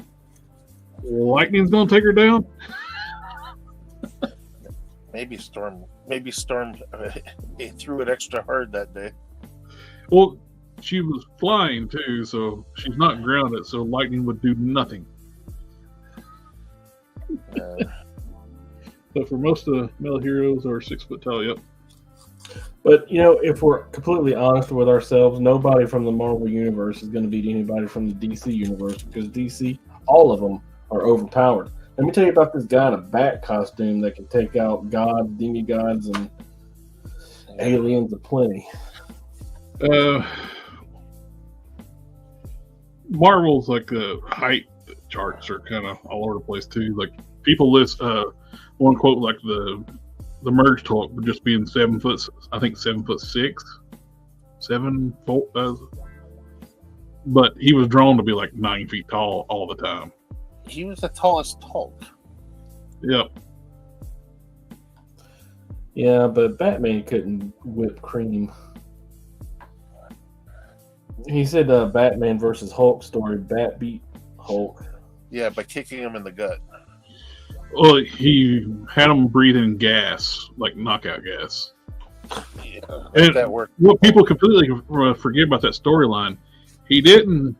lightning's gonna take her down. Maybe Storm threw it extra hard that day. Well, she was flying too, so she's not grounded, so lightning would do nothing. So for most of the male heroes are 6 foot tall, yep. But, you know, if we're completely honest with ourselves, nobody from the Marvel Universe is going to beat anybody from the DC Universe, because DC, all of them are overpowered. Let me tell you about this guy in a bat costume that can take out gods, demigods, and aliens aplenty. Marvel's like the height charts are kind of all over the place too. Like people list one quote like the merge talk would just being 7 foot, I think 7'6", 7 foot, but he was drawn to be like 9 feet tall all the time. He was the tallest Hulk. Yep. Yeah, but Batman couldn't whip cream. He said Batman versus Hulk story, Bat beat Hulk. Yeah, by kicking him in the gut. Well, he had him breathing gas, like knockout gas. Yeah, And that worked. what people completely forget about that storyline, he didn't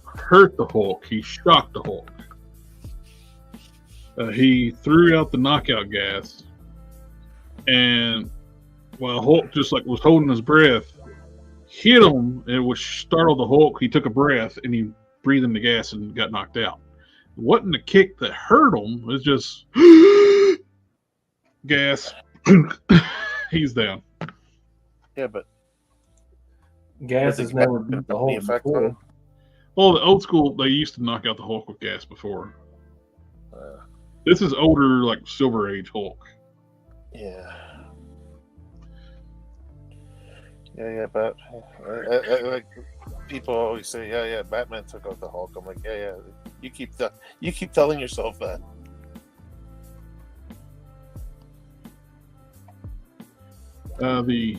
hurt the Hulk, he shocked the Hulk. He threw out the knockout gas, and while Hulk just like was holding his breath, hit him, and which startled the Hulk. He took a breath and he breathed in the gas and got knocked out. It wasn't the kick that hurt him; it was just gas. He's down. Yeah, but Gas has never beat the Hulk effect on before. him. Well, the old school, they used to knock out the Hulk with gas before. This is older, like Silver Age Hulk. Yeah. Yeah, but like people always say, yeah, Batman took out the Hulk. I'm like, yeah, you keep telling yourself that. The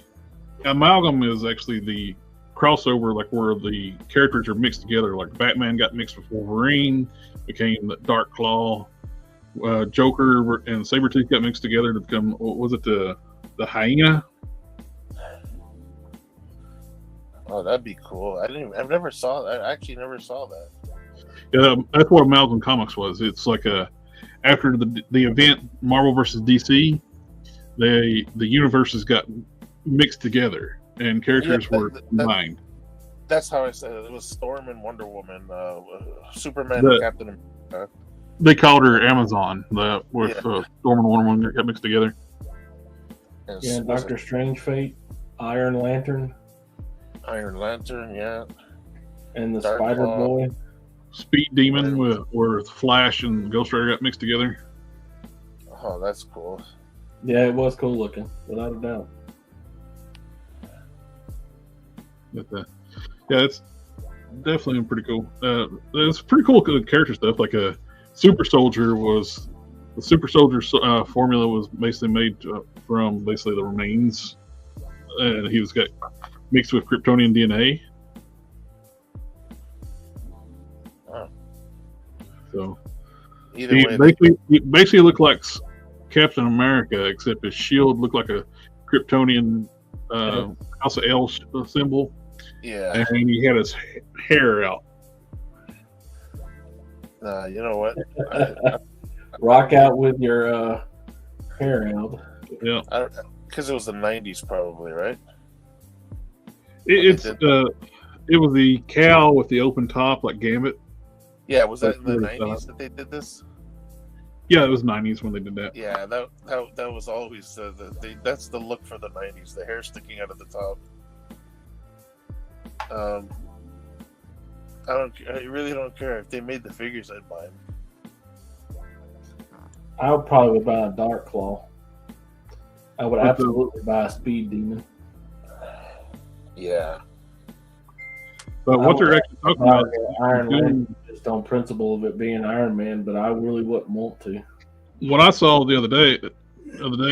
amalgam is actually the crossover, like where the characters are mixed together. Like Batman got mixed with Wolverine, became the Dark Claw. Joker and Sabretooth got mixed together to become, what was it, the hyena? Oh, that'd be cool. I never saw that. I actually never saw that. Yeah, that's what Amalgam Comics was. It's like after the event Marvel versus DC, the universes got mixed together and characters were combined. That's how I said it. It was Storm and Wonder Woman, Superman and Captain America. They called her Amazon, with Storm and Wonder Woman got mixed together. Yeah, Doctor Strange Fate, Iron Lantern, yeah. And the Dark Spider Claw. Boy. Speed Demon where Flash and Ghost Rider got mixed together. Oh, that's cool. Yeah, it was cool looking, without a doubt. But, yeah, it's definitely pretty cool. It's pretty cool character stuff. Like a Super Soldier was the Super Soldier formula was basically made from basically the remains, and he was got mixed with Kryptonian DNA. Oh. So Either he way, basically looked like Captain America, except his shield looked like a Kryptonian House of L symbol. yeah. And he had his hair out. You know what? Rock out with your hair out. Yeah, Because it was the 90s, probably, right? it was the cowl with the open top, like Gambit. Yeah, was that in the That's really 90s that they did this? Yeah, it was 90s when they did that. Yeah, that was always that's the look for the 90s. The hair sticking out of the top. I really don't care if they made the figures. I'd buy them. I would probably buy a Dark Claw. I would But absolutely buy a Speed Demon. Yeah. But what they're actually talking about Iron doing- Man just on principle of it being Iron Man, but I really wouldn't want to. what I saw the other day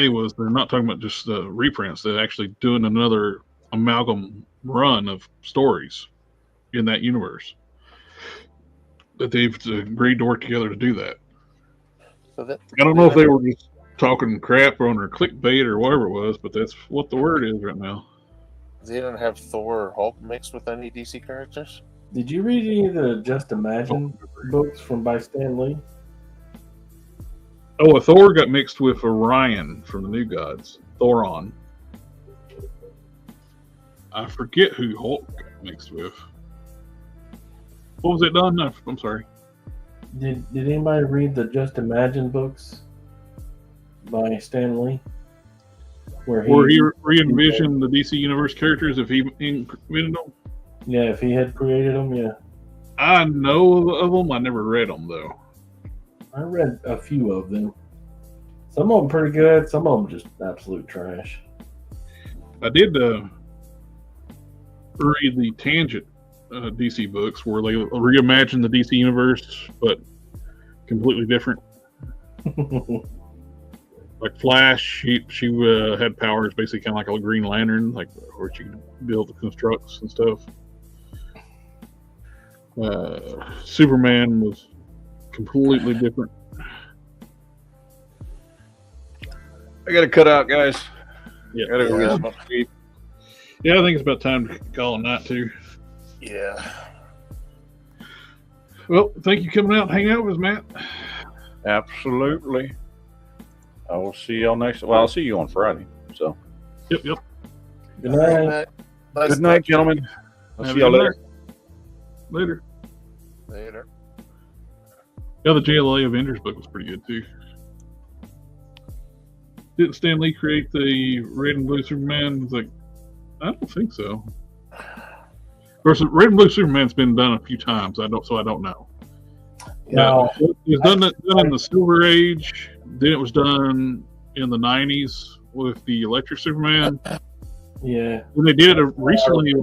was they're not talking about just reprints. They're actually doing another amalgam run of stories in that universe. That they've agreed to work together to do that. So that I don't know if they were just talking crap or on their clickbait or whatever it was, but that's what the word is right now. they don't have Thor or Hulk mixed with any DC characters. Did you read any of the Just Imagine books by Stan Lee? Oh, a Thor got mixed with Orion from the New Gods. Thoron. I forget who Hulk got mixed with. What was it done? I'm sorry. Did anybody read the Just Imagine books by Stan Lee? Where he re-envisioned the DC Universe characters if he invented them? Yeah, if he had created them, yeah. I know of them. I never read them, though. I read a few of them. Some of them pretty good. Some of them just absolute trash. I did read the Tangent DC books where they reimagined the DC Universe, but completely different. Like Flash, she had powers basically kind of like a Green Lantern, like where she could build the constructs and stuff. Superman was completely different. I got to cut out, guys. Yeah, I got to go get some sleep. yeah. I think it's about time to call it night too. Yeah. Well, thank you for coming out and hanging out with us, Matt. Absolutely. I will see y'all next. Well, I'll see you on Friday. So, Yep. Good night. Nice good night, gentlemen. I'll Have see a y'all good later. Later. Later. Yeah, the JLA Avengers book was pretty good too. Didn't Stan Lee create the Red and Blue Superman? It's like, I don't think so. Of course, Red and Blue Superman's been done a few times. I don't know. No. Yeah, it was done in the Silver Age. Then it was done in the 90s with the Electric Superman. Yeah. When they did it recently,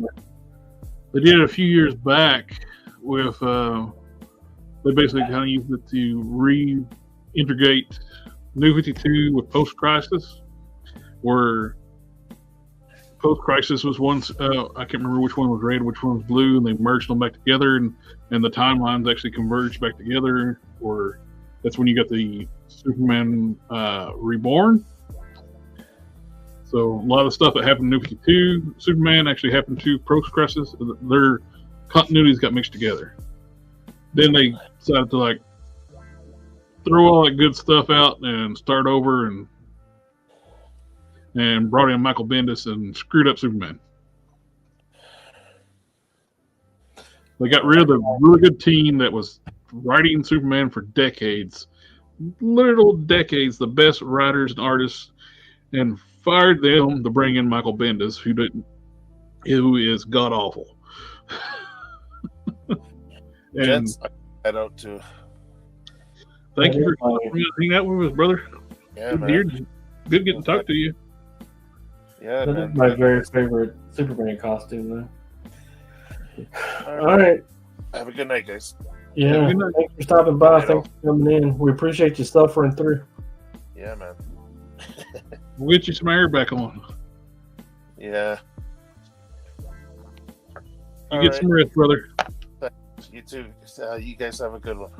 they did it a few years back with. They basically kind of used it to reintegrate New 52 with Post Crisis, where Post Crisis was one. I can't remember which one was red, which one was blue, and they merged them back together, and the timelines actually converged back together. Or that's when you got the Superman Reborn. So a lot of the stuff that happened in New 52 Superman actually happened to Post Crisis. Their continuities got mixed together. Then they decided to like throw all that good stuff out and start over, and brought in Michael Bendis and screwed up Superman. They got rid of the really good team that was writing Superman for decades, literal decades, the best writers and artists, and fired them to bring in Michael Bendis, who is god awful. And Gents, I head out too. thank you for hanging out with us, brother. Yeah, Good, man. good getting to talk to you. Yeah, That man. is my very favorite Superman costume, though. All All right. Have a good night, guys. Yeah. Have a good night. Thanks for stopping by. Right Thanks for coming in. We appreciate you suffering through. Yeah, man. We'll get you some air back on. Yeah. You All get right. some rest, brother. You too. You guys have a good one.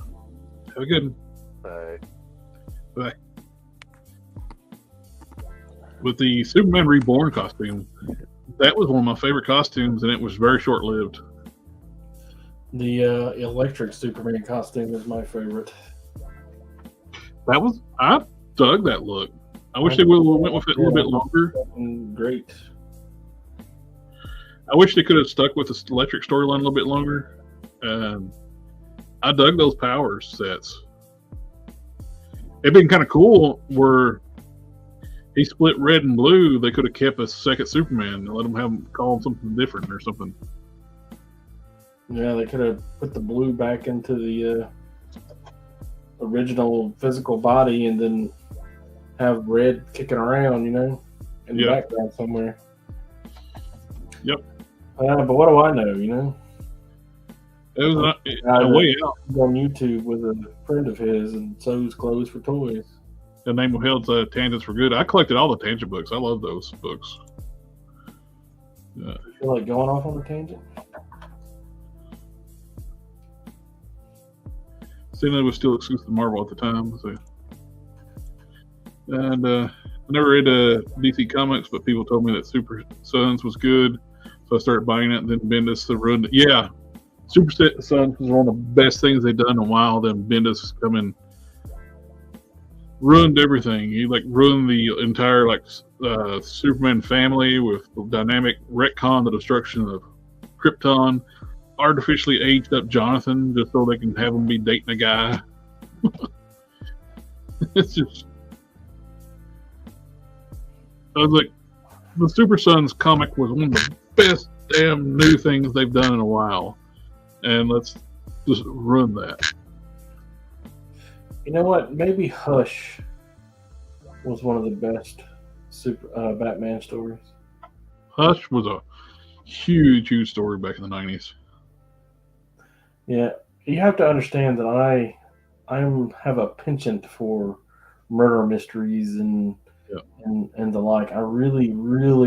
Have a good Bye. one. With the Superman Reborn costume, that was one of my favorite costumes, and it was very short-lived. The electric Superman costume is my favorite. I dug that look. I wish they would have went with it a little bit longer. Great. I wish they could have stuck with the electric storyline a little bit longer. I dug those power sets. It'd been kind of cool where he split red and blue. They could have kept a second Superman and let him call him something different or something. Yeah, they could have put the blue back into the original physical body and then have red kicking around, in the background somewhere. Yep. But what do I know, It was a way out. He's on YouTube with a friend of his and sews clothes for toys. The name of Held's Tangents for Good. I collected all the Tangent books. I love those books. You feel like going off on a tangent? Seeing it was still exclusive to Marvel at the time. So. And I never read DC Comics, but people told me that Super Sons was good. So I started buying it, and then Bendis ruined it. Yeah, Super Sons was one of the best things they've done in a while. Then Bendis come in, ruined everything. He ruined the entire Superman family with dynamic retcon, the destruction of Krypton, artificially aged up Jonathan just so they can have him be dating a guy. It's just, I was like, the Super Sons comic was one of the best damn new things they've done in a while, and let's just ruin that. You know what? Maybe Hush was one of the best Batman stories. Hush was a huge story back in the 90s. Yeah, you have to understand that I have a penchant for murder mysteries and the like. I really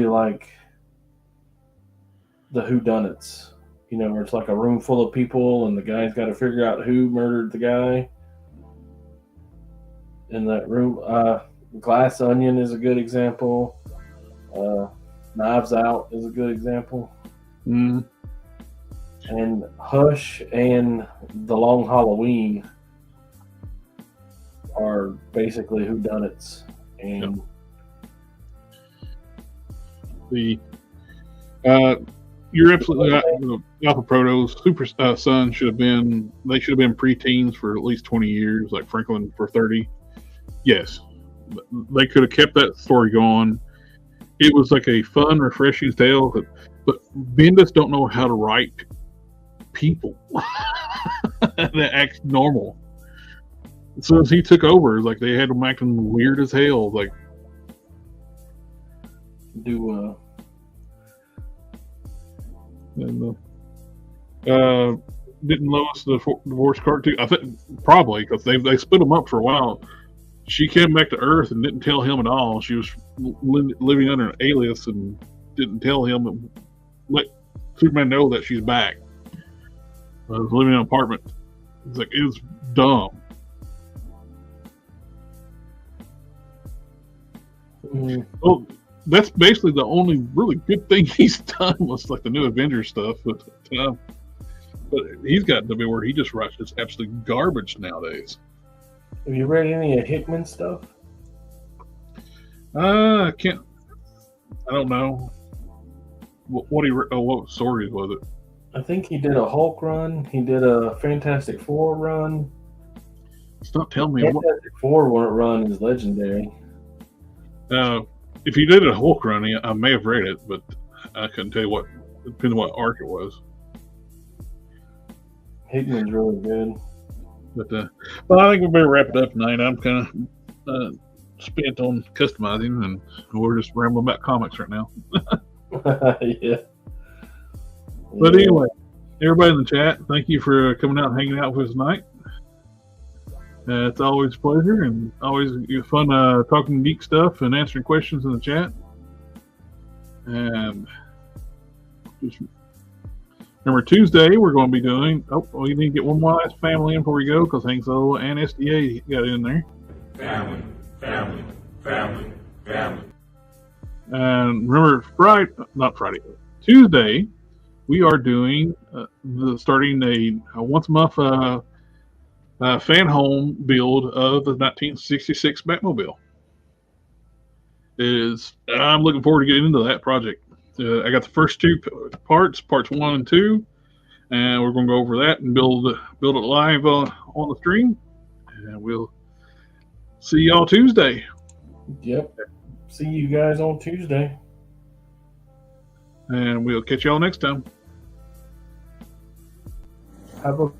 like the whodunits. Where it's like a room full of people and the guy's got to figure out who murdered the guy in that room. Glass Onion is a good example. Knives Out is a good example. Mm. And Hush and The Long Halloween are basically whodunits. And you're absolutely right. Alpha Protos, Super Sun should have been preteens for at least 20 years, like Franklin for 30. Yes, they could have kept that story going. It was like a fun, refreshing tale, but Bendis don't know how to write people that act normal. So as he took over, like they had them acting weird as hell. Like, didn't Lois the divorce cartoon? I think probably because they split them up for a while. She came back to Earth and didn't tell him at all. She was living under an alias and didn't tell him and let Superman know that she's back. I was living in an apartment. It's like, it was dumb. Well, that's basically the only really good thing he's done was like the new Avengers stuff. But he's gotten to be where he just writes just absolute garbage nowadays. Have you read any of Hickman's stuff? I don't know. What stories was it? I think he did a Hulk run. He did a Fantastic Four run. Stop telling me. Fantastic Four run is legendary. If you did a Hulk run, I may have read it, but I couldn't tell you what. Depending on what arc it was. Hickman's really good. But well, I think we better wrap it up tonight. I'm kind of spent on customizing, and we're just rambling about comics right now. Yeah. But anyway, everybody in the chat, thank you for coming out and hanging out with us tonight. It's always a pleasure and always fun talking geek stuff and answering questions in the chat. And just remember, Tuesday we're going to be doing. Oh, we need to get one more last family in before we go because Hank Solo and SDA got in there. Family. And remember, Tuesday, we are doing starting a once a month fan home build of the 1966 Batmobile. I'm looking forward to getting into that project. I got the first two parts 1 and 2, and we're going to go over that and build it live on the stream. And we'll see y'all Tuesday. Yep. See you guys on Tuesday. And we'll catch y'all next time. Have a